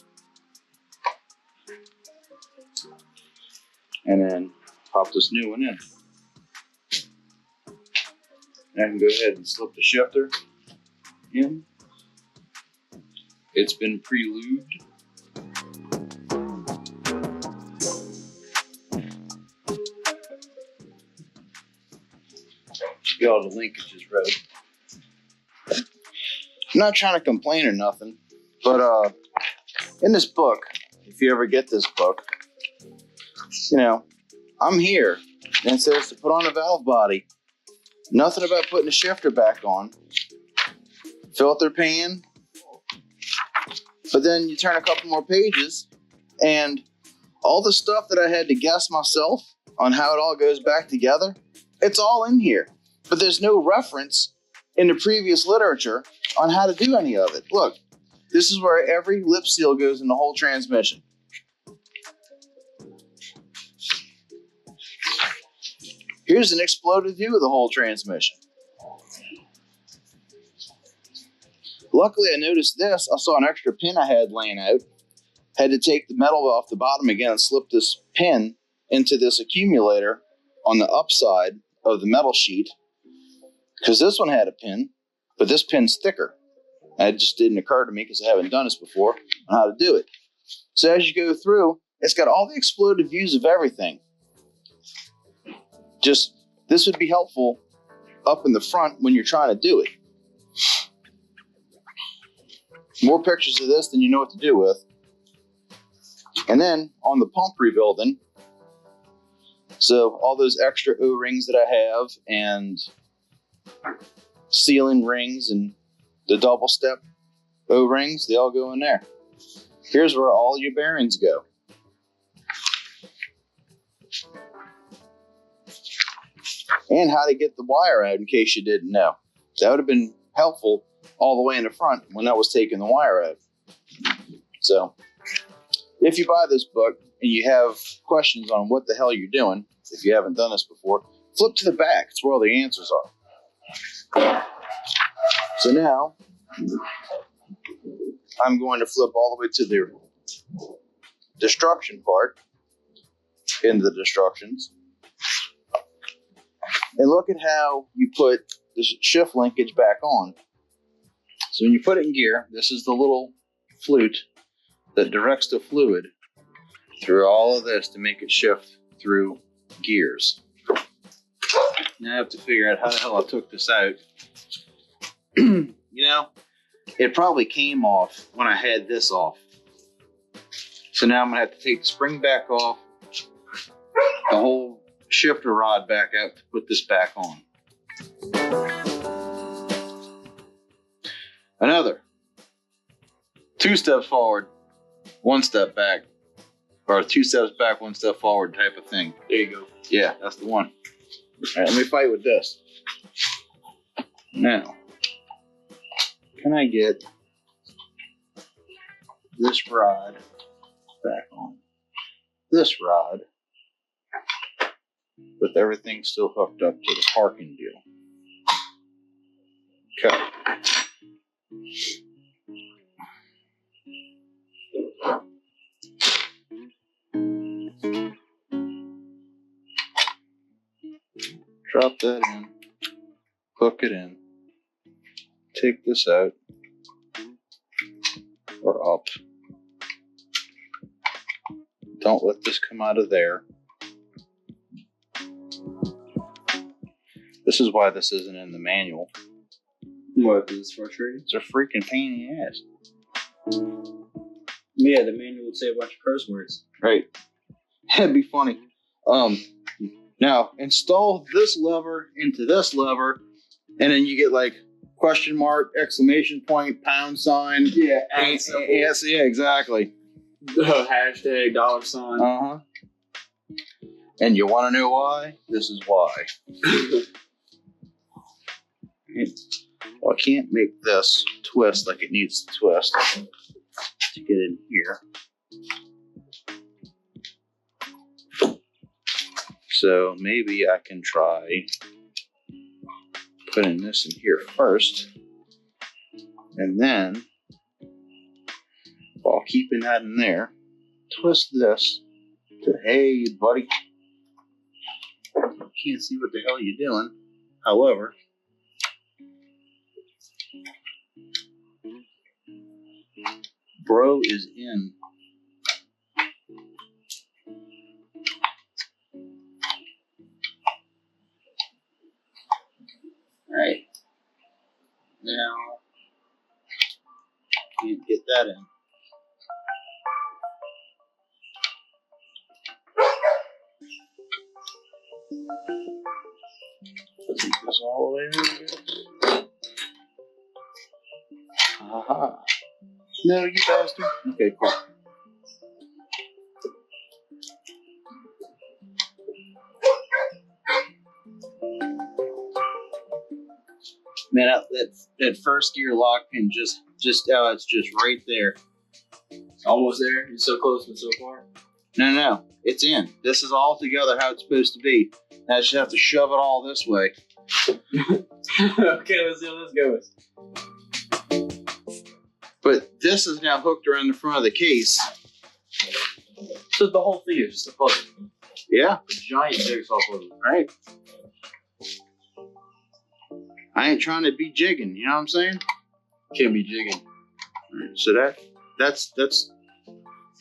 And then pop this new one in. And I can go ahead and slip the shifter in. It's been pre-lubed. Get all the linkages ready. I'm not trying to complain or nothing, but in this book, if you ever get this book, you know, I'm here, and it says to put on a valve body. Nothing about putting the shifter back on. Filter pan. But then you turn a couple more pages, and all the stuff that I had to guess myself on how it all goes back together, it's all in here. But there's no reference in the previous literature on how to do any of it. Look, this is where every lip seal goes in the whole transmission. Here's an exploded view of the whole transmission. Luckily, I noticed this. I saw an extra pin I had laying out. Had to take the metal off the bottom again and slip this pin into this accumulator on the upside of the metal sheet. Because this one had a pin, but this pin's thicker. It just didn't occur to me because I haven't done this before on how to do it. So as you go through, It's got all the exploded views of everything. Just, this would be helpful up in the front when you're trying to do it. More pictures of this than you know what to do with. And then on the pump rebuilding, so all those extra O-rings that I have and sealing rings and the double step O-rings, they all go in there. Here's where all your bearings go. And how to get the wire out in case you didn't know. That would have been helpful all the way in the front when I was taking the wire out. So, if you buy this book and you have questions on what the hell you're doing, if you haven't done this before, flip to the back. It's where all the answers are. So now, I'm going to flip all the way to the destruction part, into the destructions. And look at how you put this shift linkage back on. So when you put it in gear, this is the little flute that directs the fluid through all of this to make it shift through gears. Now I have to figure out how the hell I took this out. You know, it probably came off when I had this off. So now I'm going to have to take the spring back off, the whole shifter rod back out to put this back on. Another 2 steps forward, 1 step back, or 2 steps back, 1 step forward type of thing. There you go. Yeah, that's the one. All right, let me fight with this. Now, can I get this rod back on? This rod, with everything still hooked up to the parking deal. Okay. Drop that in, hook it in, take this out, or up. Don't let this come out of there. This is why this isn't in the manual. What, is this frustrating? It's a freaking pain in the ass. Yeah, the manual would say a bunch of curse words. Right. That'd be funny. Now, install this lever into this lever, and then you get like question mark, exclamation point, pound sign. Yeah, Yes, yeah, exactly. Hashtag $sign. Uh-huh. And you want to know why? This is why. Well, I can't make this twist like it needs to twist to get in here. So maybe I can try putting this in here first, and then, while keeping that in there, twist this to, hey, buddy, can't see what the hell you're doing. However, bro is in. Right. Now, can't get that in. Take this all the way in. Aha. No, you bastard. Okay, cool. Man, that first gear lock pin just it's just right there. Almost there. You're so close but so far. No, it's in. This is all together how it's supposed to be. Now I just have to shove it all this way. Okay, let's see how this goes. But this is now hooked around the front of the case. So the whole thing is just a puzzle. Yeah. A giant jigsaw puzzle. Right. I ain't trying to be jigging, you know what I'm saying? Can't be jigging. Right, so that's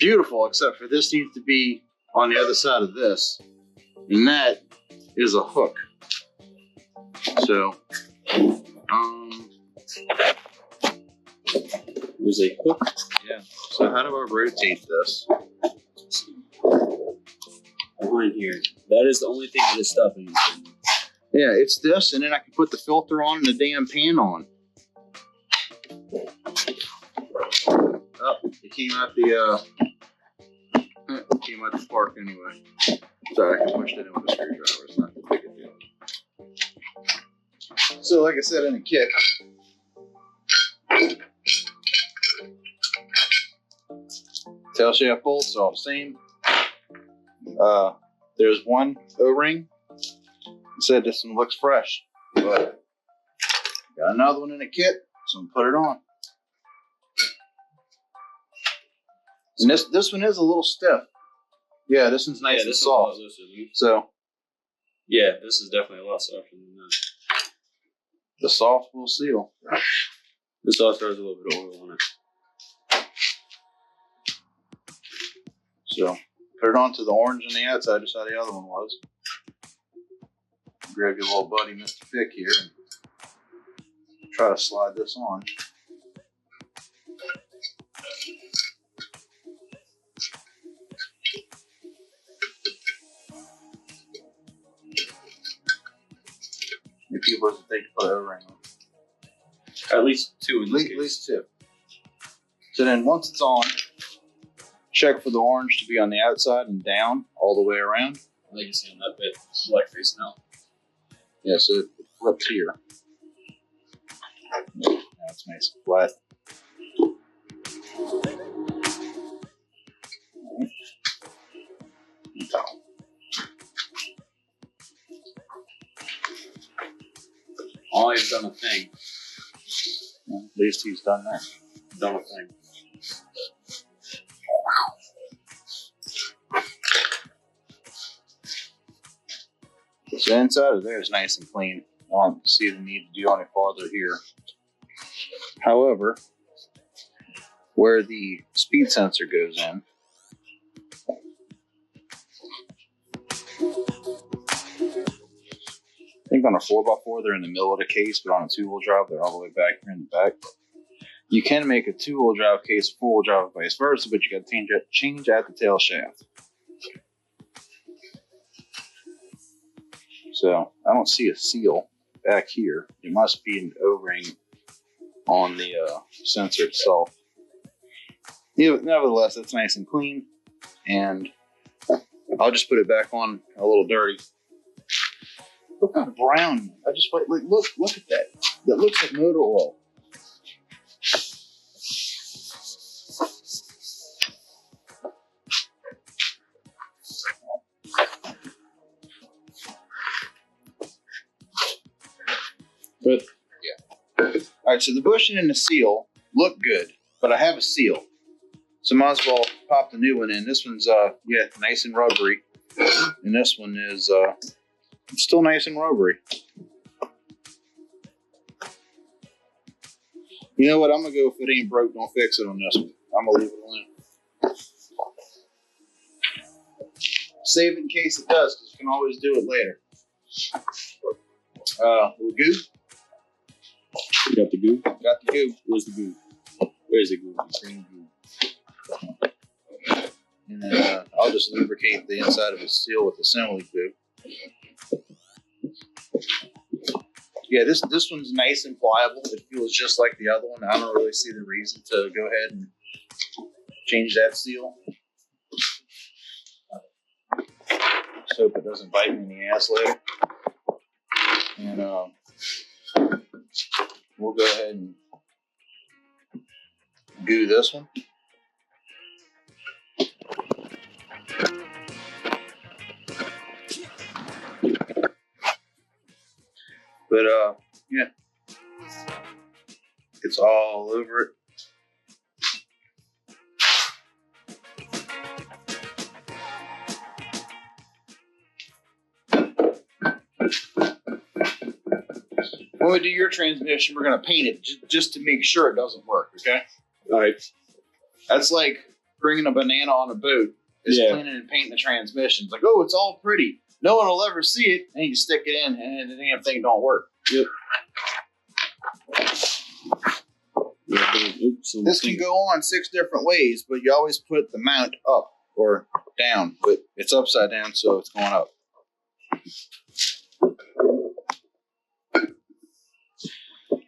beautiful, except for this needs to be on the other side of this. And that is a hook. So, There's a hook. yeah. So how do I rotate this? Behind here. That is the only thing that is stopping you. Yeah, it's this, and then I can put the filter on and the damn pan on. Oh, it came out the spark anyway. So I can push it in with a screwdriver. It's not that big a deal. So, like I said in the kit, tail shaft bolts are all the same. There's one O-ring. I said this one looks fresh, but got another one in the kit, so I'm gonna put it on. And this one is a little stiff. Yeah, this one's nice and soft. So yeah, this is definitely a lot softer than that. The soft will seal. This also has a little bit of oil on it. So put it onto the orange on the outside, just how the other one was. Grab your little buddy, Mr. Pick here, and try to slide this on. If people doesn't think to put an O-ring on. At least two in this case. At least two. So then once it's on, check for the orange to be on the outside and down all the way around. I think you see on that bit, black facing out. Yeah, so it flips here. Yeah, that's nice and flat. I've done a thing. Yeah, at least he's done that. Done a thing. So the inside of there is nice and clean. I don't see the need to do any farther here. However, where the speed sensor goes in, I think on a 4x4 they're in the middle of the case, but on a 2-wheel drive they're all the way back here in the back. You can make a 2-wheel drive case, 4-wheel drive vice versa, but you got to change out the tail shaft. So I don't see a seal back here. It must be an O-ring on the sensor itself. Yeah, nevertheless, it's nice and clean, and I'll just put it back on a little dirty. Look at the brown. I just look at that. That looks like motor oil. But yeah. All right, so the bushing and the seal look good, but I have a seal, so might as well pop the new one in. This one's yeah, nice and rubbery, and this one is still nice and rubbery. You know what? I'm gonna go if it ain't broke, don't fix it on this one. I'm gonna leave it alone. Save it in case it does, because you can always do it later. Little goo. You got the goo? Got the goo. Where's the goo? Where's the goo? Green goo. And then I'll just lubricate the inside of the seal with assembly glue. Yeah, this one's nice and pliable. It feels just like the other one. I don't really see the reason to go ahead and change that seal. Just hope it doesn't bite me in the ass later. And we'll go ahead and goo this one. But yeah, it's all over it. When we do your transmission, we're going to paint it just to make sure it doesn't work, okay? All right. That's like bringing a banana on a boat is cleaning and painting the transmission. It's like, oh, it's all pretty. No one will ever see it. And you stick it in, and the damn thing don't work. Yep. This can go on 6 different ways, but you always put the mount up or down. But it's upside down, so it's going up.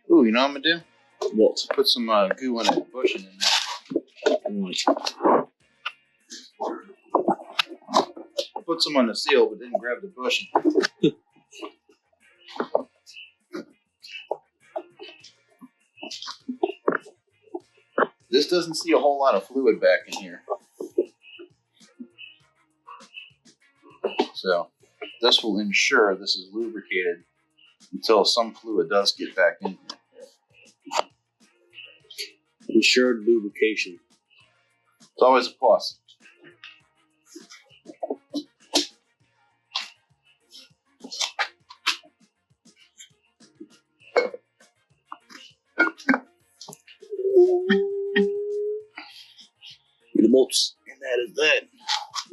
Ooh, you know what I'm gonna do? What? Put some goo in it, bushing in there. Put some on the seal, but didn't grab the bushing. This doesn't see a whole lot of fluid back in here. So this will ensure this is lubricated until some fluid does get back in here. Ensured lubrication. It's always a plus. The bolts. And that is that.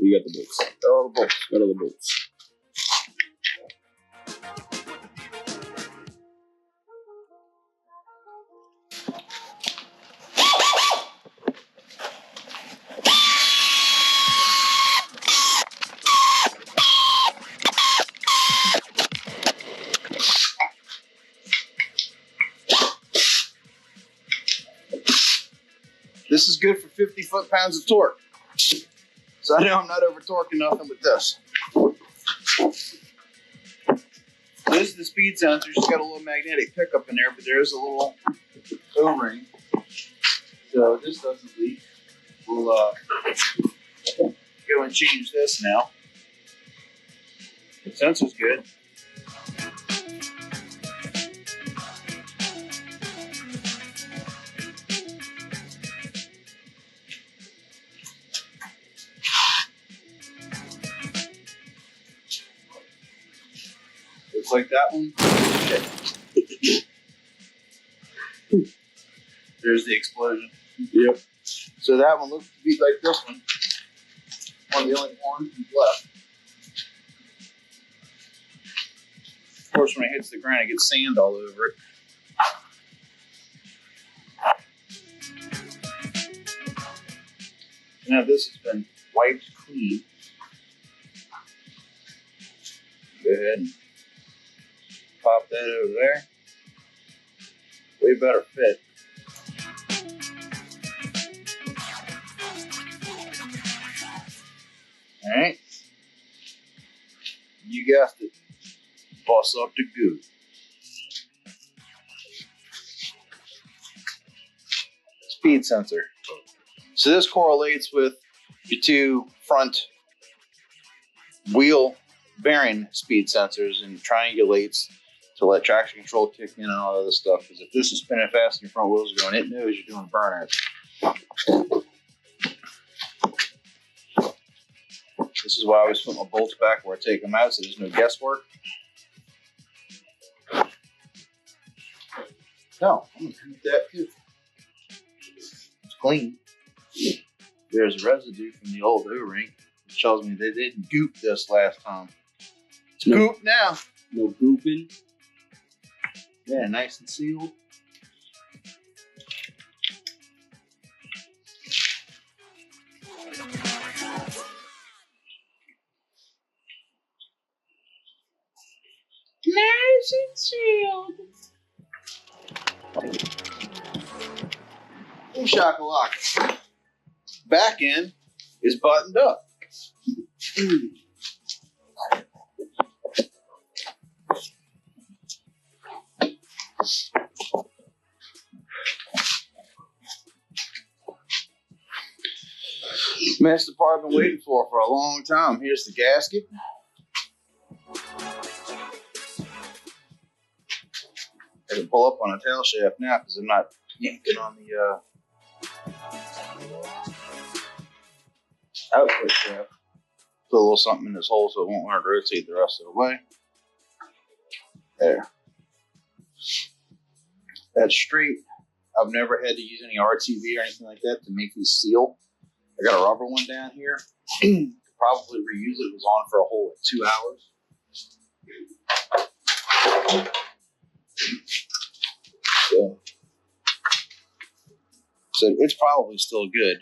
We got the bolts. All the bolts. Got all the bolts. This is good for 50 foot-pounds of torque. So I know I'm not over-torquing nothing with this. This is the speed sensor. It's got a little magnetic pickup in there, but there is a little O-ring. So this doesn't leak. We'll go and change this now. The sensor's good. Looks like that one. Okay. There's the explosion. Yep. So that one looks to be like this one. One of the only ones left. Of course, when it hits the ground, it gets sand all over it. Now this has been wiped clean. Go ahead and pop that over there. Way better fit. All right. You guessed it. Boss up the goo. Speed sensor. So this correlates with your 2 front wheel bearing speed sensors and triangulates to let traction control kick in and all other stuff. Because if this is spinning fast and your front wheels are going, it knows you're doing burnouts. This is why I always put my bolts back where I take them out, so there's no guesswork. No, I'm gonna keep that too. It's clean. There's residue from the old O-ring, which tells me they didn't goop this last time. It's goop now. No gooping. Yeah, nice and sealed. Nice and sealed. Boom shakalaka. Back end is buttoned up. Man, that's the part I've been waiting for a long time. Here's the gasket. I can pull up on a tail shaft now because I'm not yanking on the output shaft. Put a little something in this hole so it won't want to rotate the rest of the way. There. That's straight. I've never had to use any RTV or anything like that to make these seal. I got a rubber one down here. Probably reuse it. It was on for a whole 2 hours. So it's probably still good.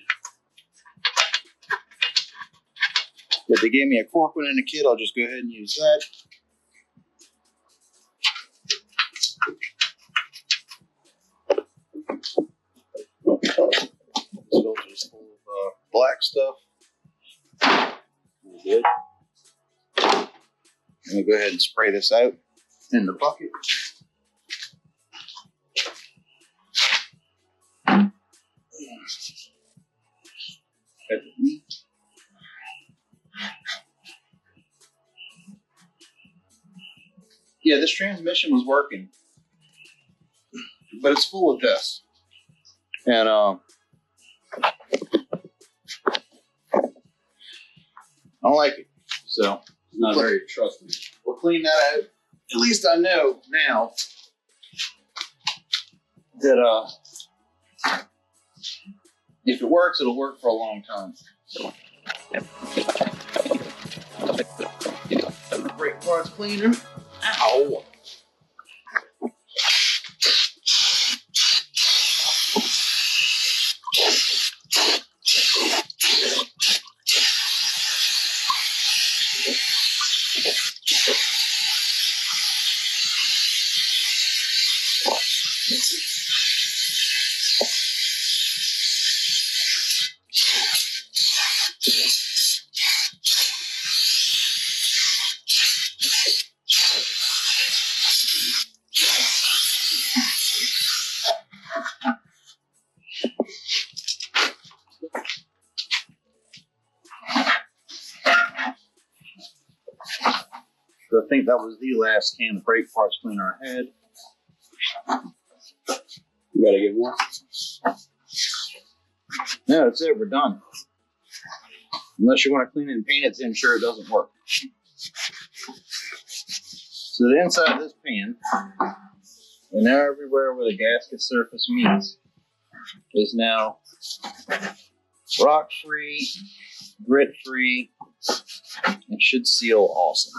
But they gave me a cork one in the kit. I'll just go ahead and use that. Filter's full of black stuff. Good. I'm gonna go ahead and spray this out in the bucket. Yeah, this transmission was working, but it's full of dust. And I don't like it. So Not very trusting. we'll clean that out. At least I know now that if it works, it'll work for a long time. Brake parts cleaner. Ow. So I think that was the last can of brake parts cleaner I had. You gotta get more. No, that's it. We're done. Unless you want to clean it and paint it to ensure it doesn't work. So the inside of this pan, and now everywhere where the gasket surface meets, is now rock-free, grit-free, and should seal awesome.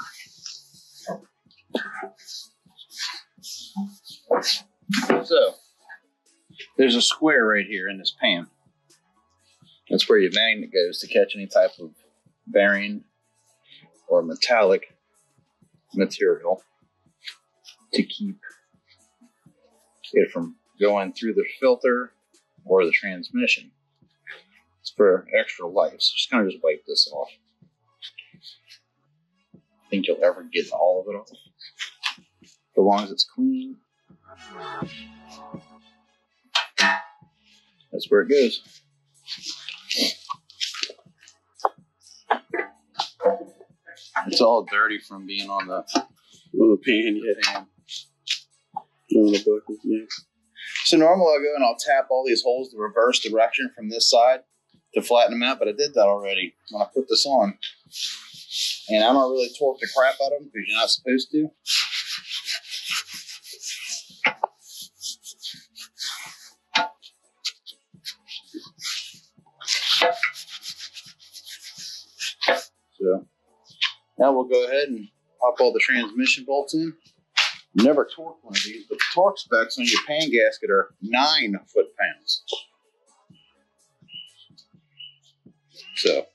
So, there's a square right here in this pan. That's where your magnet goes to catch any type of bearing or metallic material to keep it from going through the filter or the transmission. It's for extra life, so just kind of just wipe this off. Think you'll ever get all of it off? As long as it's clean. That's where it goes. It's all dirty from being on the Pan, yeah. On the bucket, yeah. So normally I'll go and I'll tap all these holes the reverse direction from this side to flatten them out, but I did that already when I put this on. And I don't really torque the crap out of them because you're not supposed to. So now we'll go ahead and pop all the transmission bolts in. Never torque one of these, but the torque specs on your pan gasket are 9 foot-pounds. So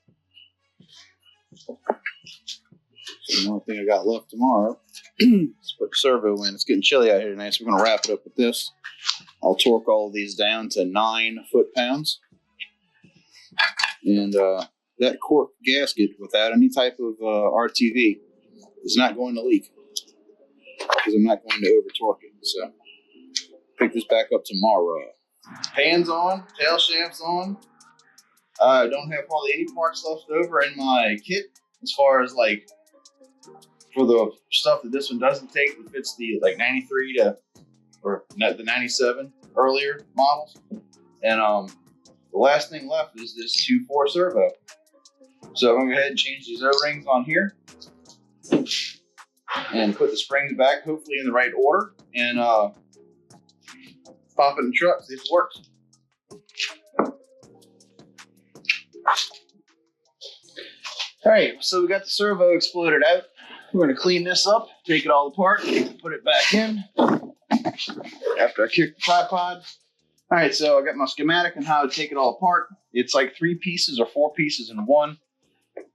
the only thing I got left tomorrow is put the servo in. It's getting chilly out here tonight, so we're going to wrap it up with this. I'll torque all of these down to 9 foot-pounds. And that cork gasket, without any type of RTV, is not going to leak because I'm not going to over-torque it. So pick this back up tomorrow. Pan's on, tail shaft's on. I don't have probably any parts left over in my kit as far as like for the stuff that this one doesn't take that fits the like 93 to or not the 97 earlier models. And the last thing left is this 2.4 servo. So I'm gonna go ahead and change these O-rings on here and put the springs back, hopefully in the right order, and pop it in the truck, see if it works. All right, so we got the servo exploded out. We're going to clean this up, take it all apart, put it back in after I kick the tripod. All right, so I got my schematic on how to take it all apart. It's like 3 pieces or 4 pieces in one.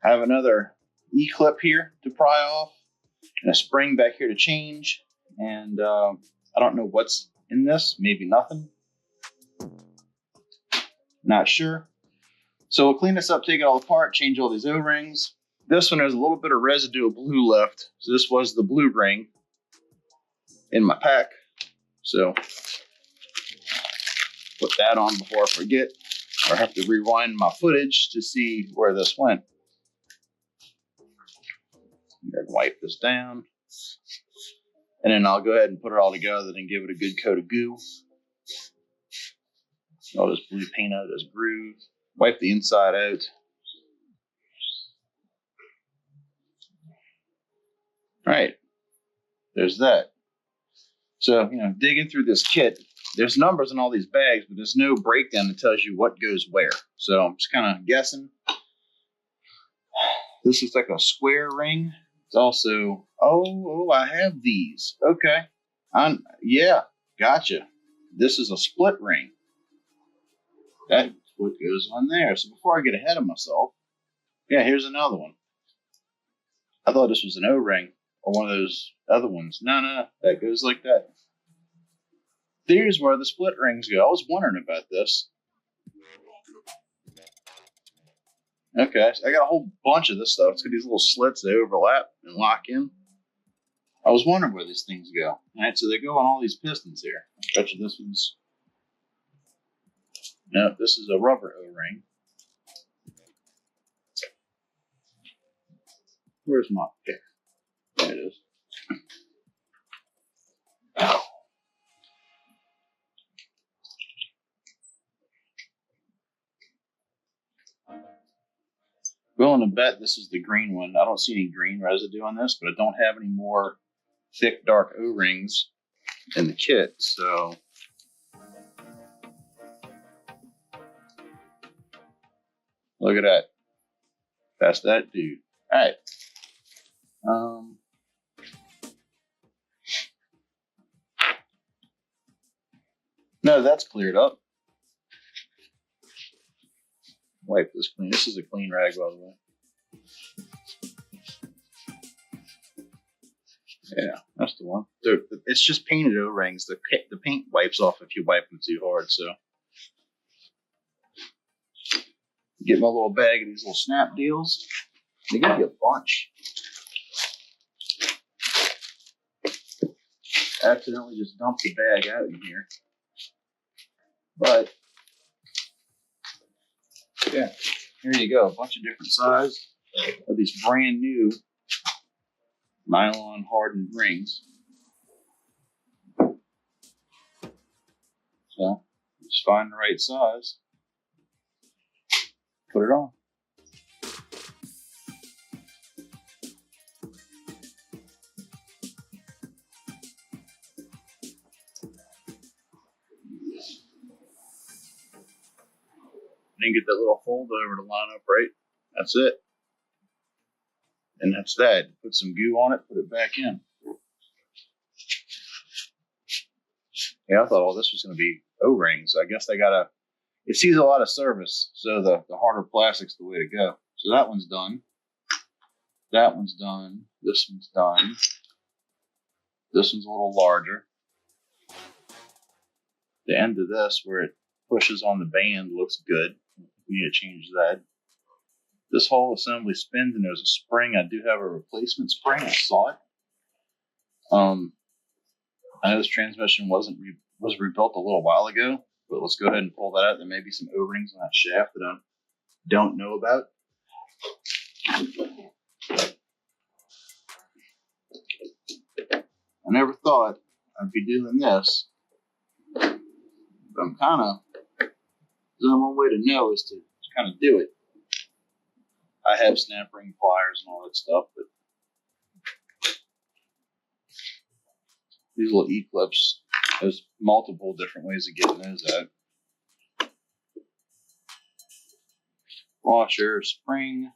I have another E-clip here to pry off and a spring back here to change. And I don't know what's in this, maybe nothing. Not sure. So we'll clean this up, take it all apart, change all these O-rings. This one has a little bit of residue of blue left. So this was the blue ring in my pack. So put that on before I forget, or have to rewind my footage to see where this went. Wipe this down. And then I'll go ahead and put it all together and give it a good coat of goo. All this blue paint out of this groove. Wipe the inside out. All right, there's that. So, digging through this kit, there's numbers in all these bags, but there's no breakdown that tells you what goes where. So I'm just kind of guessing. This is like a square ring. It's also, I have these. Okay. Yeah, gotcha. This is a split ring. That's what goes on there. So before I get ahead of myself, yeah, here's another one. I thought this was an O-ring or one of those other ones. No, that goes like that. There's where the split rings go. I was wondering about this. Okay, so I got a whole bunch of this stuff. It's got these little slits that overlap and lock in. I was wondering where these things go. All right, so they go on all these pistons here. I bet you this one's... No, this is a rubber O-ring. Where's my pick? There it is. Willing to bet this is the green one. I don't see any green residue on this, but I don't have any more thick, dark O-rings in the kit, so... Look at that. That's that dude. All right. No, that's cleared up. Wipe this clean. This is a clean rag, by the way. Yeah, that's the one. It's just painted O-rings. The paint wipes off if you wipe them too hard, so. Get my little bag of these little snap deals. They got you a bunch. Accidentally just dumped the bag out in here. But, yeah, here you go. A bunch of different sizes of these brand new nylon hardened rings. So, just find the right size. Put it on. Then get that little fold over to line up right. That's it. And that's that. Put some goo on it, put it back in. Yeah, I thought all this was going to be O-rings. I guess they got it sees a lot of service, so the harder plastic's the way to go. So that one's done. That one's done. This one's done. This one's a little larger. The end of this, where it pushes on the band, looks good. We need to change that. This whole assembly spins, and there's a spring. I do have a replacement spring. I saw it. I know this transmission was rebuilt a little while ago, but let's go ahead and pull that out. There may be some O-rings on that shaft that I don't know about. I never thought I'd be doing this, but I'm kind of, there's one way to know is to kind of do it. I have snap ring pliers and all that stuff, but these little E-clips, there's multiple different ways of getting those out. washer, spring.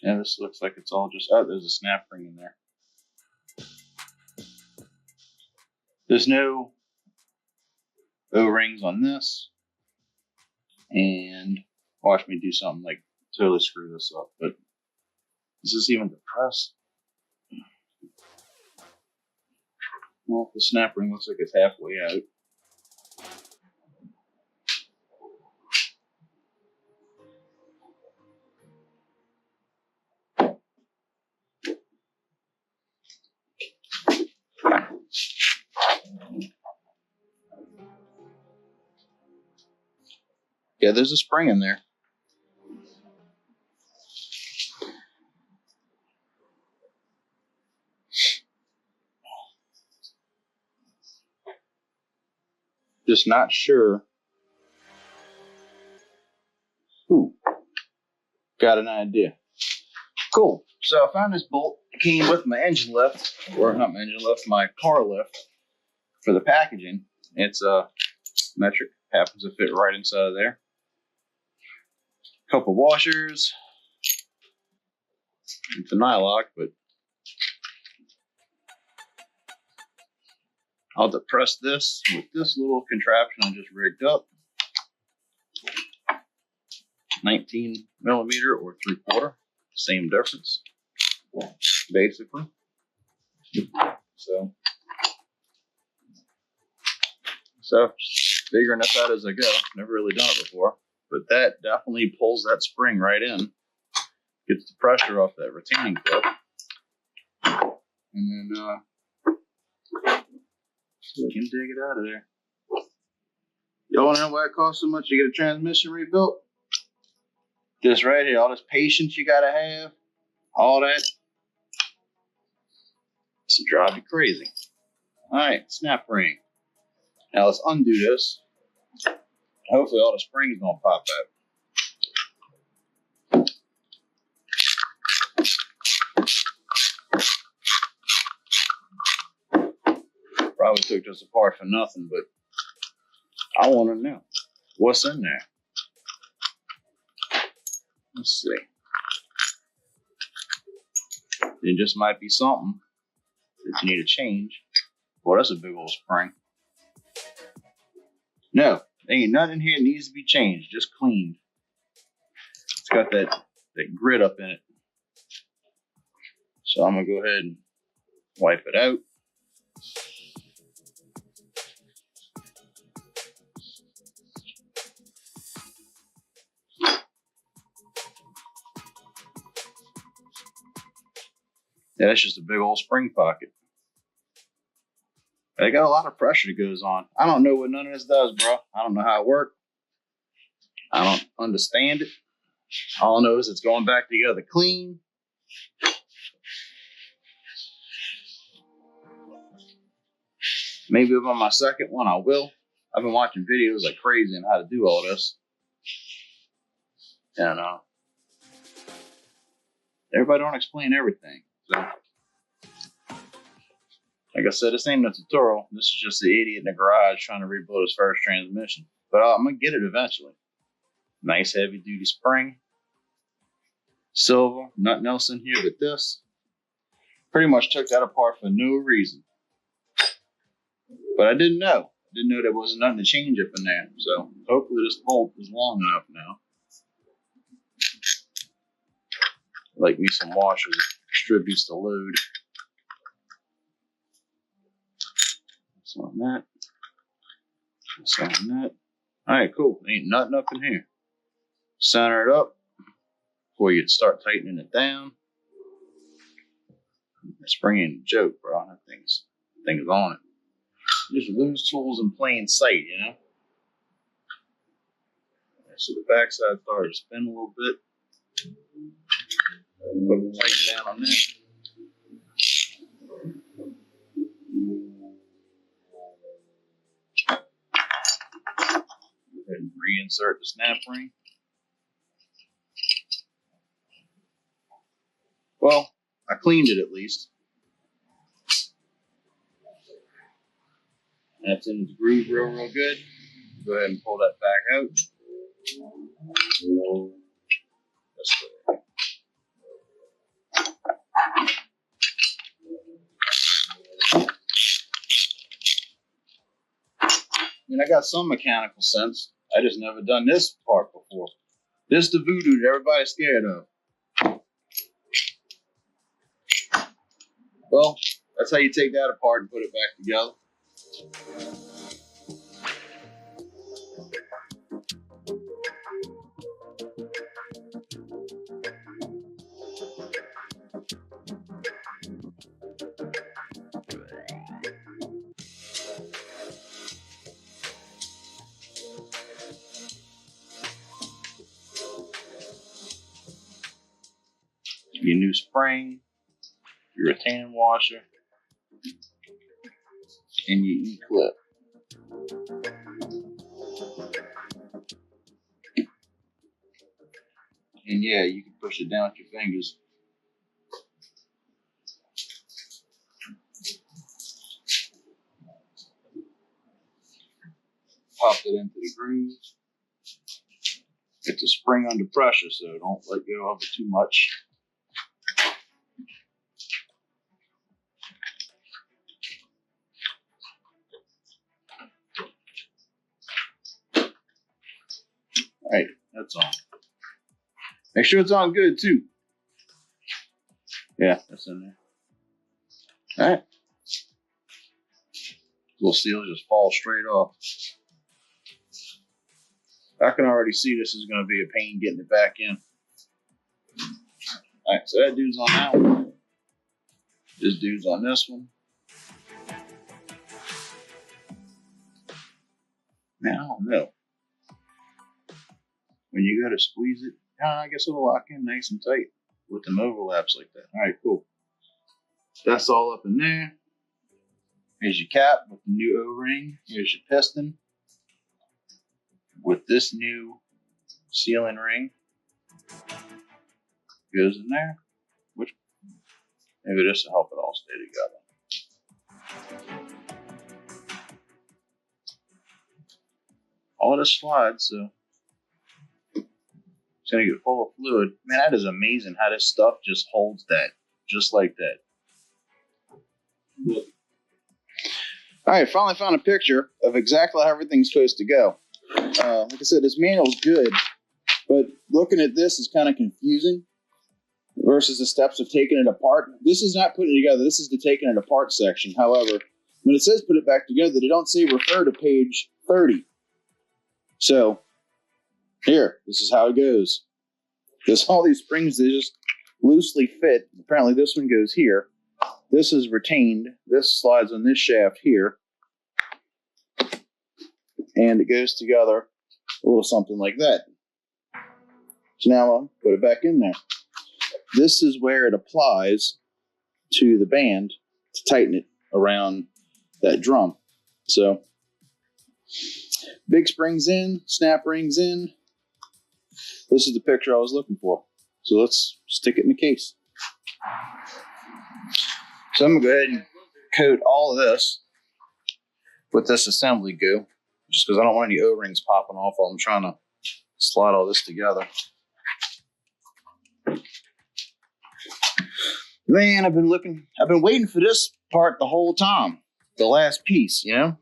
Yeah, this looks like it's all just, oh, there's a snap ring in there. There's no O-rings on this. And watch me do something like totally screw this up, but is this even depressed? Well, the snap ring looks like it's halfway out. Yeah, there's a spring in there. Just not sure. Ooh, got an idea. Cool. So I found this bolt. It came with my engine lift, or not my engine lift, my car lift for the packaging. It's metric, happens to fit right inside of there. Couple washers. It's a nylock, but I'll depress this with this little contraption I just rigged up. 19 millimeter or 3/4, same difference, basically. So figuring this out as I go. Never really done it before, but that definitely pulls that spring right in, gets the pressure off that retaining clip, and then so we can dig it out of there. Y'all wanna know why it costs so much to get a transmission rebuilt? This right here, all this patience you gotta have, all that, it's drive you crazy. All right, snap ring. Now let's undo this. Hopefully all the springs don't pop out. Probably took this apart for nothing, but I want to know what's in there. Let's see. It just might be something that you need to change. Boy, that's a big old spring. No, there ain't nothing in here that needs to be changed, just cleaned. It's got that grit up in it. So I'm gonna go ahead and wipe it out. Yeah, that's just a big old spring pocket. They got a lot of pressure that goes on. I don't know what none of this does, bro. I don't know how it works. I don't understand it. All I know is it's going back together clean. Maybe on my second one I will. I've been watching videos like crazy on how to do all this. And everybody don't explain everything. So, like I said, this ain't a tutorial. This is just the idiot in the garage trying to rebuild his first transmission. But I'm going to get it eventually. Nice heavy duty spring. Silver. Nothing else in here but this. Pretty much took that apart for no reason. But I didn't know. I didn't know there wasn't nothing to change up in there. So hopefully this bolt is long enough now. Like me some washers, distributes the load. That's on that. That's on that. Alright, cool. Ain't nothing up in here. Center it up before you start tightening it down. The spring ain't a joke, bro. That thing's on it. Just lose tools in plain sight, you know? So the backside started to spin a little bit. Put the tighten down on that. Go ahead and reinsert the snap ring. Well, I cleaned it at least. That's in the groove real good. Go ahead and pull that back out. This way. I mean, I got some mechanical sense. I just never done this part before. This the voodoo that everybody's scared of. Well, that's how you take that apart and put it back together. Your new spring, your retaining washer, and your E-clip. And yeah, you can push it down with your fingers. Pop it into the groove. It's a spring under pressure, so don't let go of it too much. All right, that's on. Make sure it's on good too. Yeah, that's in there. All right. Little seals just fall straight off. I can already see this is going to be a pain getting it back in. All right, so that dude's on that one. This dude's on this one. Now, I don't know. When you go to squeeze it, I guess it'll lock in nice and tight with them overlaps like that. All right, cool. That's all up in there. Here's your cap with the new O-ring. Here's your piston with this new sealing ring. Goes in there. Which maybe this will help it all stay together. All this slides, so it's gonna get full of fluid. Man, that is amazing how this stuff just holds that, just like that. All right, finally found a picture of exactly how everything's supposed to go. Like I said, this manual's good, but looking at this is kind of confusing versus the steps of taking it apart. This is not putting it together. This is the taking it apart section. However, when it says put it back together, they don't say refer to page 30. So here, this is how it goes. There's all these springs that just loosely fit. Apparently this one goes here. This is retained. This slides on this shaft here. And it goes together a little something like that. So now I'll put it back in there. This is where it applies to the band to tighten it around that drum. So big springs in, snap rings in. This is the picture I was looking for. So let's stick it in the case. So I'm going to go ahead and coat all of this with this assembly goo, just because I don't want any O-rings popping off while I'm trying to slide all this together. Man, I've been waiting for this part the whole time. The last piece, you know?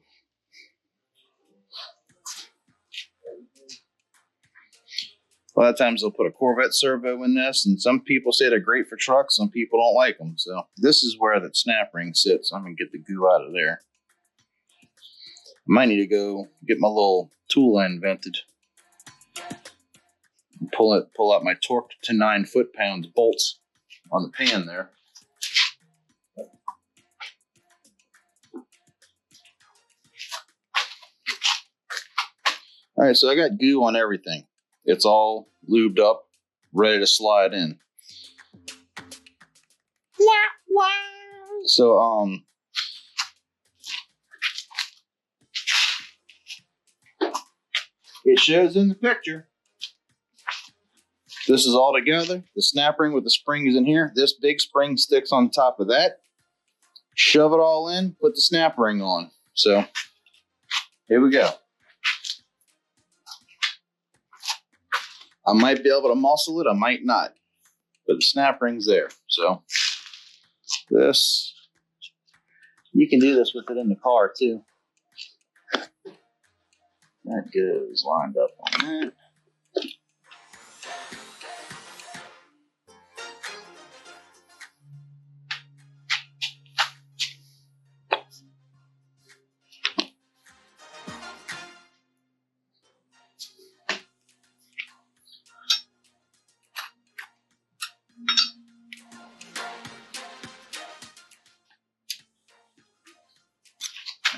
A lot of times they'll put a Corvette servo in this, and some people say they're great for trucks, some people don't like them. So this is where that snap ring sits. I'm going to get the goo out of there. I might need to go get my little tool I invented. Pull out my torqued to 9 foot-pounds bolts on the pan there. All right, so I got goo on everything. It's all lubed up, ready to slide in. So, it shows in the picture. This is all together. The snap ring with the spring is in here. This big spring sticks on top of that. Shove it all in, put the snap ring on. So, here we go. I might be able to muscle it, I might not. But the snap ring's there. So this, you can do this with it in the car too. That goes lined up on that.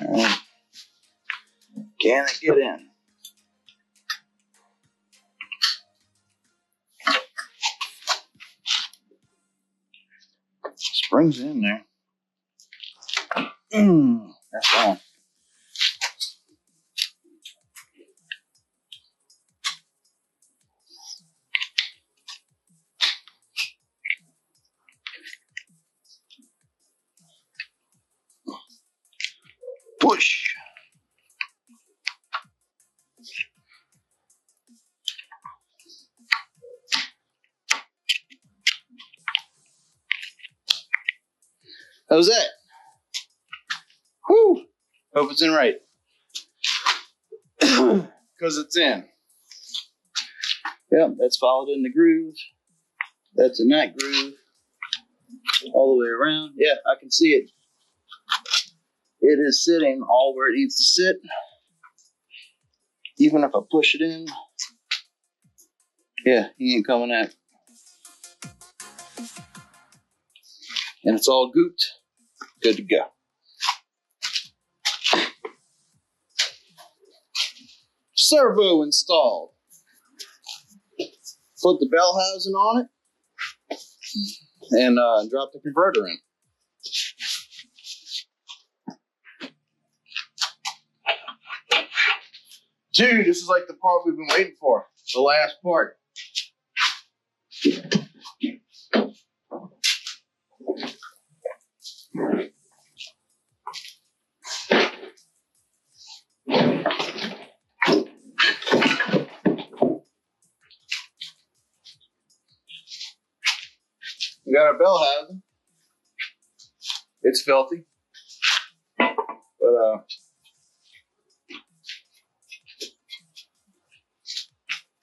All right. Can it get in? Springs in there. That's on. Push. How's that? Whew. Hope it's in right. Because it's in. Yep, that's followed in the groove. That's in that groove. All the way around. Yeah, I can see it. It is sitting all where it needs to sit. Even if I push it in. Yeah, he ain't coming out. And it's all gooped. Good to go. Servo installed. Put the bell housing on it and drop the converter in. Dude, this is like the part we've been waiting for. The last part. We got our bell housing. It's filthy. But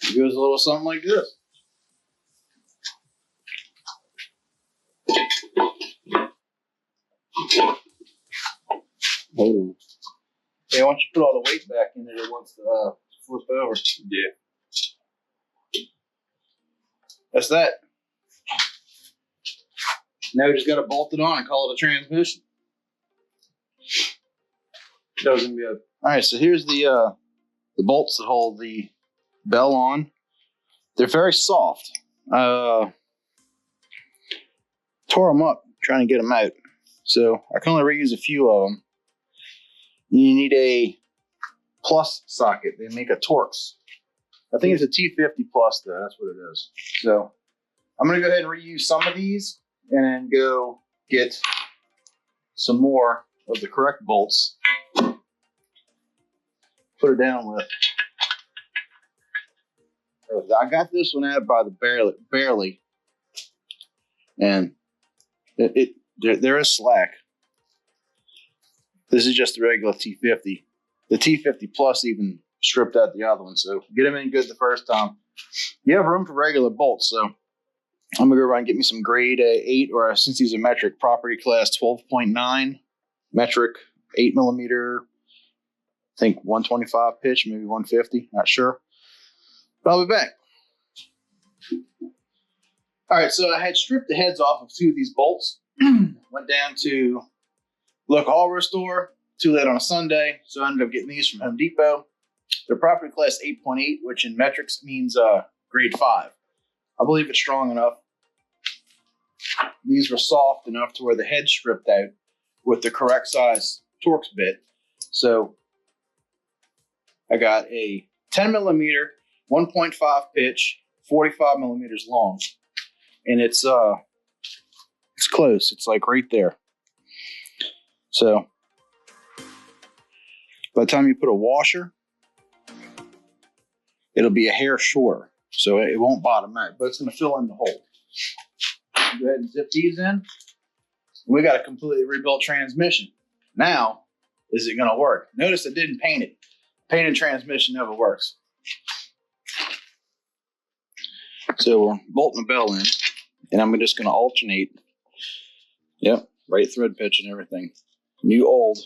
it goes a little something like this. Hold on. Hey, once you put all the weight back in it, it wants to flip over. Yeah. That's that. Now we just got to bolt it on and call it a transmission. Doesn't be a... All right, so here's the bolts that hold the bell on. They're very soft. Tore them up trying to get them out. So I can only reuse a few of them. You need a plus socket. They make a Torx. I think it's a T50 plus though. That's what it is. So I'm going to go ahead and reuse some of these and then go get some more of the correct bolts. Put her down with. I got this one out by the barely. And there is slack. This is just the regular T50. The T50 Plus even stripped out the other one, so get them in good the first time. You have room for regular bolts, so I'm gonna go around and get me some grade 8, or since these are metric, property class 12.9, metric 8mm, I think 125 pitch, maybe 150, not sure. But I'll be back. All right, so I had stripped the heads off of 2 of these bolts. Went down to local hardware store, too late on a Sunday, so I ended up getting these from Home Depot. They're property class 8.8, which in metrics means grade 5. I believe it's strong enough. These were soft enough to where the head stripped out with the correct size Torx bit. So I got a 10mm, 1.5 pitch, 45mm long, and it's close. It's like right there. So by the time you put a washer, it'll be a hair shorter. So it won't bottom out, but it's going to fill in the hole. Go ahead and zip these in. We got a completely rebuilt transmission. Now, is it going to work? Notice I didn't paint it. Painted transmission never works. So we're bolting the bell in, and I'm just going to alternate. Yep, right thread pitch and everything. New, old.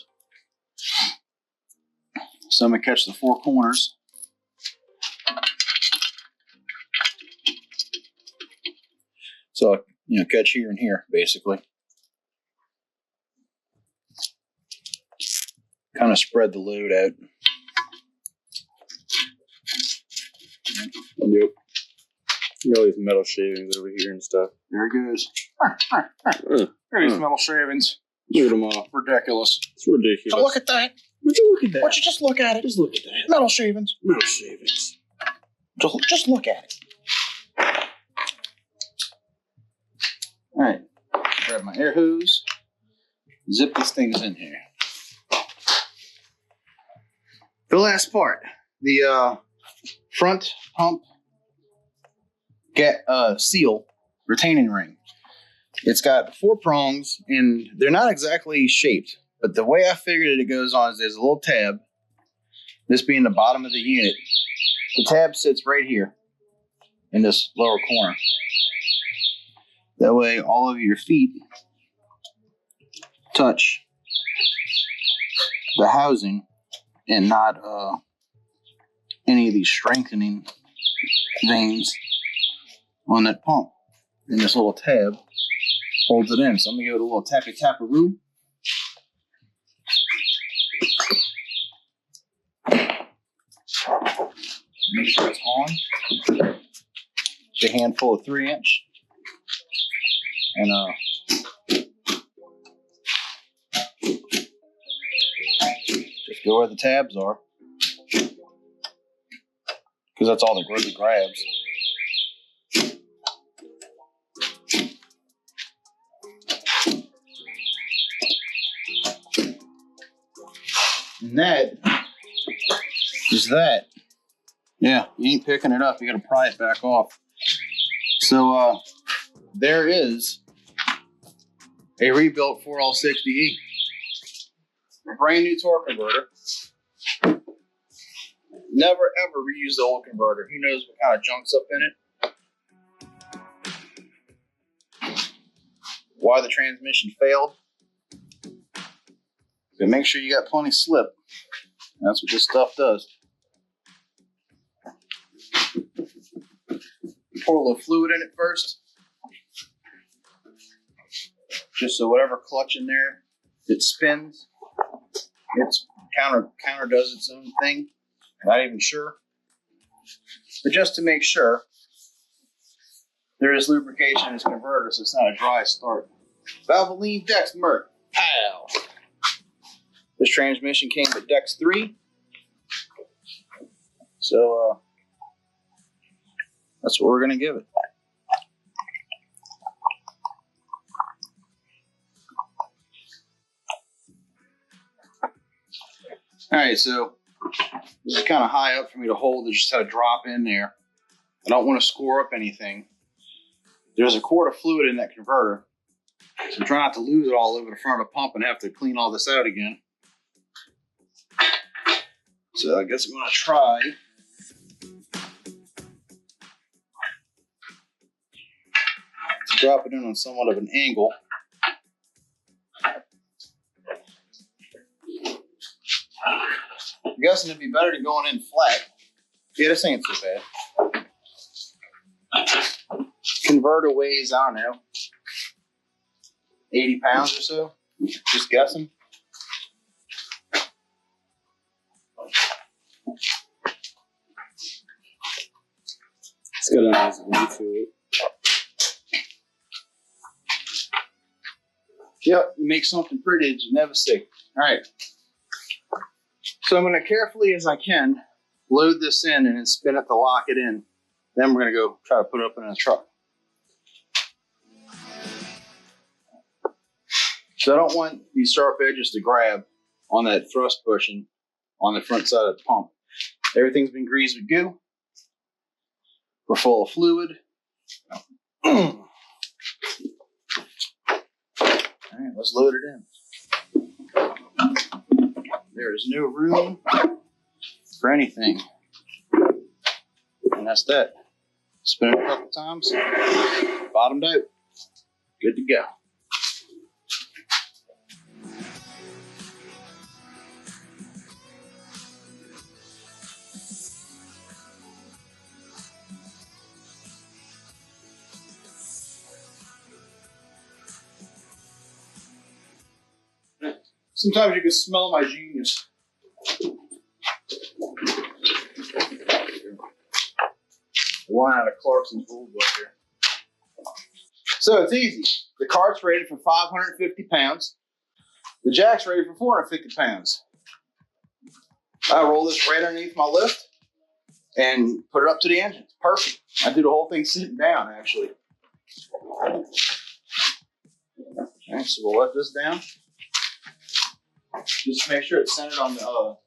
So I'm going to catch the 4 corners. So, catch here and here, basically. Kind of spread the load out. Yep. You got all these metal shavings over here and stuff. There it goes. There are these metal shavings. Look at them all. Ridiculous. It's ridiculous. So look at that. Would you look at that? Why don't you just look at it? Just look at that. Metal shavings. Metal shavings. Just look at it. All right. Grab my air hose. Zip these things in here. The last part. The front pump seal retaining ring. It's got 4 prongs, and they're not exactly shaped. But the way I figured it goes on is there's a little tab. This being the bottom of the unit. The tab sits right here in this lower corner. That way all of your feet touch the housing and not any of these strengthening veins on that pump. And this little tab holds it in. So I'm going to give it a little tappy-tapperoo. Make sure it's on. It's a handful of 3-inch. And just go where the tabs are. Because that's all that really grabs. And that is that. Yeah, you ain't picking it up. You got to pry it back off. So there is a rebuilt 4L60E. A brand new torque converter. Never ever reuse the old converter. Who knows what kind of junk's up in it. Why the transmission failed. But make sure you got plenty of slip. That's what this stuff does. Pour a little fluid in it first. Just so whatever clutch in there, it spins. It's counter does its own thing. Not even sure. But just to make sure, there is lubrication in this converter, so it's not a dry start. Valvoline Dex Merc. Pow! This transmission came with Dex 3. So, that's what we're going to give it. All right, so this is kind of high up for me to hold. It just had a drop in there. I don't want to score up anything. There's a quart of fluid in that converter, so I'm trying not to lose it all over the front of the pump and have to clean all this out again. So I guess I'm going to try to drop it in on somewhat of an angle. I'm guessing it'd be better to going in flat. Yeah, this ain't so bad. Converter weighs, I don't know, 80 pounds or so. Just guessing. It's got a nice weight to it. Yep, you make something pretty that you never see. All right. So I'm going to carefully as I can load this in and then spin it to lock it in. Then we're going to go try to put it up in a truck. So I don't want these sharp edges to grab on that thrust bushing on the front side of the pump. Everything's been greased with goo. We're full of fluid. All right, let's load it in. There is no room for anything. And that's that. Spin it a couple times. Bottomed out. Good to go. Sometimes you can smell my genius. One out of Clarkson's rule book here. So it's easy. The cart's rated for 550 pounds. The jack's rated for 450 pounds. I roll this right underneath my lift and put it up to the engine. It's perfect. I do the whole thing sitting down, actually. Okay, so we'll let this down. Just make sure it's centered on the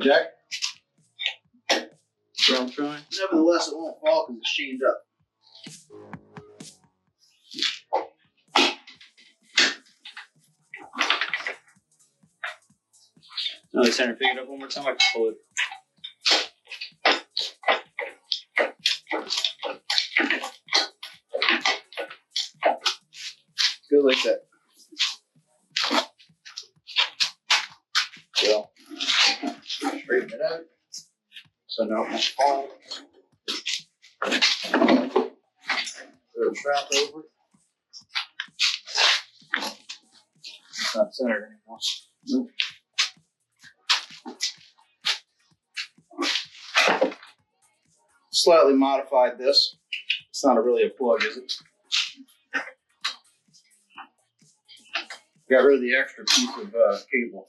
jack. That's what I'm trying. Nevertheless, it won't fall because it's chained up. No, the center, pick it up one more time. I can pull it. Good like that. So, straighten it out. So now it won't fall. Throw a strap over it. It's not centered anymore. Nope. Slightly modified this. It's not really a plug, is it? Got rid of the extra piece of cable.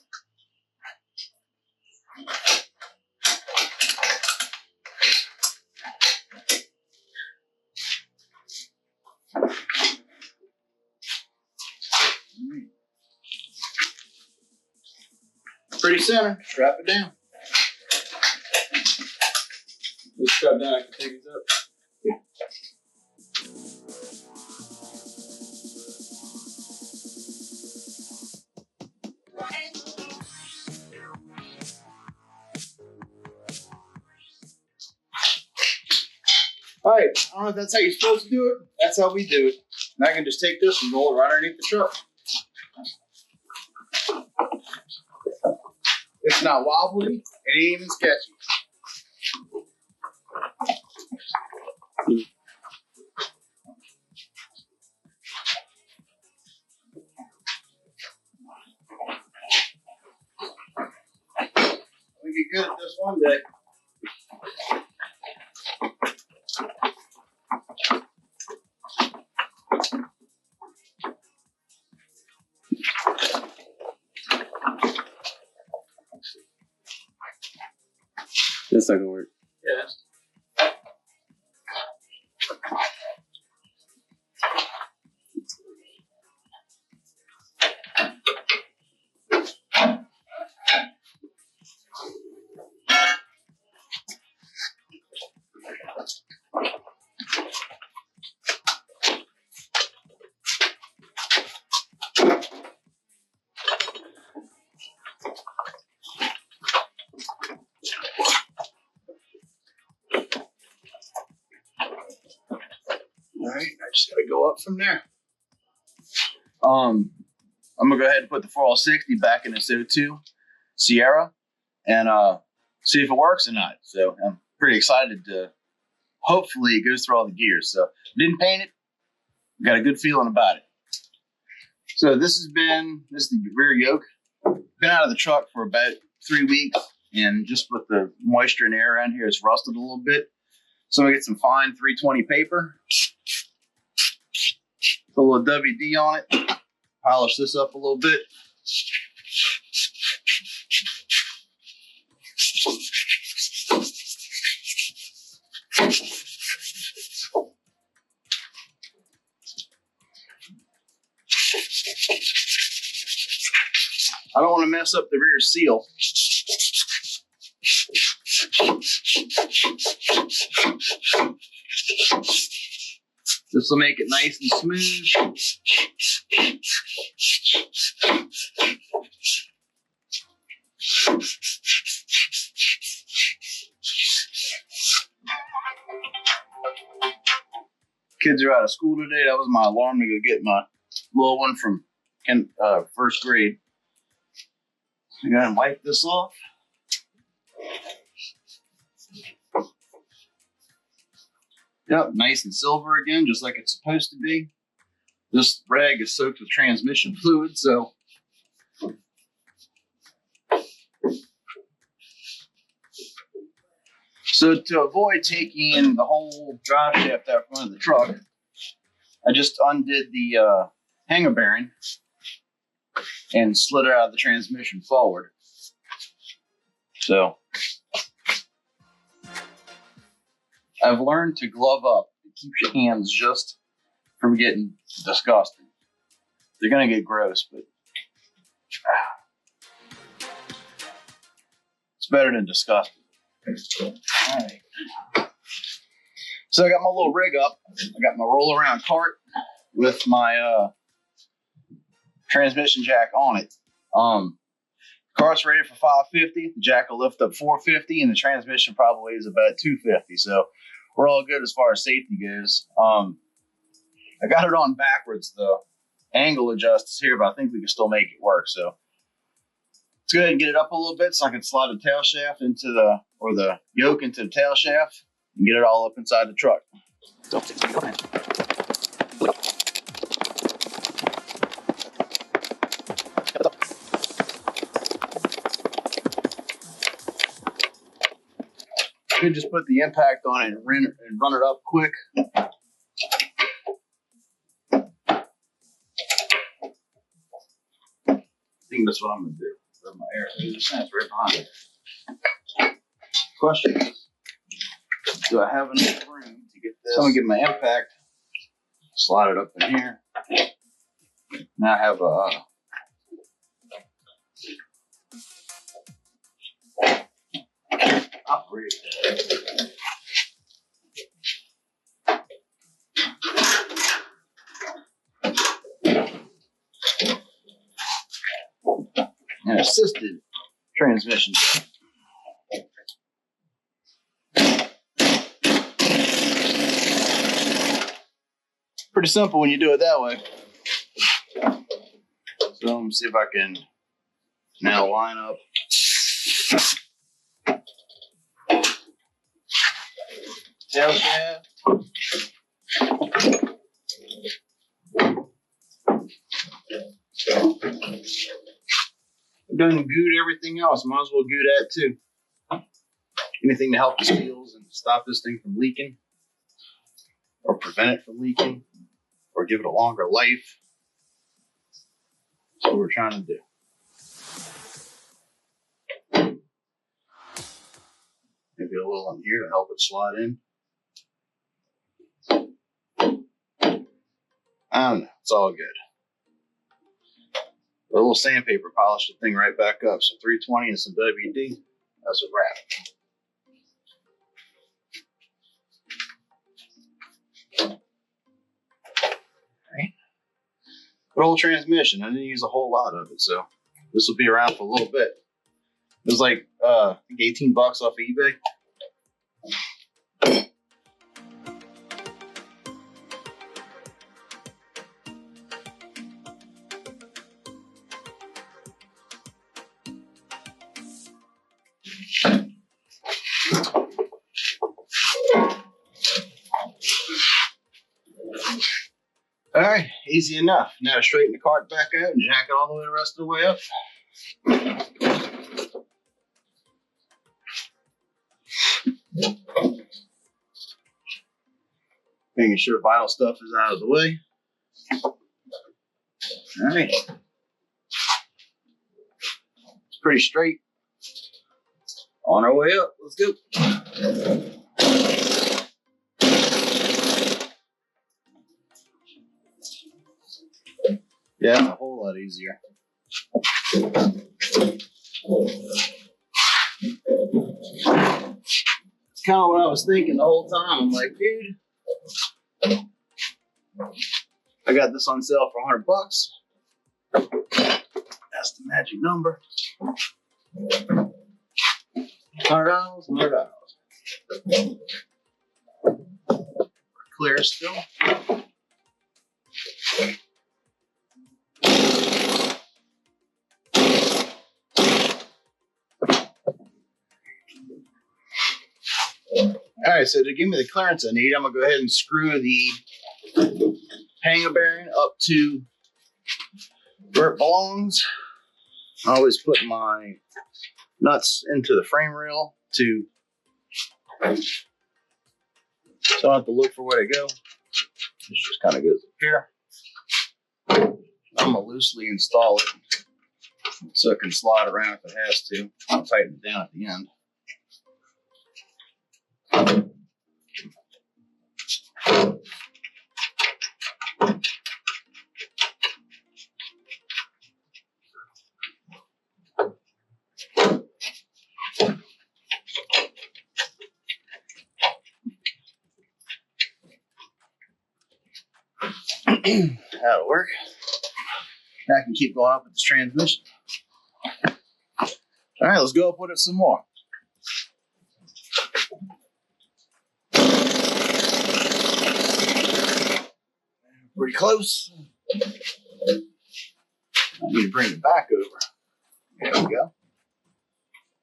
Pretty center. Strap it down. Let's strap down. I can take these up. All right, I don't know if that's how you're supposed to do it. That's how we do it. And I can just take this and roll it right underneath the truck. It's not wobbly. It ain't even sketchy. We get good at this one day. That's not gonna work. Yeah. All right, I just gotta go up from there. I'm gonna go ahead and put the 460 back in this 02 Sierra and see if it works or not. So I'm pretty excited to hopefully it goes through all the gears. So didn't paint it, got a good feeling about it. So this is the rear yoke. Been out of the truck for about 3 weeks, and just with the moisture and air around here, it's rusted a little bit. So I'm gonna get some fine 320 paper. Put a little WD on it, polish this up a little bit. I don't want to mess up the rear seal. This will make it nice and smooth. Kids are out of school today. That was my alarm to go get my little one from first grade. I gotta wipe this off. Yep, nice and silver again, just like it's supposed to be. This rag is soaked with transmission fluid, so to avoid taking the whole drive shaft out front of the truck, I just undid the hanger bearing and slid it out of the transmission forward. So I've learned to glove up. It keeps your hands just from getting disgusting. They're gonna get gross, but it's better than disgusting. All right. So I got my little rig up. I got my roll around cart with my transmission jack on it. Cart's rated for 550. The jack will lift up 450, and the transmission probably is about 250. So we're all good as far as safety goes. I got it on backwards. The angle adjusts here, but I think we can still make it work. So let's go ahead and get it up a little bit so I can slide the tail shaft into the yoke into the tail shaft and get it all up inside the truck. You can just put the impact on it and run it up quick. I think that's what I'm going to do. Grab my air sense right behind it. Question is, do I have enough room to get this? So I'm going to get my impact, slide it up in here. Now I have a operator. An assisted transmission. Pretty simple when you do it that way. So let me see if I can now line up. Tail shaft. I've done good everything else. Might as well do that too. Anything to help the seals and stop this thing from leaking, or prevent it from leaking, or give it a longer life. That's what we're trying to do. Maybe a little in here to help it slide in. I don't know. It's all good. A little sandpaper polished the thing right back up. So 320 and some WD. That's a wrap. Okay. Good old transmission. I didn't use a whole lot of it, so this will be around for a little bit. It was like I think $18 off of eBay. All right, easy enough. Now to straighten the cart back out and jack it all the way the rest of the way up. Making sure vital stuff is out of the way. All right. It's pretty straight. On our way up. Let's go. Yeah, a whole lot easier. It's kind of what I was thinking the whole time. I'm like, dude, got this on sale for $100. That's the magic number. $100. Clear still. All right, so to give me the clearance I need, I'm gonna go ahead and screw the hanger bearing up to where it belongs. I always put my nuts into the frame rail so I don't have to look for where to go. This just kind of goes up here. I'm gonna loosely install it so it can slide around if it has to. I'll tighten it down at the end. That'll work. Now I can keep going up with this transmission. All right, let's go up with it some more. Pretty close. I need to bring it back over. There we go.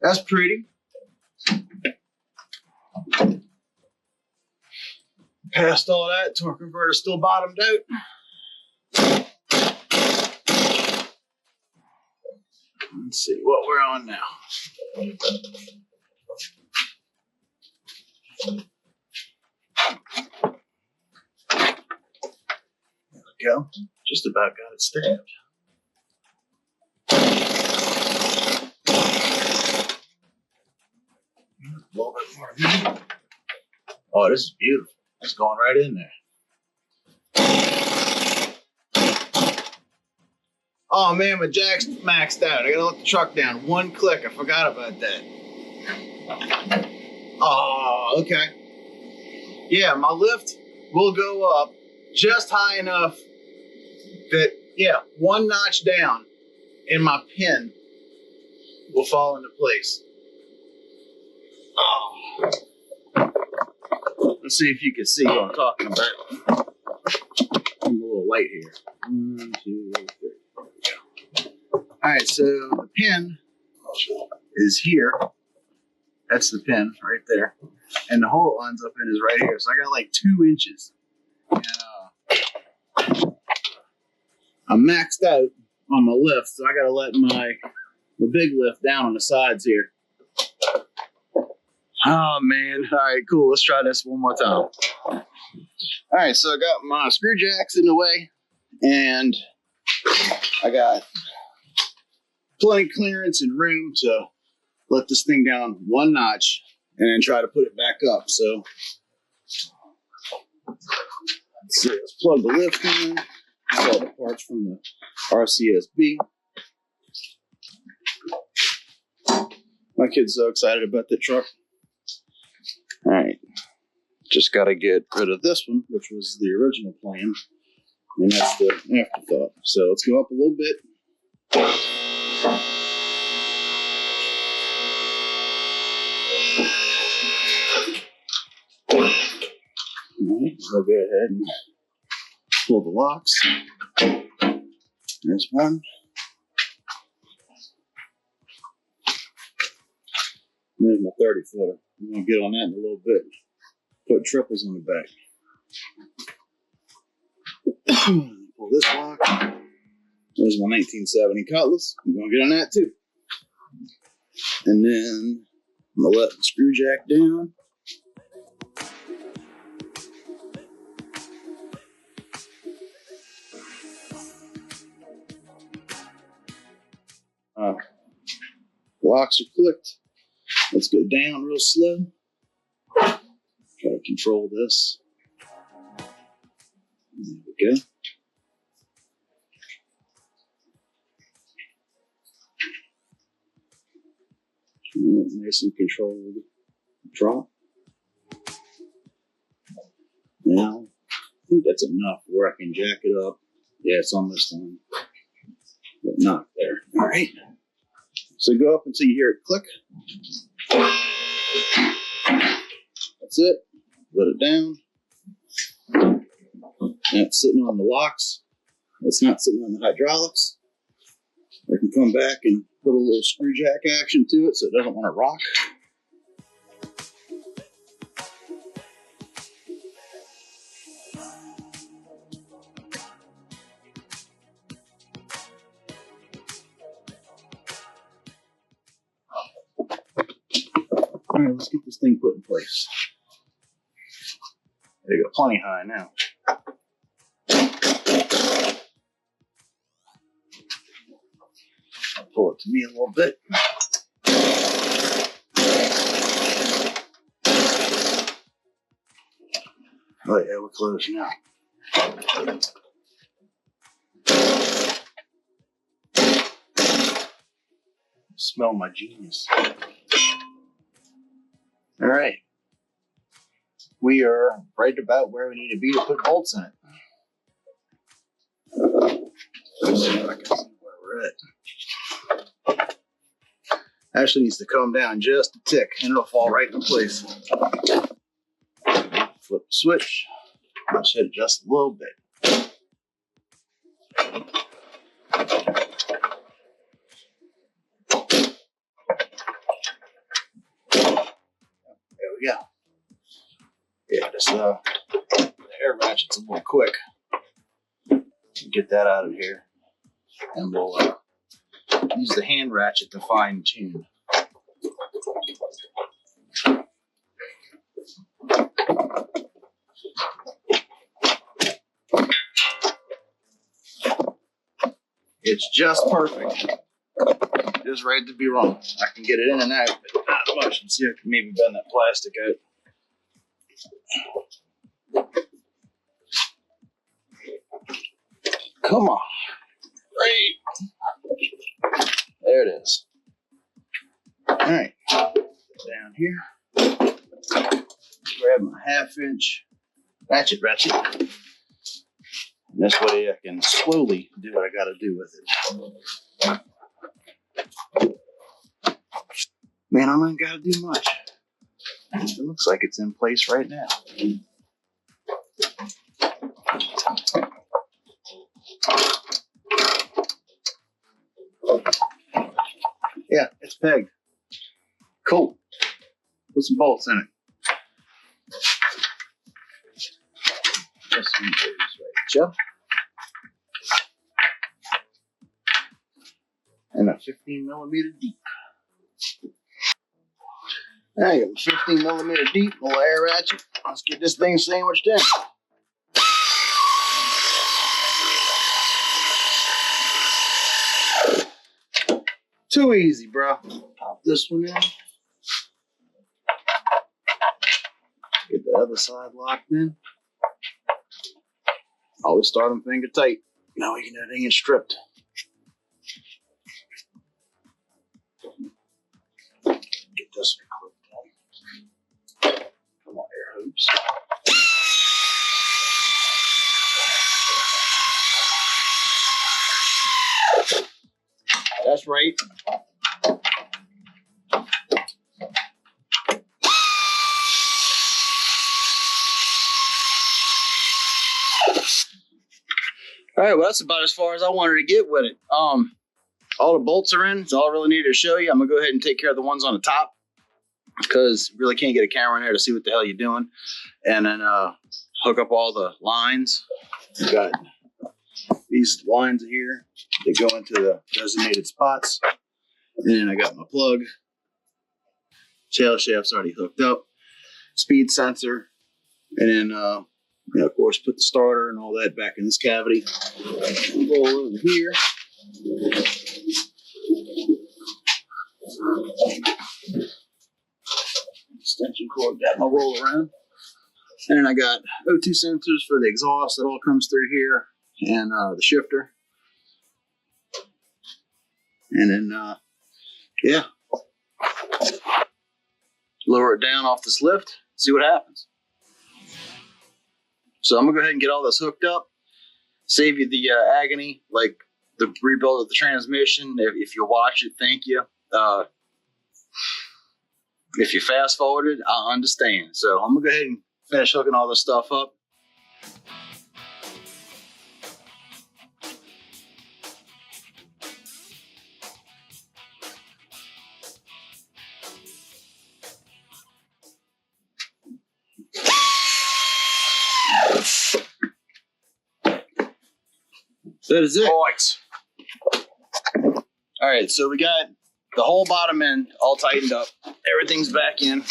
That's pretty. Past all that, torque converter still bottomed out. Let's see what we're on now. There we go. Just about got it stabbed. A little bit more. Oh, this is beautiful. It's going right in there. Oh man, my jack's maxed out. I gotta let the truck down. One click. I forgot about that. Oh, okay. Yeah, my lift will go up just high enough that, yeah, one notch down and my pin will fall into place. Oh. Let's see if you can see what I'm talking about. I'm a little light here. 1, 2, 3. There we go. All right, so the pin is here. That's the pin right there. And the hole it lines up in is right here. So I got like 2 inches. And I'm maxed out on my lift, so I got to let my big lift down on the sides here. Oh man, all right, cool. Let's try this one more time. All right, so I got my screw jacks in the way, and I got plenty of clearance and room to let this thing down one notch and then try to put it back up. So let's see, let's plug the lift in. All the parts from the RCSB. My kid's so excited about the truck. All right, just got to get rid of this one, which was the original plan, and that's the afterthought. So let's go up a little bit. All right, we'll go ahead and pull the locks. There's one. There's my 30-footer. I'm going to get on that in a little bit. Put triples on the back. Pull this lock. There's my 1970 Cutlass. I'm going to get on that too. And then I'm going to let the screw jack down. Locks are clicked. Let's go down real slow. Try to control this. There we go. Nice and controlled drop. Now, I think that's enough where I can jack it up Yeah, it's almost on. But not there. All right. So go up until you hear it click. That's it. Let it down. Now it's sitting on the locks. It's not sitting on the hydraulics. I can come back and put a little screw jack action to it so it doesn't want to rock. All right, let's get this thing put in place. There you go, plenty high now. I'll pull it to me a little bit. Oh yeah, we're close now. Smell my genius. All right. We are right about where we need to be to put bolts in it. Let's see if I can see where we're at. Actually needs to come down just a tick and it'll fall right into place. Flip the switch. Let's hit it just a little bit. There we go. Yeah, this the air ratchet's a little quick. Get that out of here. And we'll use the hand ratchet to fine tune. It's just perfect. Just right to be wrong. I can get it in and out, but not much. Let's see if I can maybe bend that plastic out. Come on. Right. There it is. All right. Down here. Grab my 1/2-inch ratchet. And this way I can slowly do what I got to do with it. Man, I don't got to do much. It looks like it's in place right now. Yeah, it's pegged. Cool. Put some bolts in it. Just some goes right, Joe. And a 15mm deep. Now I got a 15mm deep, little air ratchet. Let's get this thing sandwiched in. Too easy, bro. Pop this one in. Get the other side locked in. Always start them finger tight. Now we can get everything stripped. Get this clipped in. Come on, air hoops. That's right. All right, well, that's about as far as I wanted to get with it. All the bolts are in. That's all I really needed to show you. I'm going to go ahead and take care of the ones on the top because you really can't get a camera in there to see what the hell you're doing. And then hook up all the lines. We've got these lines here. They go into the designated spots. And then I got my plug. Tail shaft's already hooked up. Speed sensor. And then, of course, put the starter and all that back in this cavity. Roll over here. Extension cord, got my roll around. And then I got O2 sensors for the exhaust that all comes through here. And the shifter. And then, lower it down off this lift, see what happens. So I'm gonna go ahead and get all this hooked up. Save you the agony, like the rebuild of the transmission. If you watch it, thank you. If you fast forwarded, I understand. So I'm gonna go ahead and finish hooking all this stuff up. That is it. All right, so we got the whole bottom end all tightened up. Everything's back in.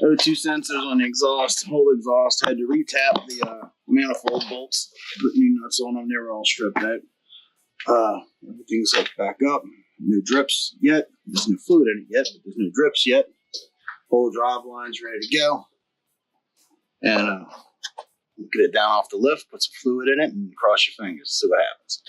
There were 2 sensors on the exhaust, whole exhaust. Had to retap the manifold bolts, put new nuts on them. They were all stripped out. Everything's hooked back up. No drips yet. There's no fluid in it yet, but there's no drips yet. Whole drive line's ready to go. And get it down off the lift, put some fluid in it, and cross your fingers. See what happens.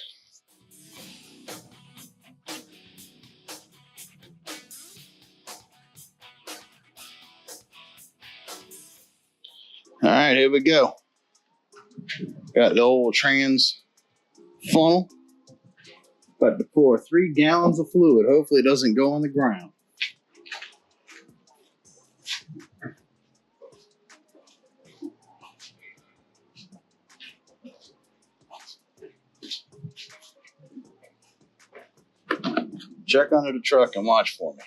All right, here we go. Got the old trans funnel. About to pour 3 gallons of fluid. Hopefully it doesn't go on the ground. Check under the truck and watch for me.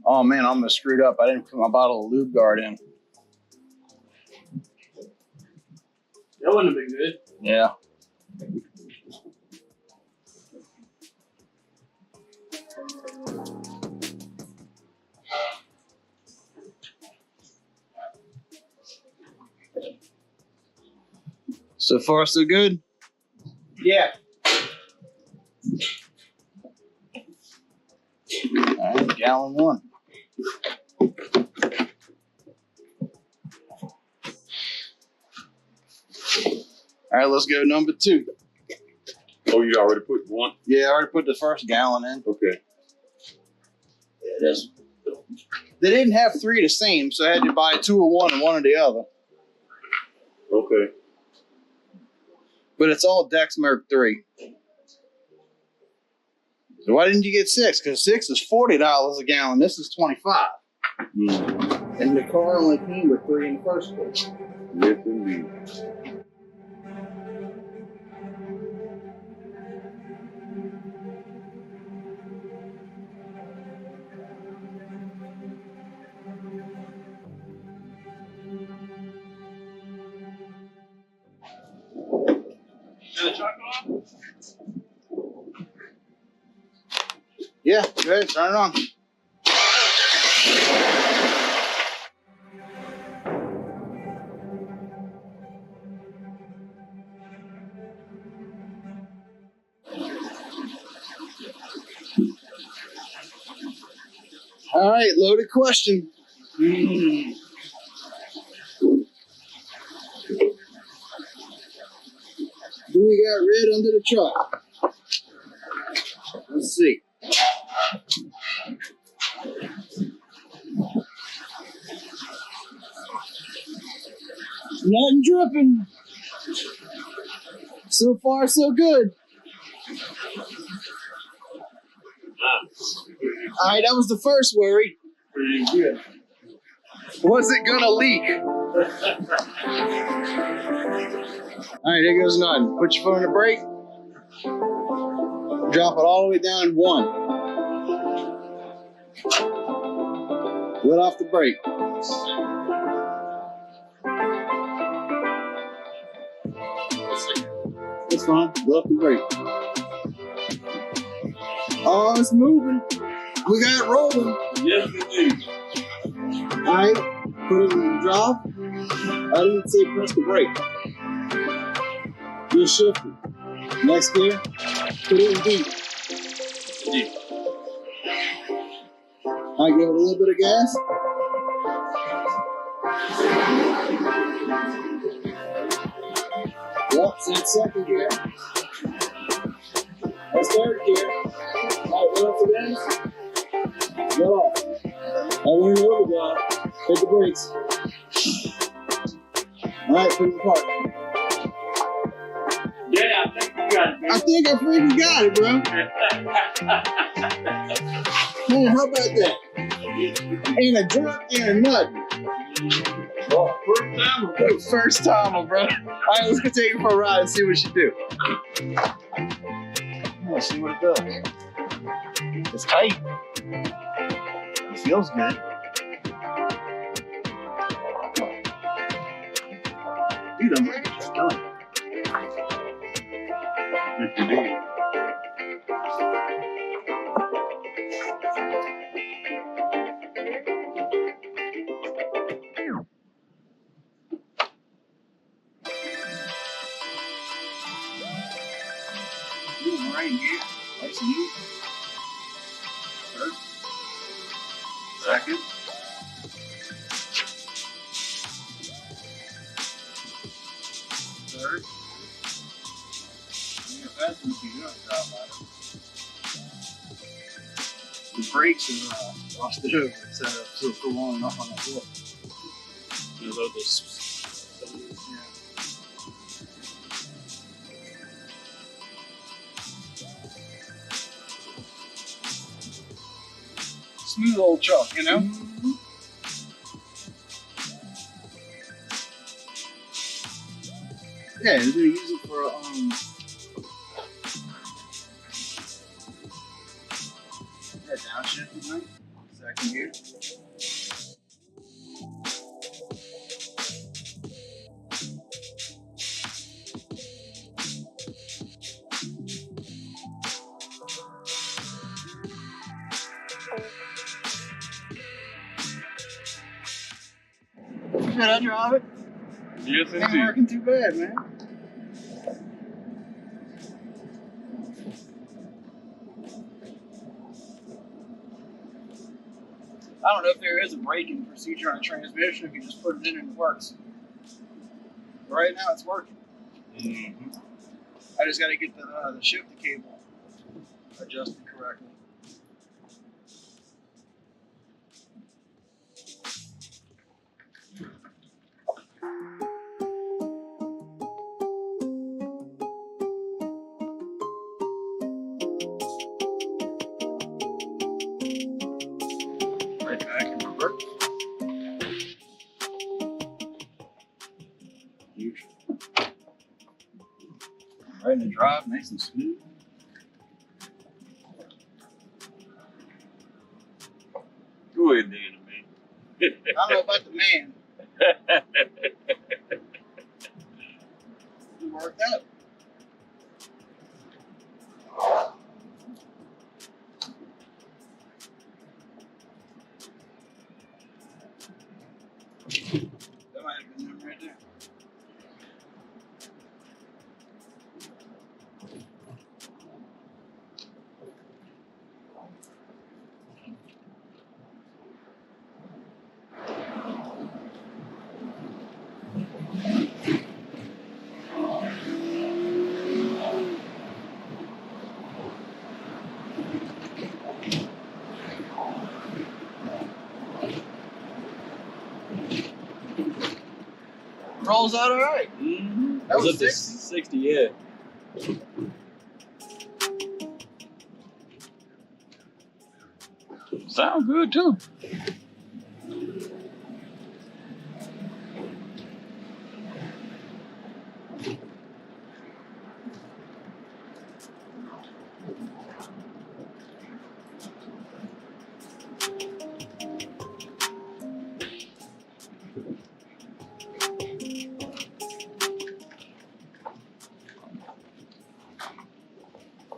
Oh man, I'm gonna screwed up. I didn't put my bottle of lube guard in. That wouldn't have been good. Yeah. So far, so good? Yeah. All right, gallon 1. All right, let's go number 2. Oh, you already put 1? Yeah, I already put the first gallon in. Okay. Yeah, it is. They didn't have 3 the same, so I had to buy 2 of one and 1 of the other. Okay. But it's all Dex Merc 3. So why didn't you get 6? Because 6 is $40 a gallon. This is $25. And the car only came with 3 in the first place. Yes, indeed. Yeah, go ahead, turn it on. All right, loaded question. Do we got red under the truck? Let's see. Nothing dripping. So far, so good. All right, that was the first worry. Pretty good. Was it gonna leak? All right, here goes nothing. Put your foot on the brake. Drop it all the way down 1. Let off the brake. That's fine. Let off the brake. Oh, it's moving. We got it rolling. Yes, indeed. All right, put it in the drive. I didn't say press the brake. Just shift it. Next gear, put it in D. I give it a little bit of gas. Yep, it's second gear. That's third gear. Alright, what up for this? Get off. I'll learn the overdrive. Hit the brakes. Alright, put it in park. Yeah, I think you got it, I think I freaking got it, bro. Man, how about that? Ain't a drop, ain't nothing. Oh, first time. First timer, bro. All right, let's go take it for a ride and see what she do. Let's see what it does. It's tight. It feels good. Dude, I'm like, just done. Right here. Nice and easy. First. Second. Third. Yeah, that's what you don't drop on it. The brakes are lost it over and set up so for long enough on that wheel. You load this. Yeah. Smooth old truck, you know? Mm-hmm. Yeah, they're gonna use it for downshift, right? Second gear. Should I drive it? Yes, Ain't indeed. working too bad, man. I don't know if there is a braking procedure on a transmission if you just put it in and it works. But right now it's working. Mm-hmm. I just got to get the shifter cable adjusted correctly. Right back in reverse. Huge. Right in the drive, nice and smooth. Go ahead, Dan, man. I don't know about the man. It worked out. That might have been them right there. Rolls out all right. Mm-hmm. That was up to 60, yeah. Sound good, too.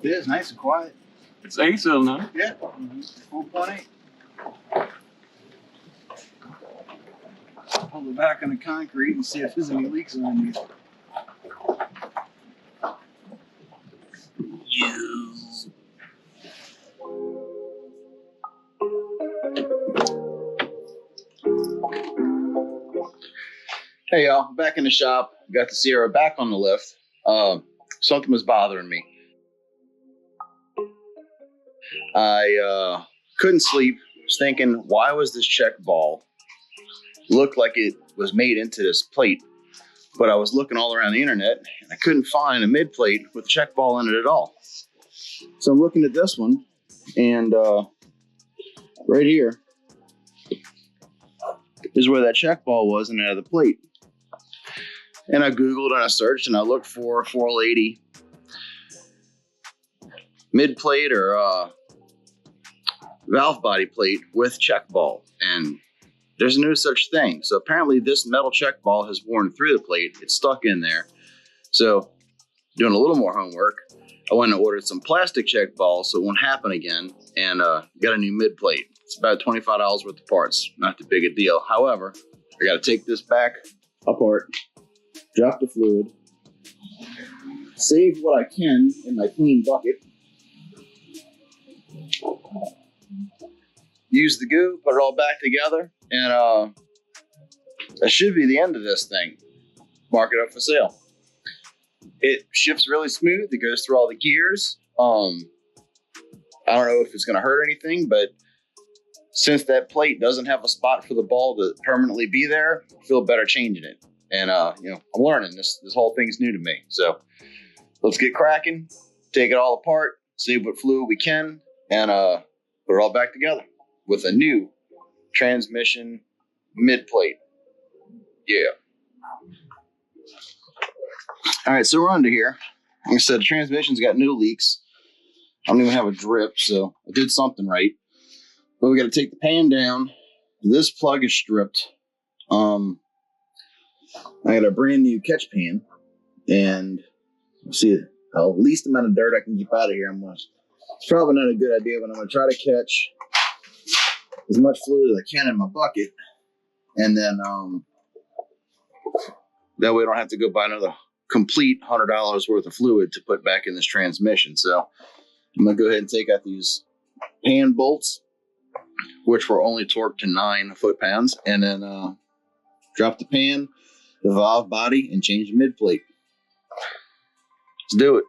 It is nice and quiet. It's 8 now. Yeah. 4.8. Pull it back on the concrete and see if there's any leaks underneath. Yes. Hey y'all, back in the shop. Got the Sierra back on the lift. Something was bothering me. I couldn't sleep. Was thinking, why was this check ball look like it was made into this plate? But I was looking all around the internet and I couldn't find a mid plate with a check ball in it at all. So I'm looking at this one, and right here is where that check ball was and out of the plate. And I Googled and I searched and I looked for a 480 mid plate or valve body plate with check ball, and there's no such thing. So apparently this metal check ball has worn through the plate. It's stuck in there. So doing a little more homework, I went and ordered some plastic check balls so it won't happen again, and got a new mid plate. It's about $25 worth of parts. Not too big a deal. However, I got to take this back apart, drop the fluid, save what I can in my clean bucket, use the goo, put it all back together, and that should be the end of this thing. Mark it up for sale. It shifts really smooth. It goes through all the gears. I don't know if it's going to hurt anything, but since that plate doesn't have a spot for the ball to permanently be there, I feel better changing it. And I'm learning. This whole thing's new to me. So let's get cracking, take it all apart, save what fluid we can, and put it all back together with a new transmission mid plate. Yeah. All right, so we're under here. Like I said, the transmission's got no leaks. I don't even have a drip, so I did something right. But we got to take the pan down. This plug is stripped. I got a brand new catch pan, and see the least amount of dirt I can keep out of here. It's probably not a good idea, but I'm going to try to catch as much fluid as I can in my bucket, and then that way I don't have to go buy another complete $100 worth of fluid to put back in this transmission. So I'm going to go ahead and take out these pan bolts, which were only torqued to 9 foot-pounds, and then drop the pan, the valve body, and change the mid plate. Let's do it.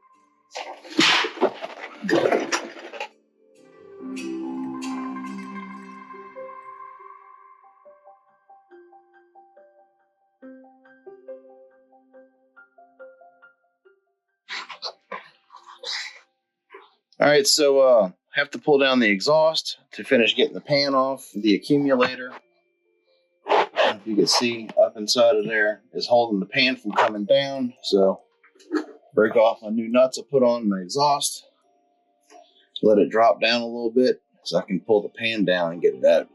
All right, so have to pull down the exhaust to finish getting the pan off. The accumulator, if you can see up inside of there, is holding the pan from coming down. So break off my new nuts I put on my exhaust, let it drop down a little bit so I can pull the pan down and get it out.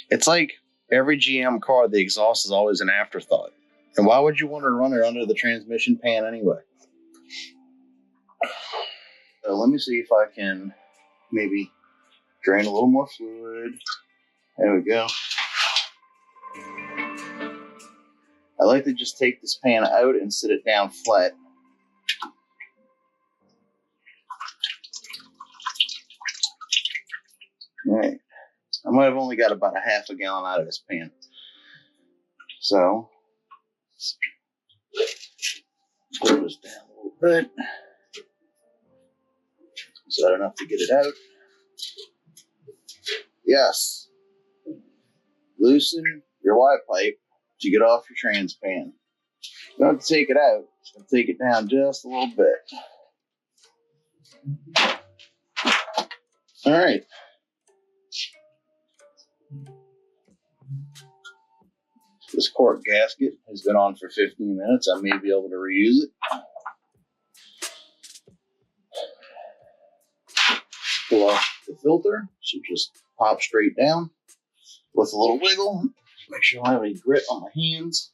It's like every GM car, the exhaust is always an afterthought. And why would you want to run it under the transmission pan anyway? So let me see if I can maybe drain a little more fluid. There we go. I like to just take this pan out and sit it down flat. All right. I might have only got about a half a gallon out of this pan. So, pull this down a little bit. Is that enough to get it out? Yes. Loosen your Y pipe to get off your trans pan. You don't have to take it out. Just going to take it down just a little bit. All right. This cork gasket has been on for 15 minutes. I may be able to reuse it. Pull off the filter. Should just pop straight down with a little wiggle. Make sure I don't have any grit on my hands.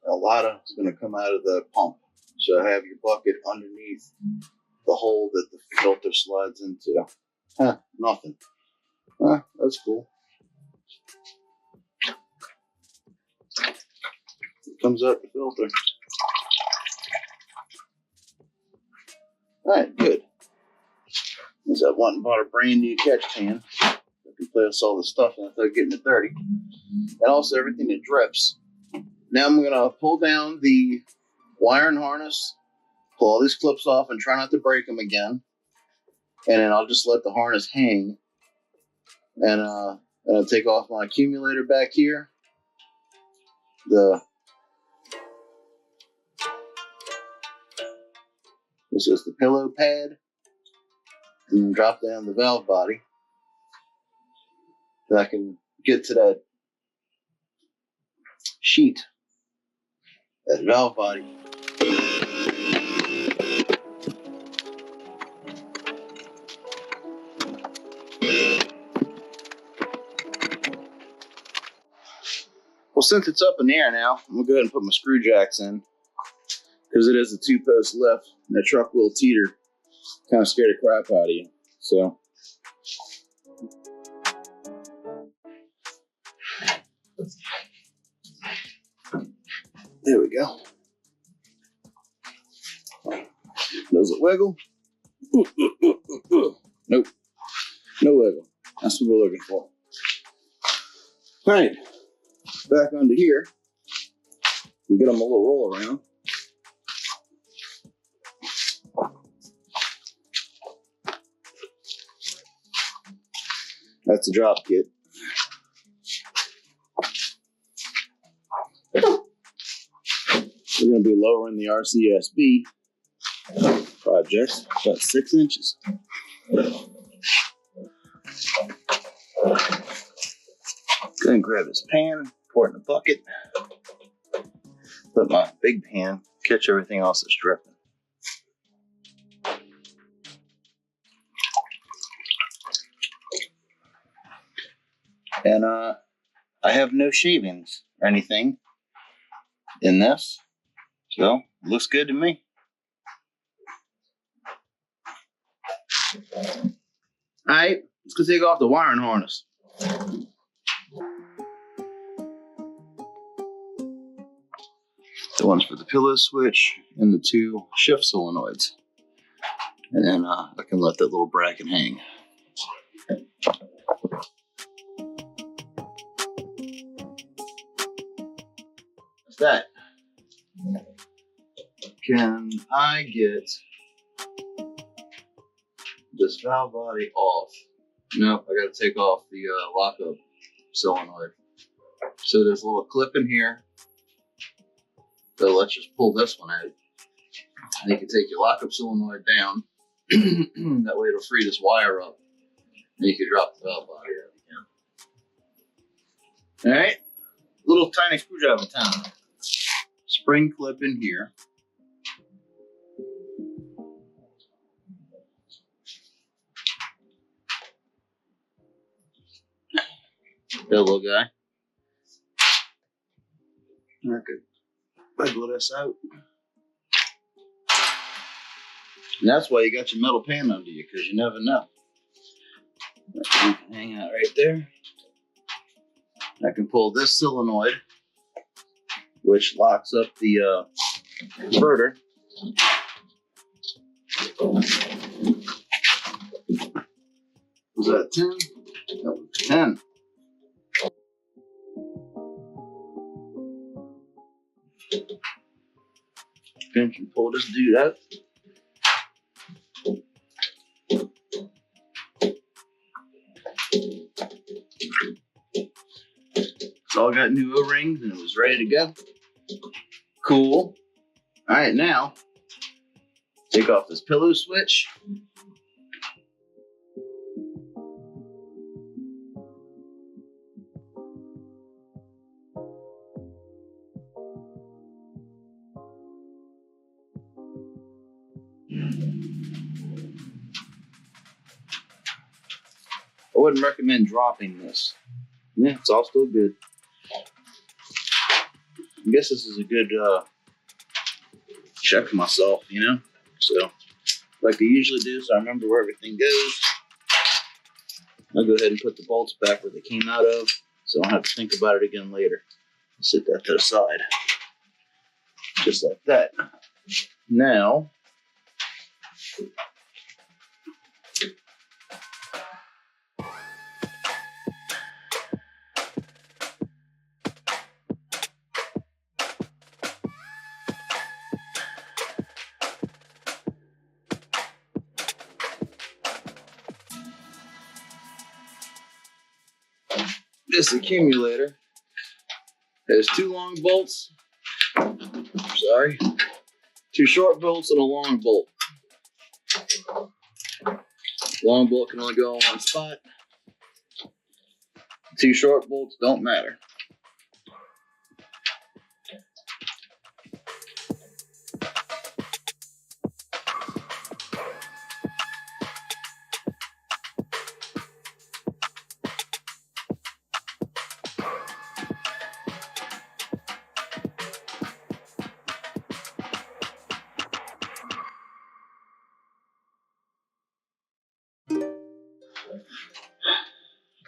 A lot of is going to come out of the pump. So have your bucket underneath the hole that the filter slides into. Nothing. That's cool. It comes out the filter. All right, good. Is I went and bought a brand new catch can. I can place all the stuff in without getting it dirty. And also everything that drips. Now I'm gonna pull down the wire and harness, pull all these clips off and try not to break them again. And then I'll just let the harness hang. And I'll take off my accumulator back here. This is the pillow pad. And then drop down the valve body. Then I can get to that sheet, that valve body. Well, since it's up in the air now, I'm gonna go ahead and put my screw jacks in because it is a 2-post lift and the truck will teeter. Kind of scared the crap out of you. So, there we go. Does it wiggle? Nope. No wiggle. That's what we're looking for. All right. Back onto here. We get them a little roll around. That's the drop kit. We're going to be lowering the RCSB project about 6 inches. Go ahead and grab this pan, pour it in a bucket. Put my big pan, catch everything else that's dripping. And I have no shavings or anything in this, so it looks good to me. All right, let's go take off the wiring harness. The one's for the pillow switch and the 2 shift solenoids. And then I can let that little bracket hang. What's that? Can I get this valve body off? Nope, I gotta take off the lockup solenoid. So there's a little clip in here. So let's just pull this one out. And you can take your lockup solenoid down. That way it'll free this wire up. And you can drop the valve body out again. Alright, little tiny screwdriver time. Spring clip in here. That little guy. I could wiggle this out. And that's why you got your metal pan under you, because you never know. You can hang out right there. I can pull this solenoid, which locks up the converter. Was that 10? That was 10. Pinch and pull this dude out. It's all got new O-rings and it was ready to go. Cool. All right, now take off this pillow switch. I wouldn't recommend dropping this. Yeah, it's all still good. I guess this is a good check for myself, you know? So, like I usually do, so I remember where everything goes. I'll go ahead and put the bolts back where they came out of, so I don't have to think about it again later. Set that to the side. Just like that. Now, this accumulator has 2 long bolts. Sorry. 2 short bolts and a long bolt. Long bolt can only go in one spot. 2 short bolts don't matter.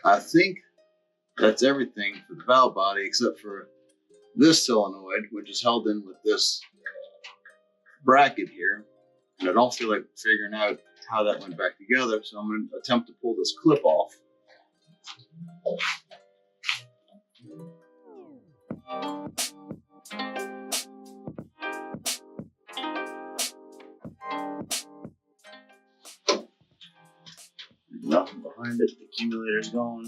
I think that's everything for the valve body except for this solenoid, which is held in with this bracket here. And I don't feel like figuring out how that went back together, so I'm going to attempt to pull this clip off. Nothing behind it, the accumulator's gone.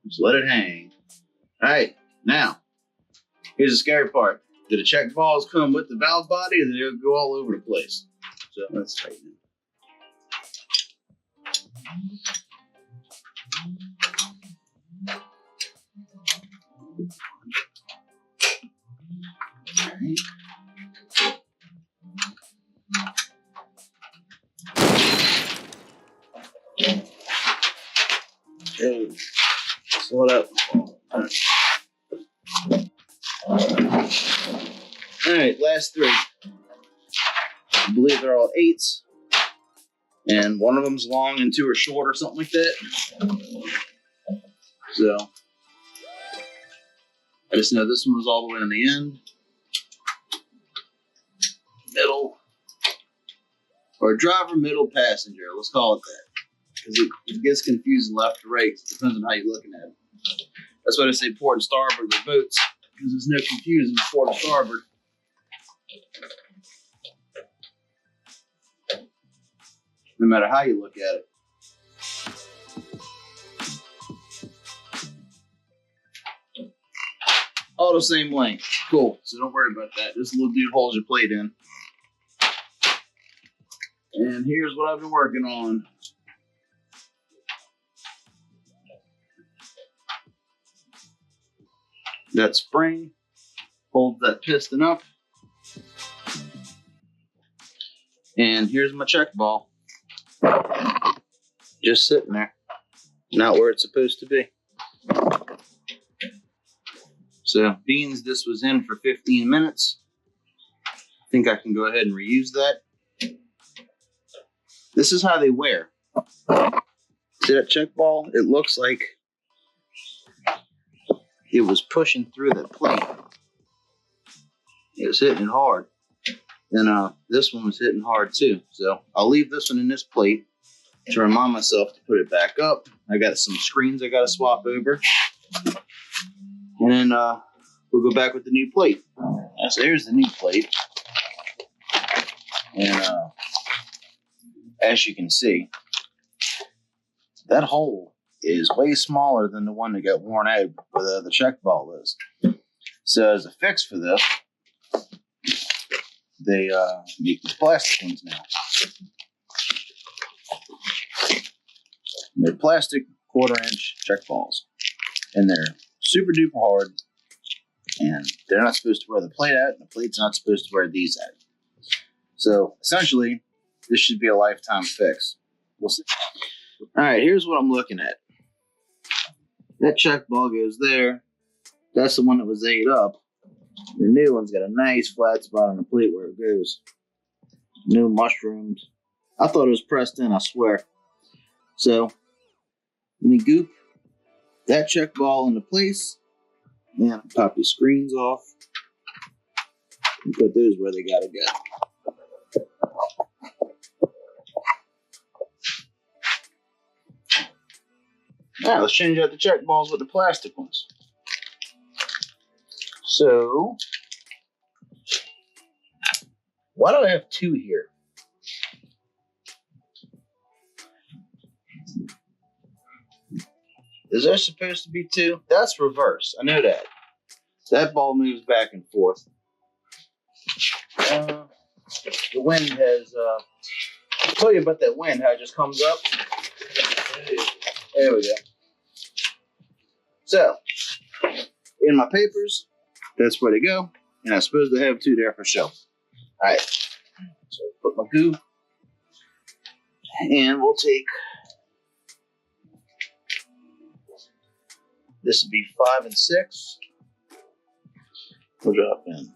Just let it hang. Alright, now, here's the scary part. Do the check balls come with the valve body or do they go all over the place? So let's tighten it. Alright. Okay, slow it up. Alright, last 3. I believe they're all 8s. And one of them's long and 2 are short or something like that. So, I just know this one was all the way on the end. Middle. Or driver, middle, passenger. Let's call it that. Because it gets confusing left to right. It depends on how you're looking at it. That's why they say port and starboard with boats. Because there's no confusing port and starboard. No matter how you look at it. All the same length. Cool. So don't worry about that. This little dude holds your plate in. And here's what I've been working on. That spring holds that piston up. And here's my check ball. Just sitting there. Not where it's supposed to be. So, being this was in for 15 minutes, I think I can go ahead and reuse that. This is how they wear. See that check ball? It looks like it was pushing through that plate. It was hitting it hard. And this one was hitting hard too. So I'll leave this one in this plate to remind myself to put it back up. I got some screens I got to swap over. And then we'll go back with the new plate. So here's the new plate. And as you can see, that hole is way smaller than the one that got worn out where the check ball is. So as a fix for this, they make these plastic ones now. And they're plastic 1/4-inch check balls. And they're super duper hard. And they're not supposed to wear the plate out, and the plate's not supposed to wear these out. So essentially, this should be a lifetime fix. We'll see. Alright, here's what I'm looking at. That check ball goes there. That's the one that was ate up. The new one's got a nice flat spot on the plate where it goes. No mushrooms. I thought it was pressed in, I swear. So, let me goop that check ball into place. And pop these screens off. And put those where they gotta go. Now, let's change out the check balls with the plastic ones. So, why do I have 2 here? Is there supposed to be two? That's reverse. I know that. That ball moves back and forth. The wind has, I'll tell you about that wind, how it just comes up. There we go. So, in my papers, that's where they go. And I'm supposed to have two there for show. Alright. So, put my goo. And we'll take, this would be 5 and 6. We'll drop in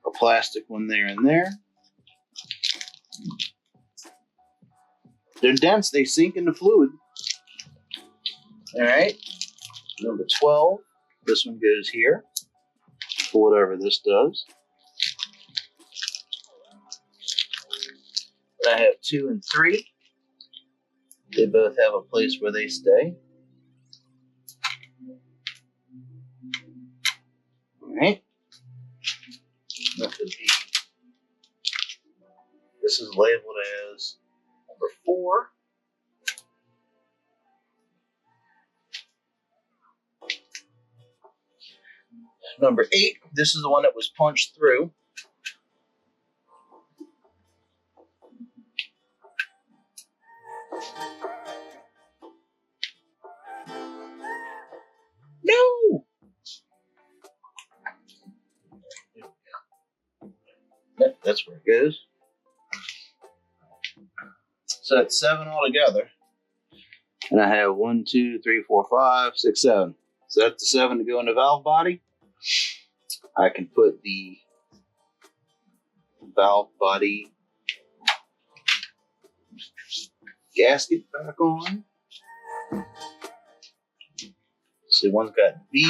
a plastic one there and there. They're dense, they sink in the fluid. Alright. Number 12. This one goes here. For whatever this does. I have 2 and 3. They both have a place where they stay. Alright. This is labeled as number 4. Number 8, this is the one that was punched through. No! Yep, that's where it goes. So that's 7 altogether. And I have 1, 2, 3, 4, 5, 6, 7. So that's the 7 to go in the valve body. I can put the valve body gasket back on. So one's got B,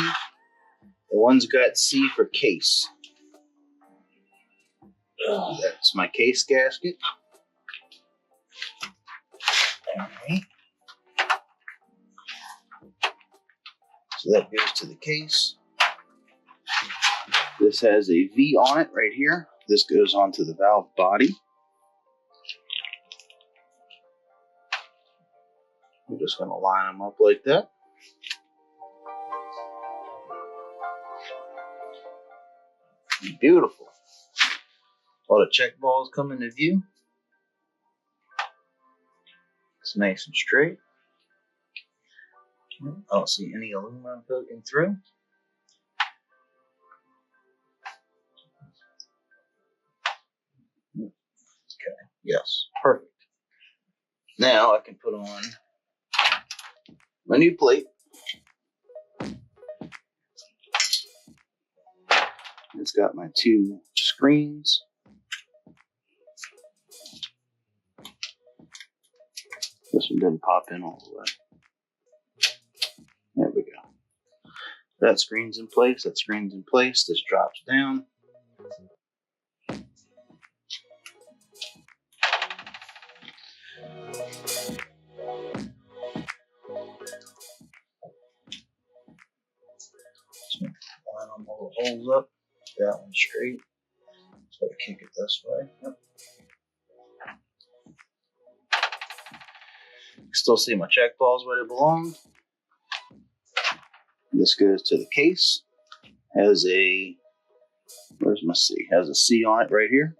and one's got C for case. That's my case gasket. Alright. So that goes to the case. This has a V on it right here. This goes onto the valve body. I'm just going to line them up like that. Beautiful. All the check balls come into view. It's nice and straight. I don't see any aluminum poking through. Okay, yes, perfect. Now I can put on my new plate. It's got my 2 screens. This one didn't pop in all the way. There we go. That screen's in place. That screen's in place. This drops down. Line all the holes up. That one straight. So I kick it this way. Yep. Still see my check balls where they belong. This goes to the case. Has a, where's my C? Has a C on it right here.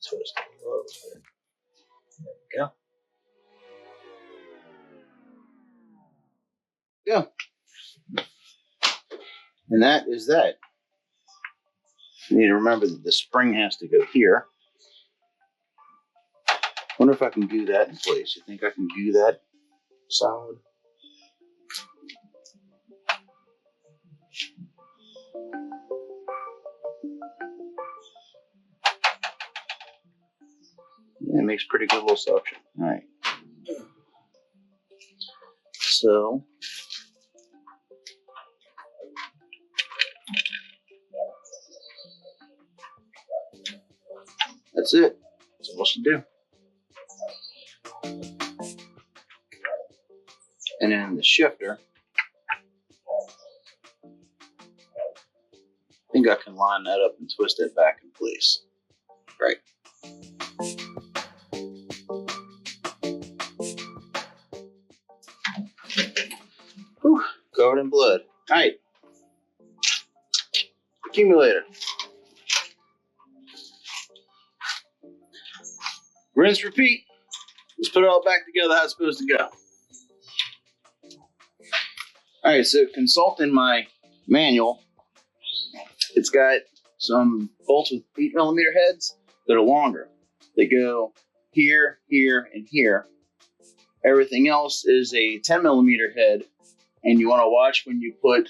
Twist it a little bit. There we go. Yeah. And that is that. You need to remember that the spring has to go here. Wonder if I can glue that in place. You think I can glue that solid? Yeah, it makes pretty good little suction. All right. So that's it. That's all she do. And then the shifter think I can line that up and twist it back in place. Right. Whew, covered in blood. All right. Accumulator. Rinse, repeat. Let's put it all back together how it's supposed to go. All right, so consulting my manual, it's got some bolts with 8mm heads that are longer. They go here, here, and here. Everything else is a 10mm head, and you want to watch when you put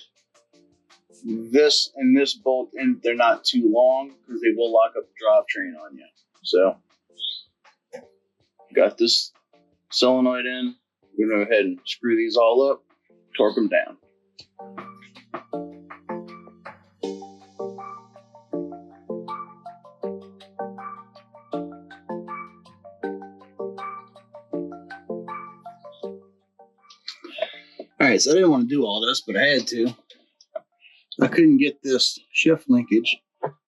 this and this bolt in. They're not too long because they will lock up the drivetrain on you. So, got this solenoid in. We're going to go ahead and screw these all up, torque them down. Alright, so I didn't want to do all this, but I had to. I couldn't get this shift linkage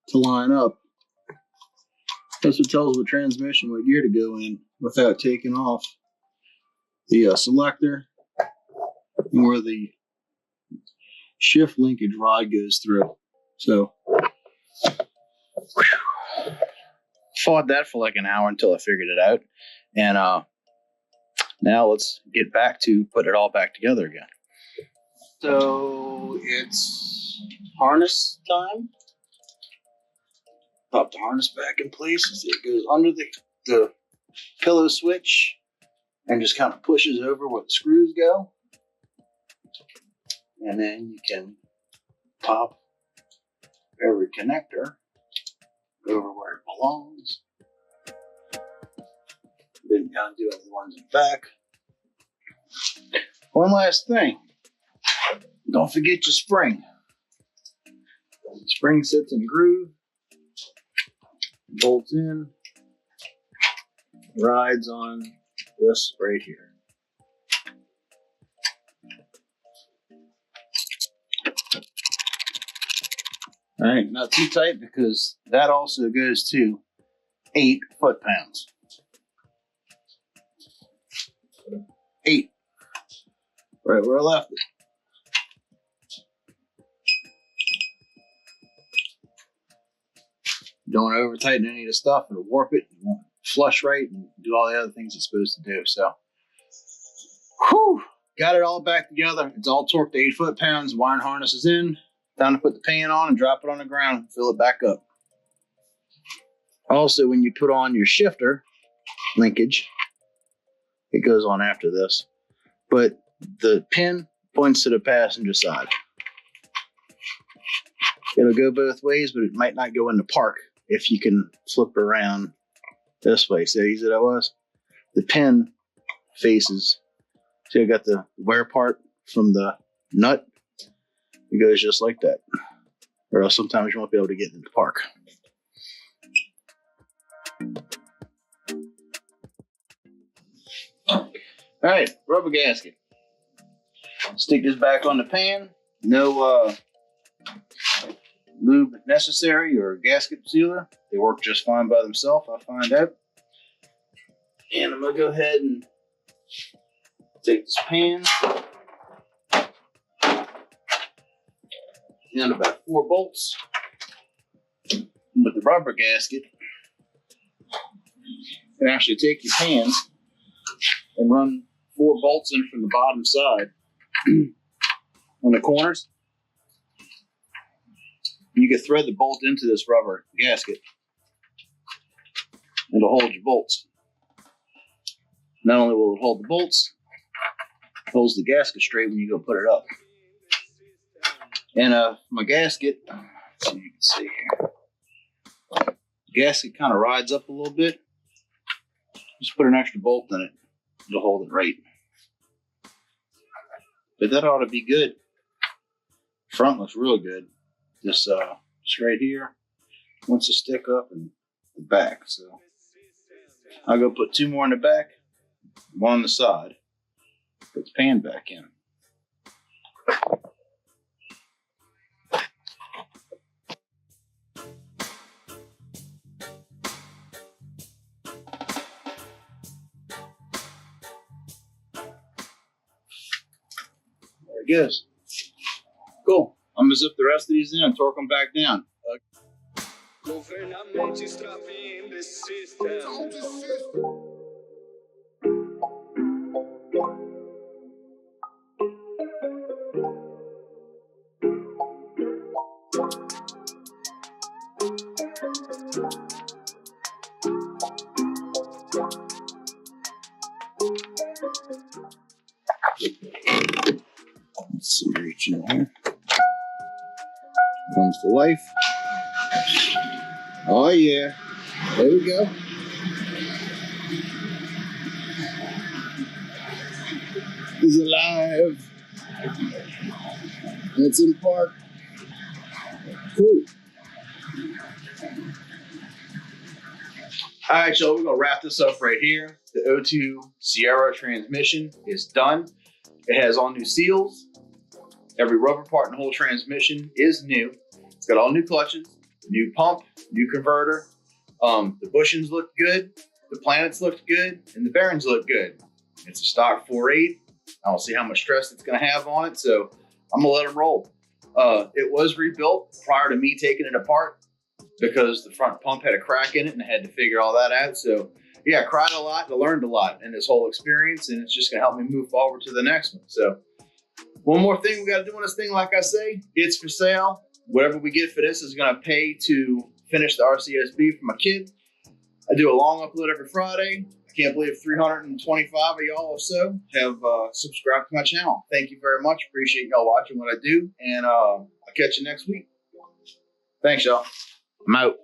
to line up. That's what tells what transmission, what gear to go in without taking off the selector and where the shift linkage rod goes through. So, fought that for like an hour until I figured it out. And now let's get back to put it all back together again. So it's harness time. Pop the harness back in place. It goes under the pillow switch and just kind of pushes over where the screws go. And then you can pop every connector over where it belongs. Then you gotta do the ones in the back. One last thing. Don't forget your spring. The spring sits in a groove, bolts in, rides on this right here. All right, not too tight because that also goes to 8 foot-pounds. 8. Right where I left it. Don't want to over tighten any of the stuff, it'll warp it, it won't flush right, and do all the other things it's supposed to do. So, whew, got it all back together. It's all torqued to 8 foot-pounds. Wiring harness is in. Time to put the pan on and drop it on the ground and fill it back up. Also, when you put on your shifter linkage, it goes on after this, but the pin points to the passenger side. It'll go both ways, but it might not go into park if you can flip around this way. See how easy that was? The pin faces, see I got the wear part from the nut? It goes just like that. Or else sometimes you won't be able to get into park. All right, rubber gasket. Stick this back on the pan. No lube necessary or gasket sealer. They work just fine by themselves, I find out. And I'm gonna go ahead and take this pan and about 4 bolts. And with the rubber gasket, you can actually take your pan and run 4 bolts in from the bottom side on the corners. You can thread the bolt into this rubber gasket. It'll hold your bolts. Not only will it hold the bolts, it holds the gasket straight when you go put it up. And my gasket, so you can see here, the gasket kind of rides up a little bit. Just put an extra bolt in it to hold it right. But that ought to be good. Front looks real good. This right here wants to stick up in the back. So I'll go put 2 more in the back, 1 on the side. Put the pan back in. goes. Cool. I'm gonna zip the rest of these in and torque them back down. Let's see, reach in here. Comes to life. Oh yeah, there we go. He's alive. And it's in park. Cool. All right, y'all, we're gonna wrap this up right here. The O2 Sierra transmission is done. It has all new seals. Every rubber part in the whole transmission is new. It's got all new clutches, new pump, new converter. The bushings look good, the planets look good, and the bearings look good. It's a stock 4.8. I don't see how much stress it's going to have on it, so I'm going to let it roll. It was rebuilt prior to me taking it apart because the front pump had a crack in it and I had to figure all that out. So yeah, I cried a lot and I learned a lot in this whole experience, and it's just going to help me move forward to the next one. So one more thing we got to do on this thing, like I say, it's for sale. Whatever we get for this is going to pay to finish the RCSB for my kid. I do a long upload every Friday. I can't believe 325 of y'all or so have subscribed to my channel. Thank you very much. Appreciate y'all watching what I do, and I'll catch you next week. Thanks, y'all. I'm out.